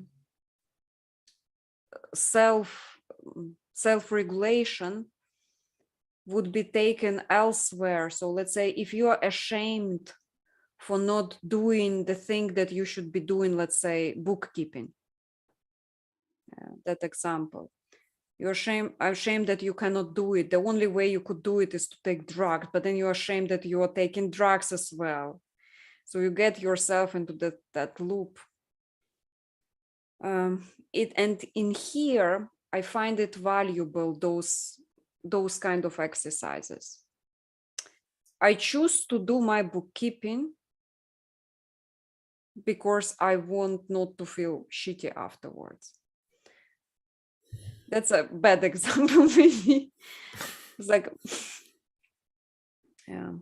self-regulation would be taken elsewhere. So let's say if you are ashamed for not doing the thing that you should be doing, let's say bookkeeping, that example, you're ashamed that you cannot do it. The only way you could do it is to take drugs, but then you're ashamed that you are taking drugs as well. So you get yourself into that loop. And in here, I find it valuable, those kind of exercises. I choose to do my bookkeeping because I want not to feel shitty afterwards. That's a bad example, maybe. It's like, yeah.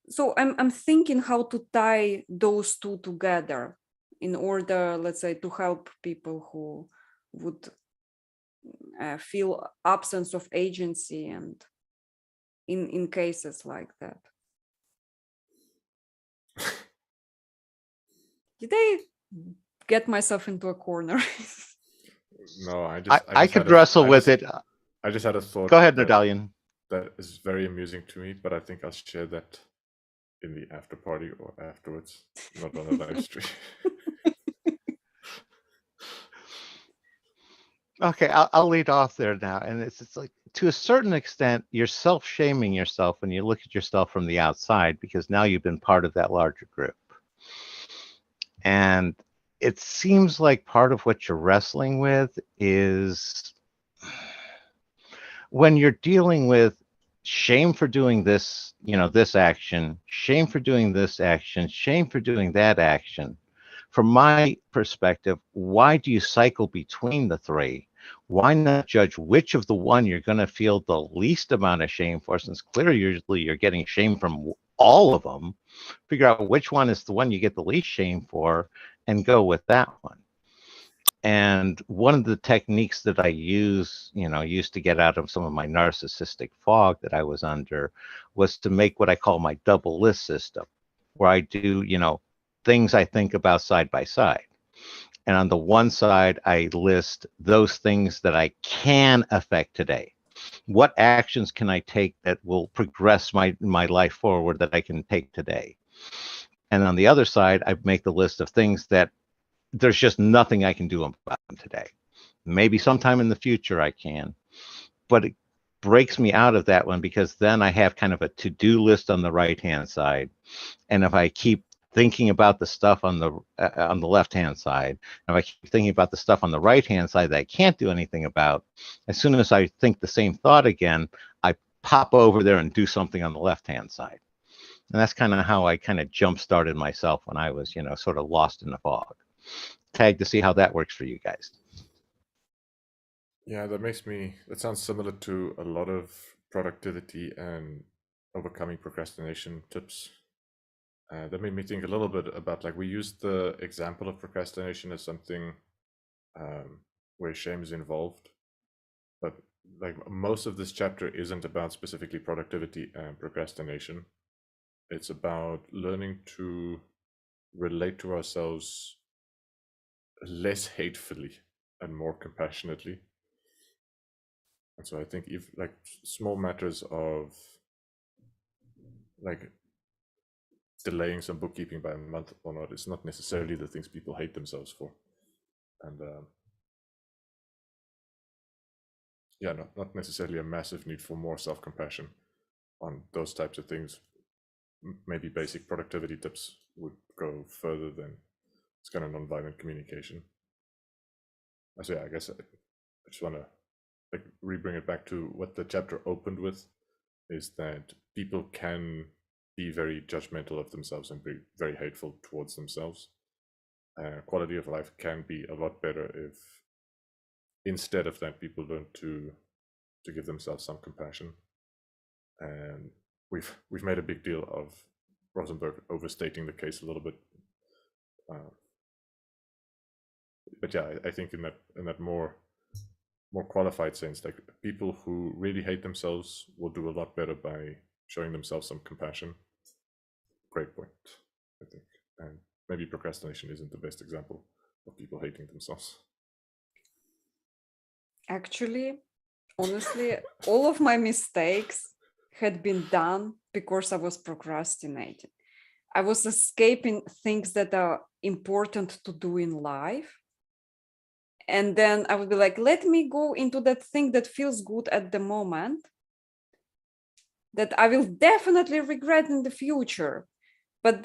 So I'm thinking how to tie those two together in order, let's say, to help people who would feel absence of agency and in cases like that. Did I get myself into a corner? No, I could wrestle with it. I just had a thought. Go ahead, Nodalian. That is very amusing to me, but I think I'll share that in the after party or afterwards, not on the live stream. Okay, I'll lead off there now. And it's like, to a certain extent, you're self-shaming yourself when you look at yourself from the outside, because now you've been part of that larger group. And it seems like part of what you're wrestling with is when you're dealing with shame for doing this, this action, shame for doing this action, shame for doing that action. From my perspective, why do you cycle between the three? Why not judge which of the one you're going to feel the least amount of shame for, since clearly usually you're getting shame from all of them? Figure out which one is the one you get the least shame for and go with that one. And one of the techniques that I used to get out of some of my narcissistic fog that I was under was to make what I call my double list system, where I do, things I think about side by side. And on the one side, I list those things that I can affect today. What actions can I take that will progress my life forward that I can take today? And on the other side, I make the list of things that there's just nothing I can do about them today. Maybe sometime in the future I can, but it breaks me out of that one, because then I have kind of a to-do list on the right-hand side. And if I keep thinking about the stuff on the left-hand side, if I keep thinking about the stuff on the right-hand side that I can't do anything about, as soon as I think the same thought again, I pop over there and do something on the left-hand side. And that's kind of how I kind of jump-started myself when I was, sort of lost in the fog. Tag to see how that works for you guys. Yeah, that sounds similar to a lot of productivity and overcoming procrastination tips. That made me think a little bit about, like, we used the example of procrastination as something where shame is involved, but like most of this chapter isn't about specifically productivity and procrastination. It's about learning to relate to ourselves less hatefully and more compassionately. And so I think if like small matters of like delaying some bookkeeping by a month or not, it's not necessarily the things people hate themselves for. And yeah, not necessarily a massive need for more self-compassion on those types of things. Maybe basic productivity tips would go further than it's kind of non-violent communication. So yeah, I guess I just want to like re-bring it back to what the chapter opened with, is that people can be very judgmental of themselves and be very hateful towards themselves. Quality of life can be a lot better if instead of that people learn to give themselves some compassion. And we've made a big deal of Rosenberg overstating the case a little bit, but yeah, I think in that more qualified sense, like people who really hate themselves will do a lot better by showing themselves some compassion. Great point, I think. And maybe procrastination isn't the best example of people hating themselves. Actually, honestly, all of my mistakes had been done because I was procrastinating. I was escaping things that are important to do in life. And then I would be like, let me go into that thing that feels good at the moment, that I will definitely regret in the future. But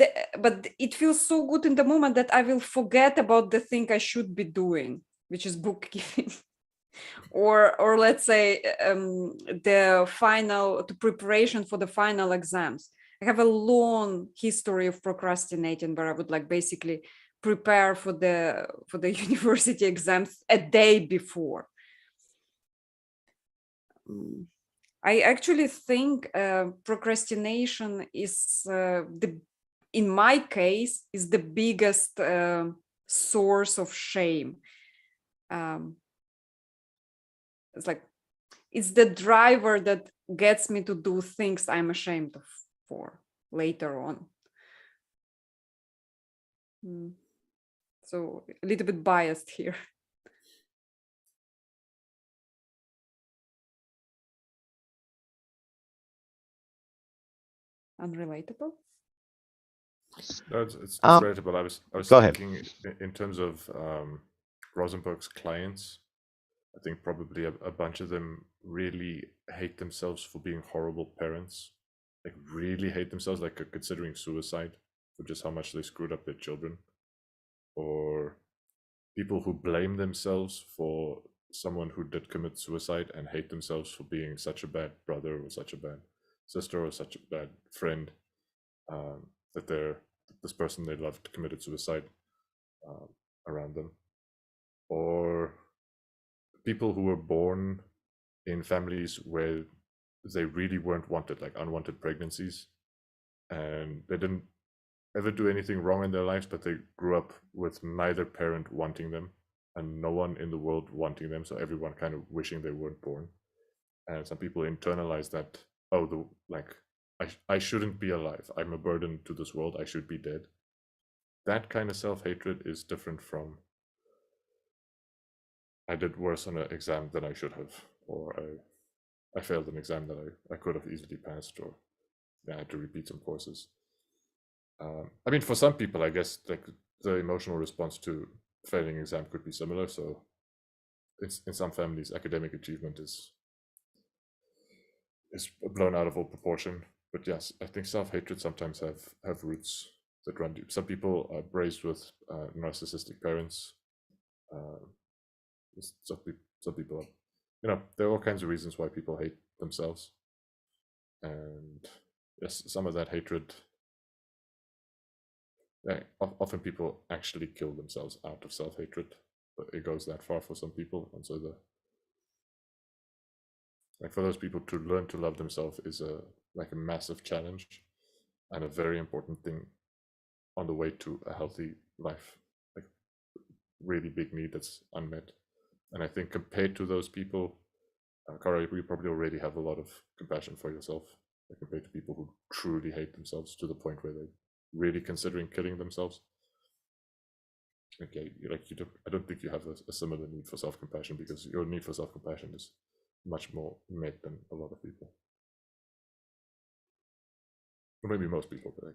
it feels so good in the moment that I will forget about the thing I should be doing, which is bookkeeping. or let's say the preparation for the final exams. I have a long history of procrastinating where I would like basically prepare for the university exams a day before. I actually think procrastination is in my case is the biggest source of shame. It's like it's the driver that gets me to do things I'm ashamed of for later on. So a little bit biased here. Unrelatable? No, it's relatable. I was Go ahead. thinking in terms of Rosenberg's clients. I think probably a bunch of them really hate themselves for being horrible parents, like really hate themselves, like considering suicide for just how much they screwed up their children, or people who blame themselves for someone who did commit suicide and hate themselves for being such a bad brother or such a bad sister or such a bad friend, that this person they loved committed suicide around them, or people who were born in families where they really weren't wanted, like unwanted pregnancies, and they didn't ever do anything wrong in their lives, but they grew up with neither parent wanting them and no one in the world wanting them, so everyone kind of wishing they weren't born. And some people internalize that, oh, I shouldn't be alive, I'm a burden to this world, I should be dead. That kind of self-hatred is different from I did worse on an exam than I should have, or I failed an exam that I could have easily passed, or I had to repeat some courses. I mean, for some people, I guess like the emotional response to failing exam could be similar. So in some families, academic achievement is blown out of all proportion. But yes, I think self-hatred sometimes have roots that run deep. Some people are raised with narcissistic parents. Some people are, there are all kinds of reasons why people hate themselves. And yes, some of that hatred, often people actually kill themselves out of self-hatred, but it goes that far for some people. And so for those people to learn to love themselves is a massive challenge and a very important thing on the way to a healthy life, like really big need that's unmet. And I think compared to those people, Kara, you probably already have a lot of compassion for yourself, like compared to people who truly hate themselves to the point where they're really considering killing themselves. Okay, I don't think you have a similar need for self-compassion, because your need for self-compassion is much more met than a lot of people. Or maybe most people, but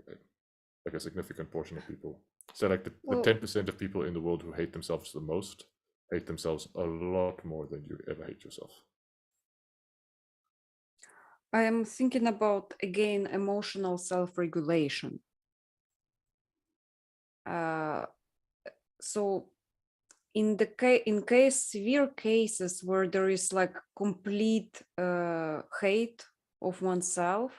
like a significant portion of people. So like the 10% of people in the world who hate themselves the most hate themselves a lot more than you ever hate yourself. I am thinking about, again, emotional self-regulation. So in severe cases where there is like complete hate of oneself,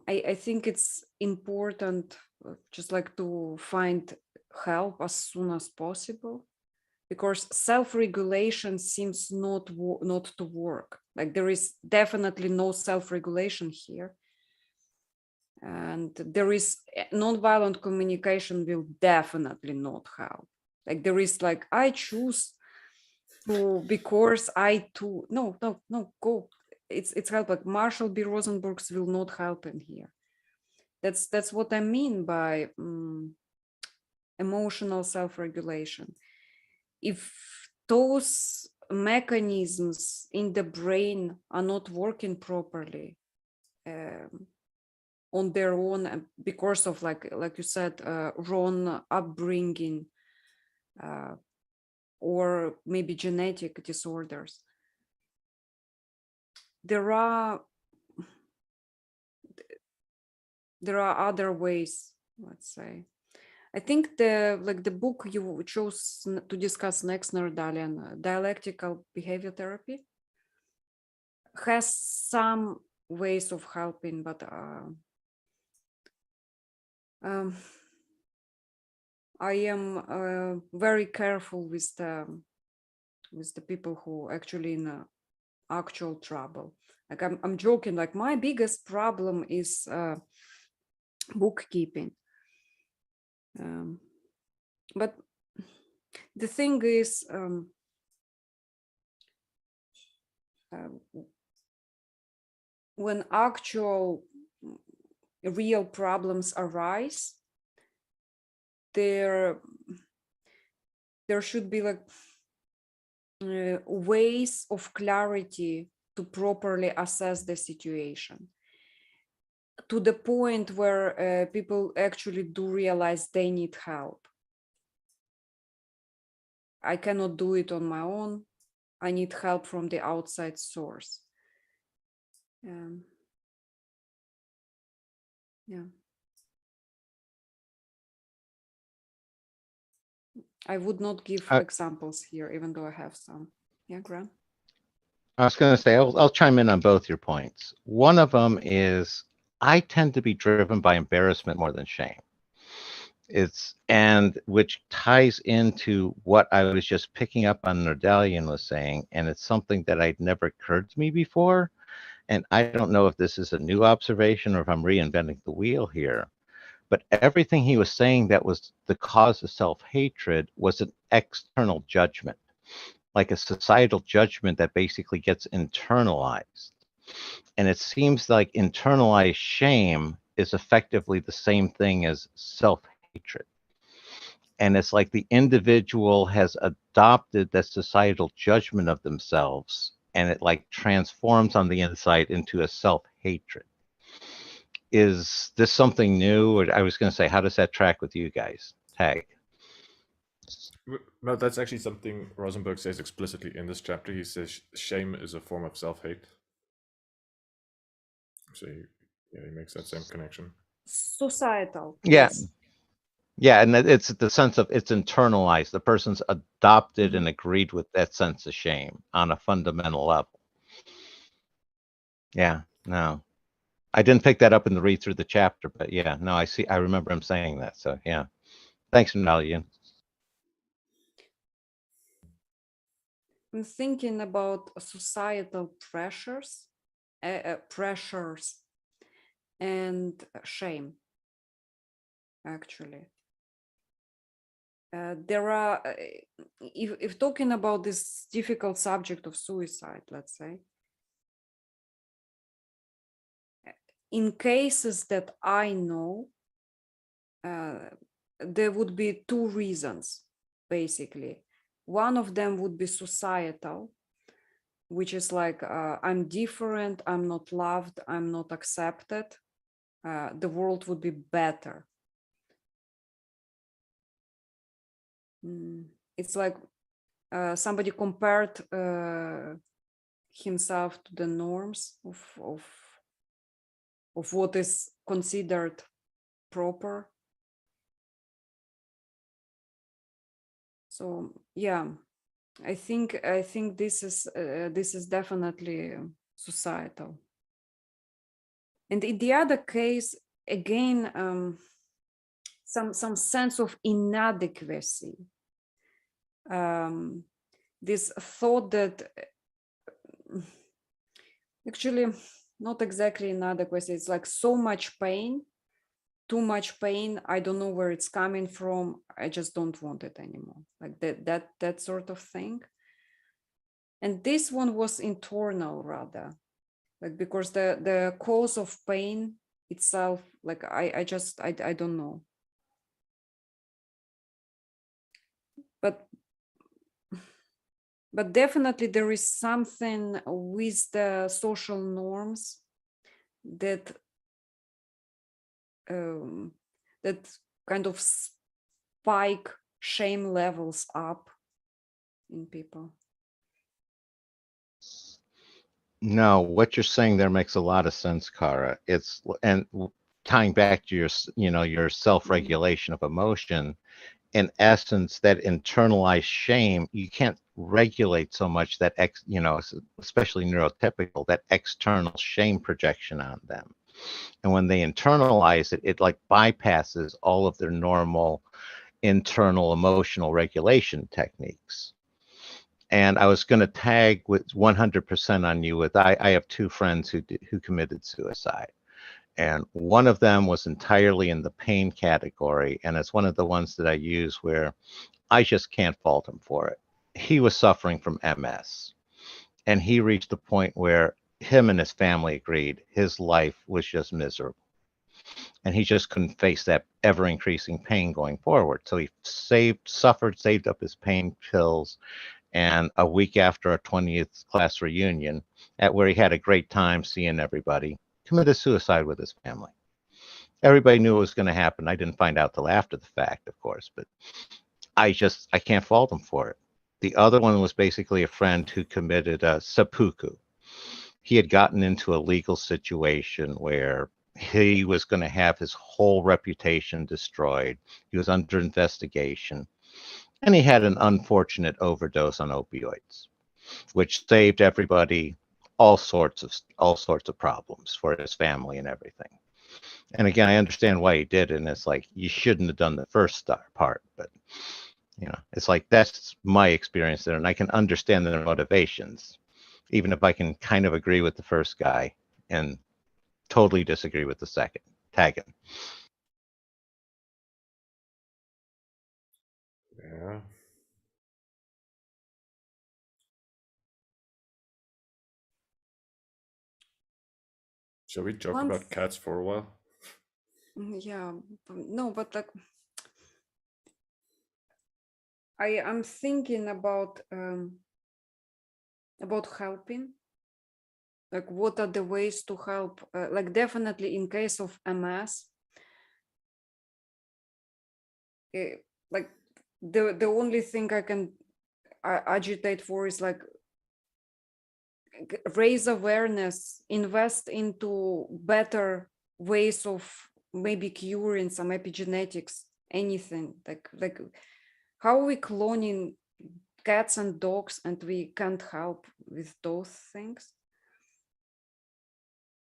I think it's important just like to find help as soon as possible, because self-regulation seems not to work. Like there is definitely no self-regulation here. And there is nonviolent communication will definitely not help. Like there is like, I choose to, because I too, no, go. It's help. Like Marshall B. Rosenberg's will not help in here. That's what I mean by emotional self-regulation. If those mechanisms in the brain are not working properly on their own, because of like you said, wrong upbringing, or maybe genetic disorders, there are other ways, let's say. I think the book you chose to discuss next, Nordalian, Dialectical Behavior Therapy, has some ways of helping, but I am very careful with the people who actually in actual trouble. Like I'm joking. Like my biggest problem is bookkeeping. But the thing is, when actual real problems arise, there should be like ways of clarity to properly assess the situation, to the point where people actually do realize they need help. I cannot do it on my own. I need help from the outside source. Yeah. I would not give examples here, even though I have some. Yeah, Graham? I was going to say, I'll chime in on both your points. One of them is I tend to be driven by embarrassment more than shame. And which ties into what I was just picking up on Nordalian was saying, and it's something that I'd never occurred to me before. And I don't know if this is a new observation or if I'm reinventing the wheel here, but everything he was saying that was the cause of self-hatred was an external judgment, like a societal judgment that basically gets internalized. And it seems like internalized shame is effectively the same thing as self-hatred. And it's like the individual has adopted that societal judgment of themselves, and it like transforms on the inside into a self-hatred. Is this something new? Or I was going to say, how does that track with you guys? Tag. No, that's actually something Rosenberg says explicitly in this chapter. He says shame is a form of self-hate. So he makes that same connection. Societal. Yeah. Yes. Yeah, and it's the sense of it's internalized. The person's adopted and agreed with that sense of shame on a fundamental level. Yeah, no. I didn't pick that up in the read through the chapter, but yeah, no, I remember him saying that. So yeah. Thanks, Nalian. I'm thinking about societal pressures and shame, actually. There are, if talking about this difficult subject of suicide, let's say, in cases that I know, there would be two reasons, basically. One of them would be societal, which is like, I'm different, I'm not loved, I'm not accepted. The world would be better. It's like somebody compared himself to the norms of what is considered proper. So yeah, I think this is definitely societal. And in the other case, again, some sense of inadequacy. This thought that actually not exactly inadequacy, it's like so much pain, too much pain, I don't know where it's coming from, I just don't want it anymore, like that sort of thing. And this one was internal rather, like because the cause of pain itself, like I don't know. But definitely there is something with the social norms that that kind of spike shame levels up in people. No, what you're saying there makes a lot of sense, Kara. Tying back to your self-regulation of emotion, in essence, that internalized shame, you can't regulate so much that especially neurotypical, that external shame projection on them. And when they internalize it, it like bypasses all of their normal internal emotional regulation techniques. And I was going to tag with 100% on you with I have two friends who committed suicide. And one of them was entirely in the pain category. And it's one of the ones that I use where I just can't fault him for it. He was suffering from MS. And he reached the point where him and his family agreed his life was just miserable. And he just couldn't face that ever increasing pain going forward. So he saved up his pain pills. And a week after our 20th class reunion, at where he had a great time seeing everybody, committed suicide with his family. Everybody knew it was going to happen. I didn't find out till after the fact, of course, but I can't fault him for it. The other one was basically a friend who committed seppuku. He had gotten into a legal situation where he was going to have his whole reputation destroyed. He was under investigation, and he had an unfortunate overdose on opioids, which saved everybody all sorts of problems for his family and everything. And again, I understand why he did it, and it's like you shouldn't have done the first part, but it's like that's my experience there, and I can understand their motivations, even if I can kind of agree with the first guy and totally disagree with the second. Tag him. Yeah. Shall we joke about cats for a while? Yeah, no, but like I'm thinking about helping. Like, what are the ways to help? Like, definitely in case of MS, like the only thing I can agitate for is like raise awareness, invest into better ways of maybe curing some epigenetics, anything like how are we cloning cats and dogs and we can't help with those things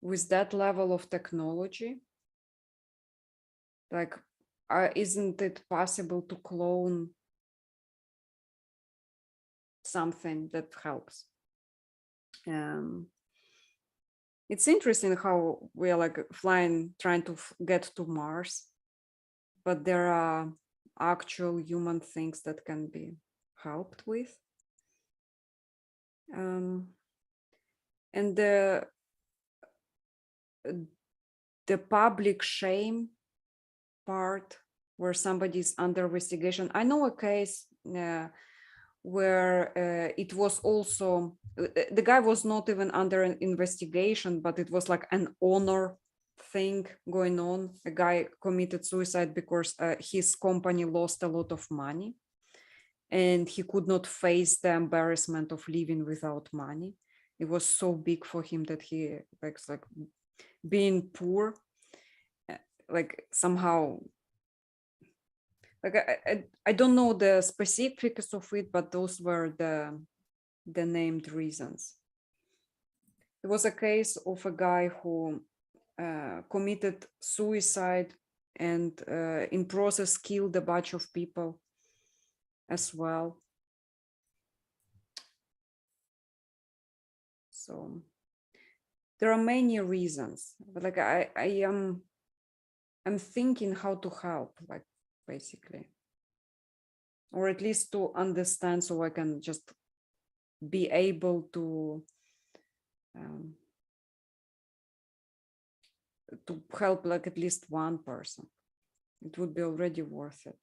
with that level of technology? Like, isn't it possible to clone something that helps? It's interesting how we are like flying, trying to get to Mars, but there are actual human things that can be helped with. And the public shame part, where somebody's under investigation. I know a case where it was also, the guy was not even under an investigation, but it was like an honor thing going on. A guy committed suicide because his company lost a lot of money and he could not face the embarrassment of living without money. It was so big for him that he like being poor, like somehow, like I don't know the specifics of it, but those were the named reasons. There was a case of a guy who committed suicide and in process killed a bunch of people as well. So there are many reasons, but like I'm thinking how to help, like basically, or at least to understand so I can just be able to help like at least one person. It would be already worth it.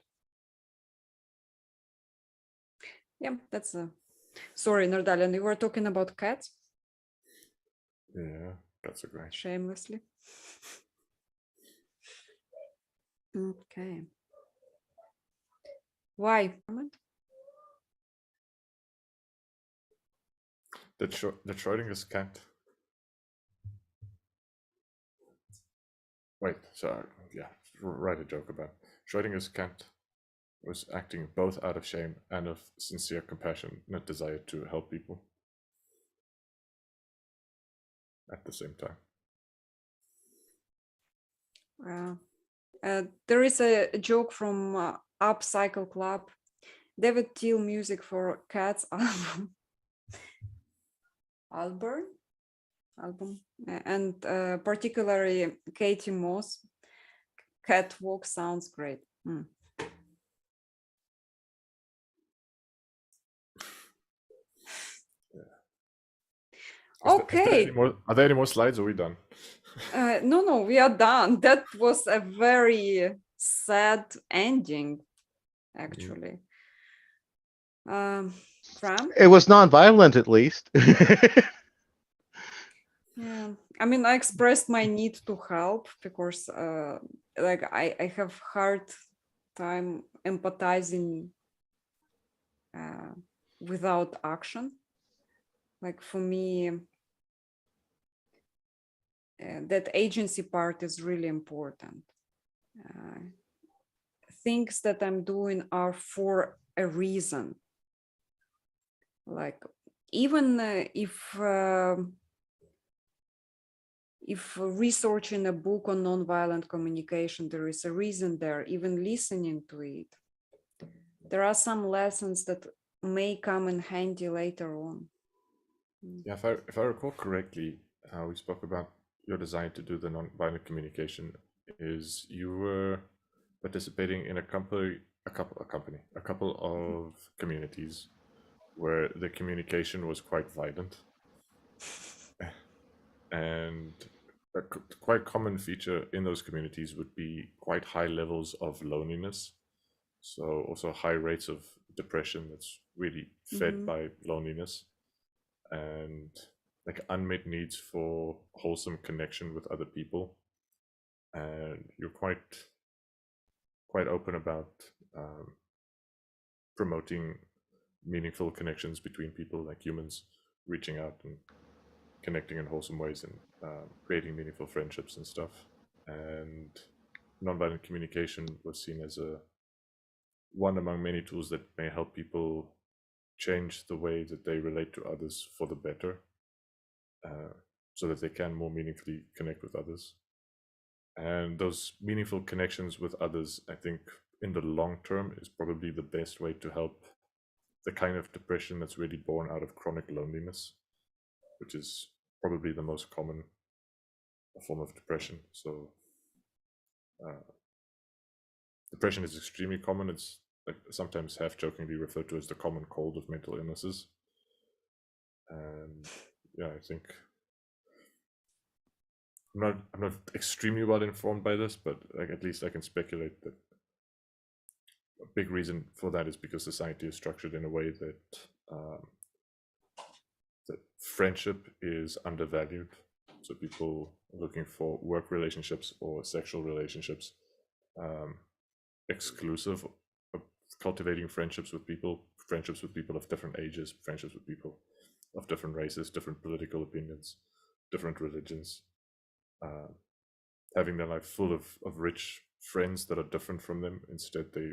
Yeah, that's sorry, Nordalian, you were talking about cats? Yeah, that's a great. Shamelessly. Okay. Why? The Schrodinger's cat. Wait, sorry. Yeah, write a joke about Schrodinger's cat was acting both out of shame and of sincere compassion and a desire to help people at the same time. There is a joke from Upcycle Club. David Thiel music for Cats album. album, and particularly Katie Moss. Catwalk sounds great. Okay. Are there any more slides, or are we done? No, we are done. That was a very sad ending, actually. Fran? It was nonviolent, at least. Yeah, I mean, I expressed my need to help because like I have hard time empathizing without action. Like for me, that agency part is really important. Things that I'm doing are for a reason. Like even if researching a book on nonviolent communication, there is a reason there, even listening to it. There are some lessons that may come in handy later on. Yeah, if I recall correctly, we spoke about your desire to do the nonviolent communication is you were participating in a couple of communities where the communication was quite violent. And a quite common feature in those communities would be quite high levels of loneliness. So also high rates of depression that's really fed by loneliness, and like unmet needs for wholesome connection with other people. And you're quite open about promoting meaningful connections between people, like humans reaching out and connecting in wholesome ways and creating meaningful friendships and stuff. And nonviolent communication was seen as one among many tools that may help people change the way that they relate to others for the better, so that they can more meaningfully connect with others. And those meaningful connections with others, I think, in the long term, is probably the best way to help the kind of depression that's really born out of chronic loneliness, which is probably the most common form of depression. So depression is extremely common. It's like sometimes half-jokingly referred to as the common cold of mental illnesses. And yeah, I think I'm not extremely well informed by this, but like at least I can speculate that a big reason for that is because society is structured in a way that that friendship is undervalued. So people looking for work relationships or sexual relationships, exclusive of cultivating friendships with people of different ages, friendships with people of different races, different political opinions, different religions, having their life full of rich friends that are different from them. Instead, they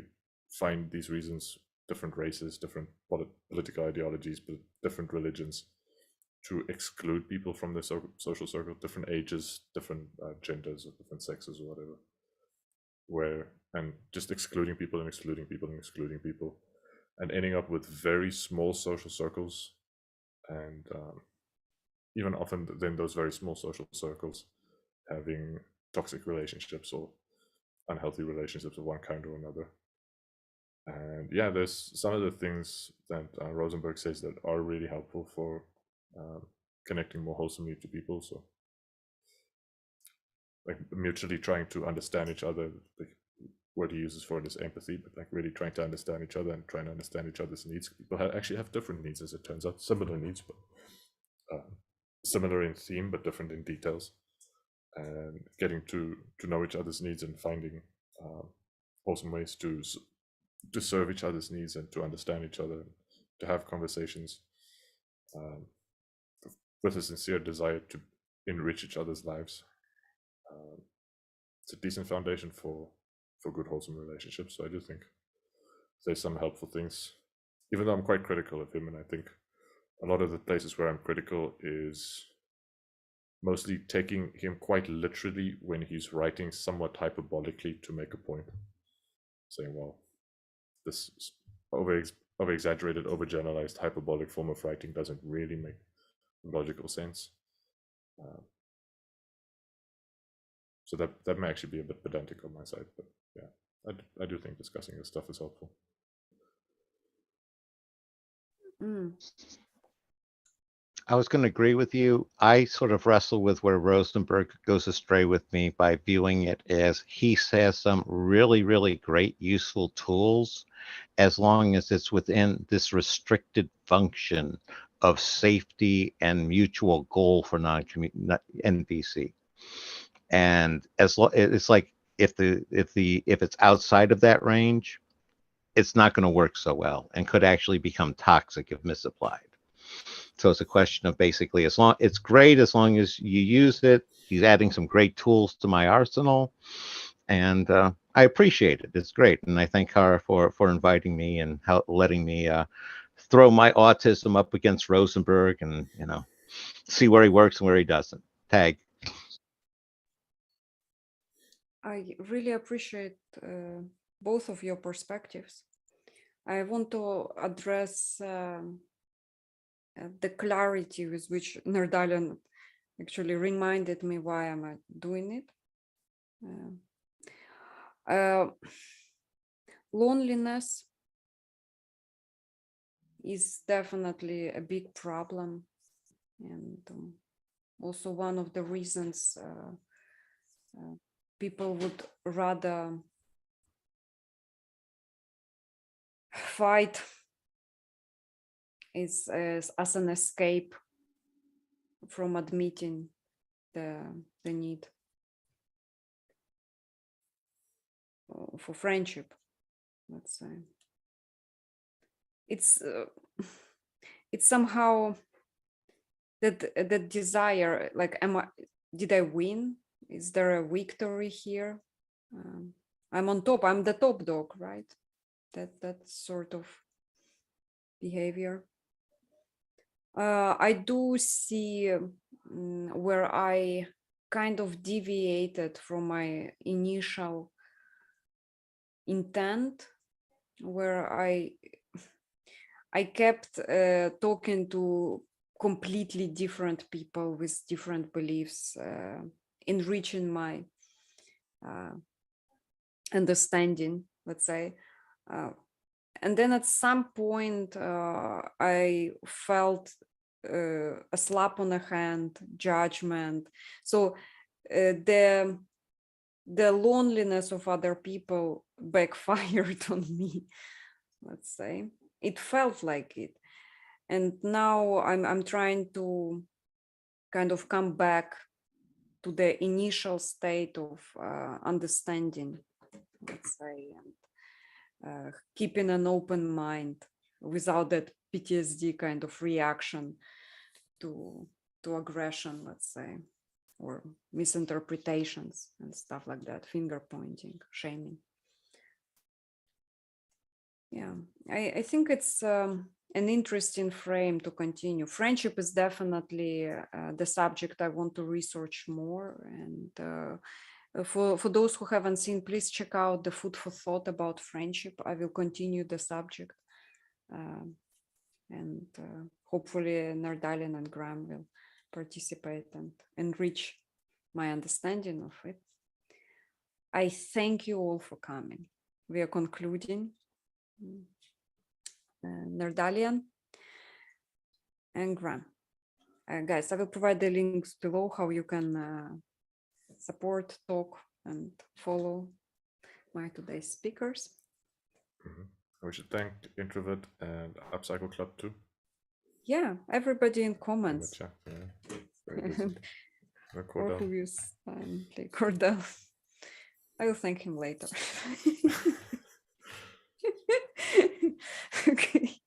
find these reasons, different races, different political ideologies, but different religions, to exclude people from their social circle, different ages, different genders, or different sexes, or whatever. And just excluding people and excluding people and excluding people, and ending up with very small social circles, and even often then those very small social circles having toxic relationships or unhealthy relationships of one kind or another. And yeah, there's some of the things that Rosenberg says that are really helpful for connecting more wholesomely to people. So like mutually trying to understand each other. Like, word he uses for it is empathy, but like really trying to understand each other and trying to understand each other's needs. People actually have different needs, as it turns out, similar needs, but similar in theme, but different in details. And getting to know each other's needs and finding awesome ways to serve each other's needs and to understand each other, to have conversations with a sincere desire to enrich each other's lives. It's a decent foundation for good wholesome relationships. So I do think there's some helpful things, even though I'm quite critical of him, and I think a lot of the places where I'm critical is mostly taking him quite literally when he's writing somewhat hyperbolically to make a point, saying, well, this over-exaggerated, overgeneralized, hyperbolic form of writing doesn't really make logical sense. So that may actually be a bit pedantic on my side, but yeah, I do think discussing this stuff is helpful. I was going to agree with you. I sort of wrestle with where Rosenberg goes astray with me by viewing it as he has some really, really great useful tools, as long as it's within this restricted function of safety and mutual goal for NVC. And it's like if it's outside of that range, it's not going to work so well and could actually become toxic if misapplied. So it's a question of basically, it's great as long as you use it. He's adding some great tools to my arsenal, and I appreciate it. It's great, and I thank Kara for inviting me and letting me throw my autism up against Rosenberg and see where he works and where he doesn't. Tag. I really appreciate both of your perspectives. I want to address the clarity with which Nerdalian actually reminded me why I'm doing it. Loneliness is definitely a big problem, and also one of the reasons people would rather fight is as an escape from admitting the need for friendship, let's say. It's somehow that desire, like, did I win? Is there a victory here? I'm on top, I'm the top dog, right? That sort of behavior. I do see where I kind of deviated from my initial intent, where I kept talking to completely different people with different beliefs, enriching my understanding, let's say. And then at some point, I felt a slap on the hand, judgment. So the the loneliness of other people backfired on me, let's say. It felt like it. And now I'm trying to kind of come back to the initial state of understanding, let's say, and keeping an open mind without that PTSD kind of reaction to aggression, let's say, or misinterpretations and stuff like that, finger pointing, shaming. Yeah, I think it's an interesting frame to continue. Friendship is definitely the subject I want to research more. And for those who haven't seen, please check out the Food for Thought about friendship. I will continue the subject. And hopefully Nordalian and Graham will participate and enrich my understanding of it. I thank you all for coming. We are concluding. Nordalian and Graham. Guys, I will provide the links below how you can support, talk, and follow my today's speakers. We should thank Introvert and Upcycle Club too. Yeah, everybody in comments. Chat, yeah. Very busy. Cornelius and Cordell. I will thank him later. Okay.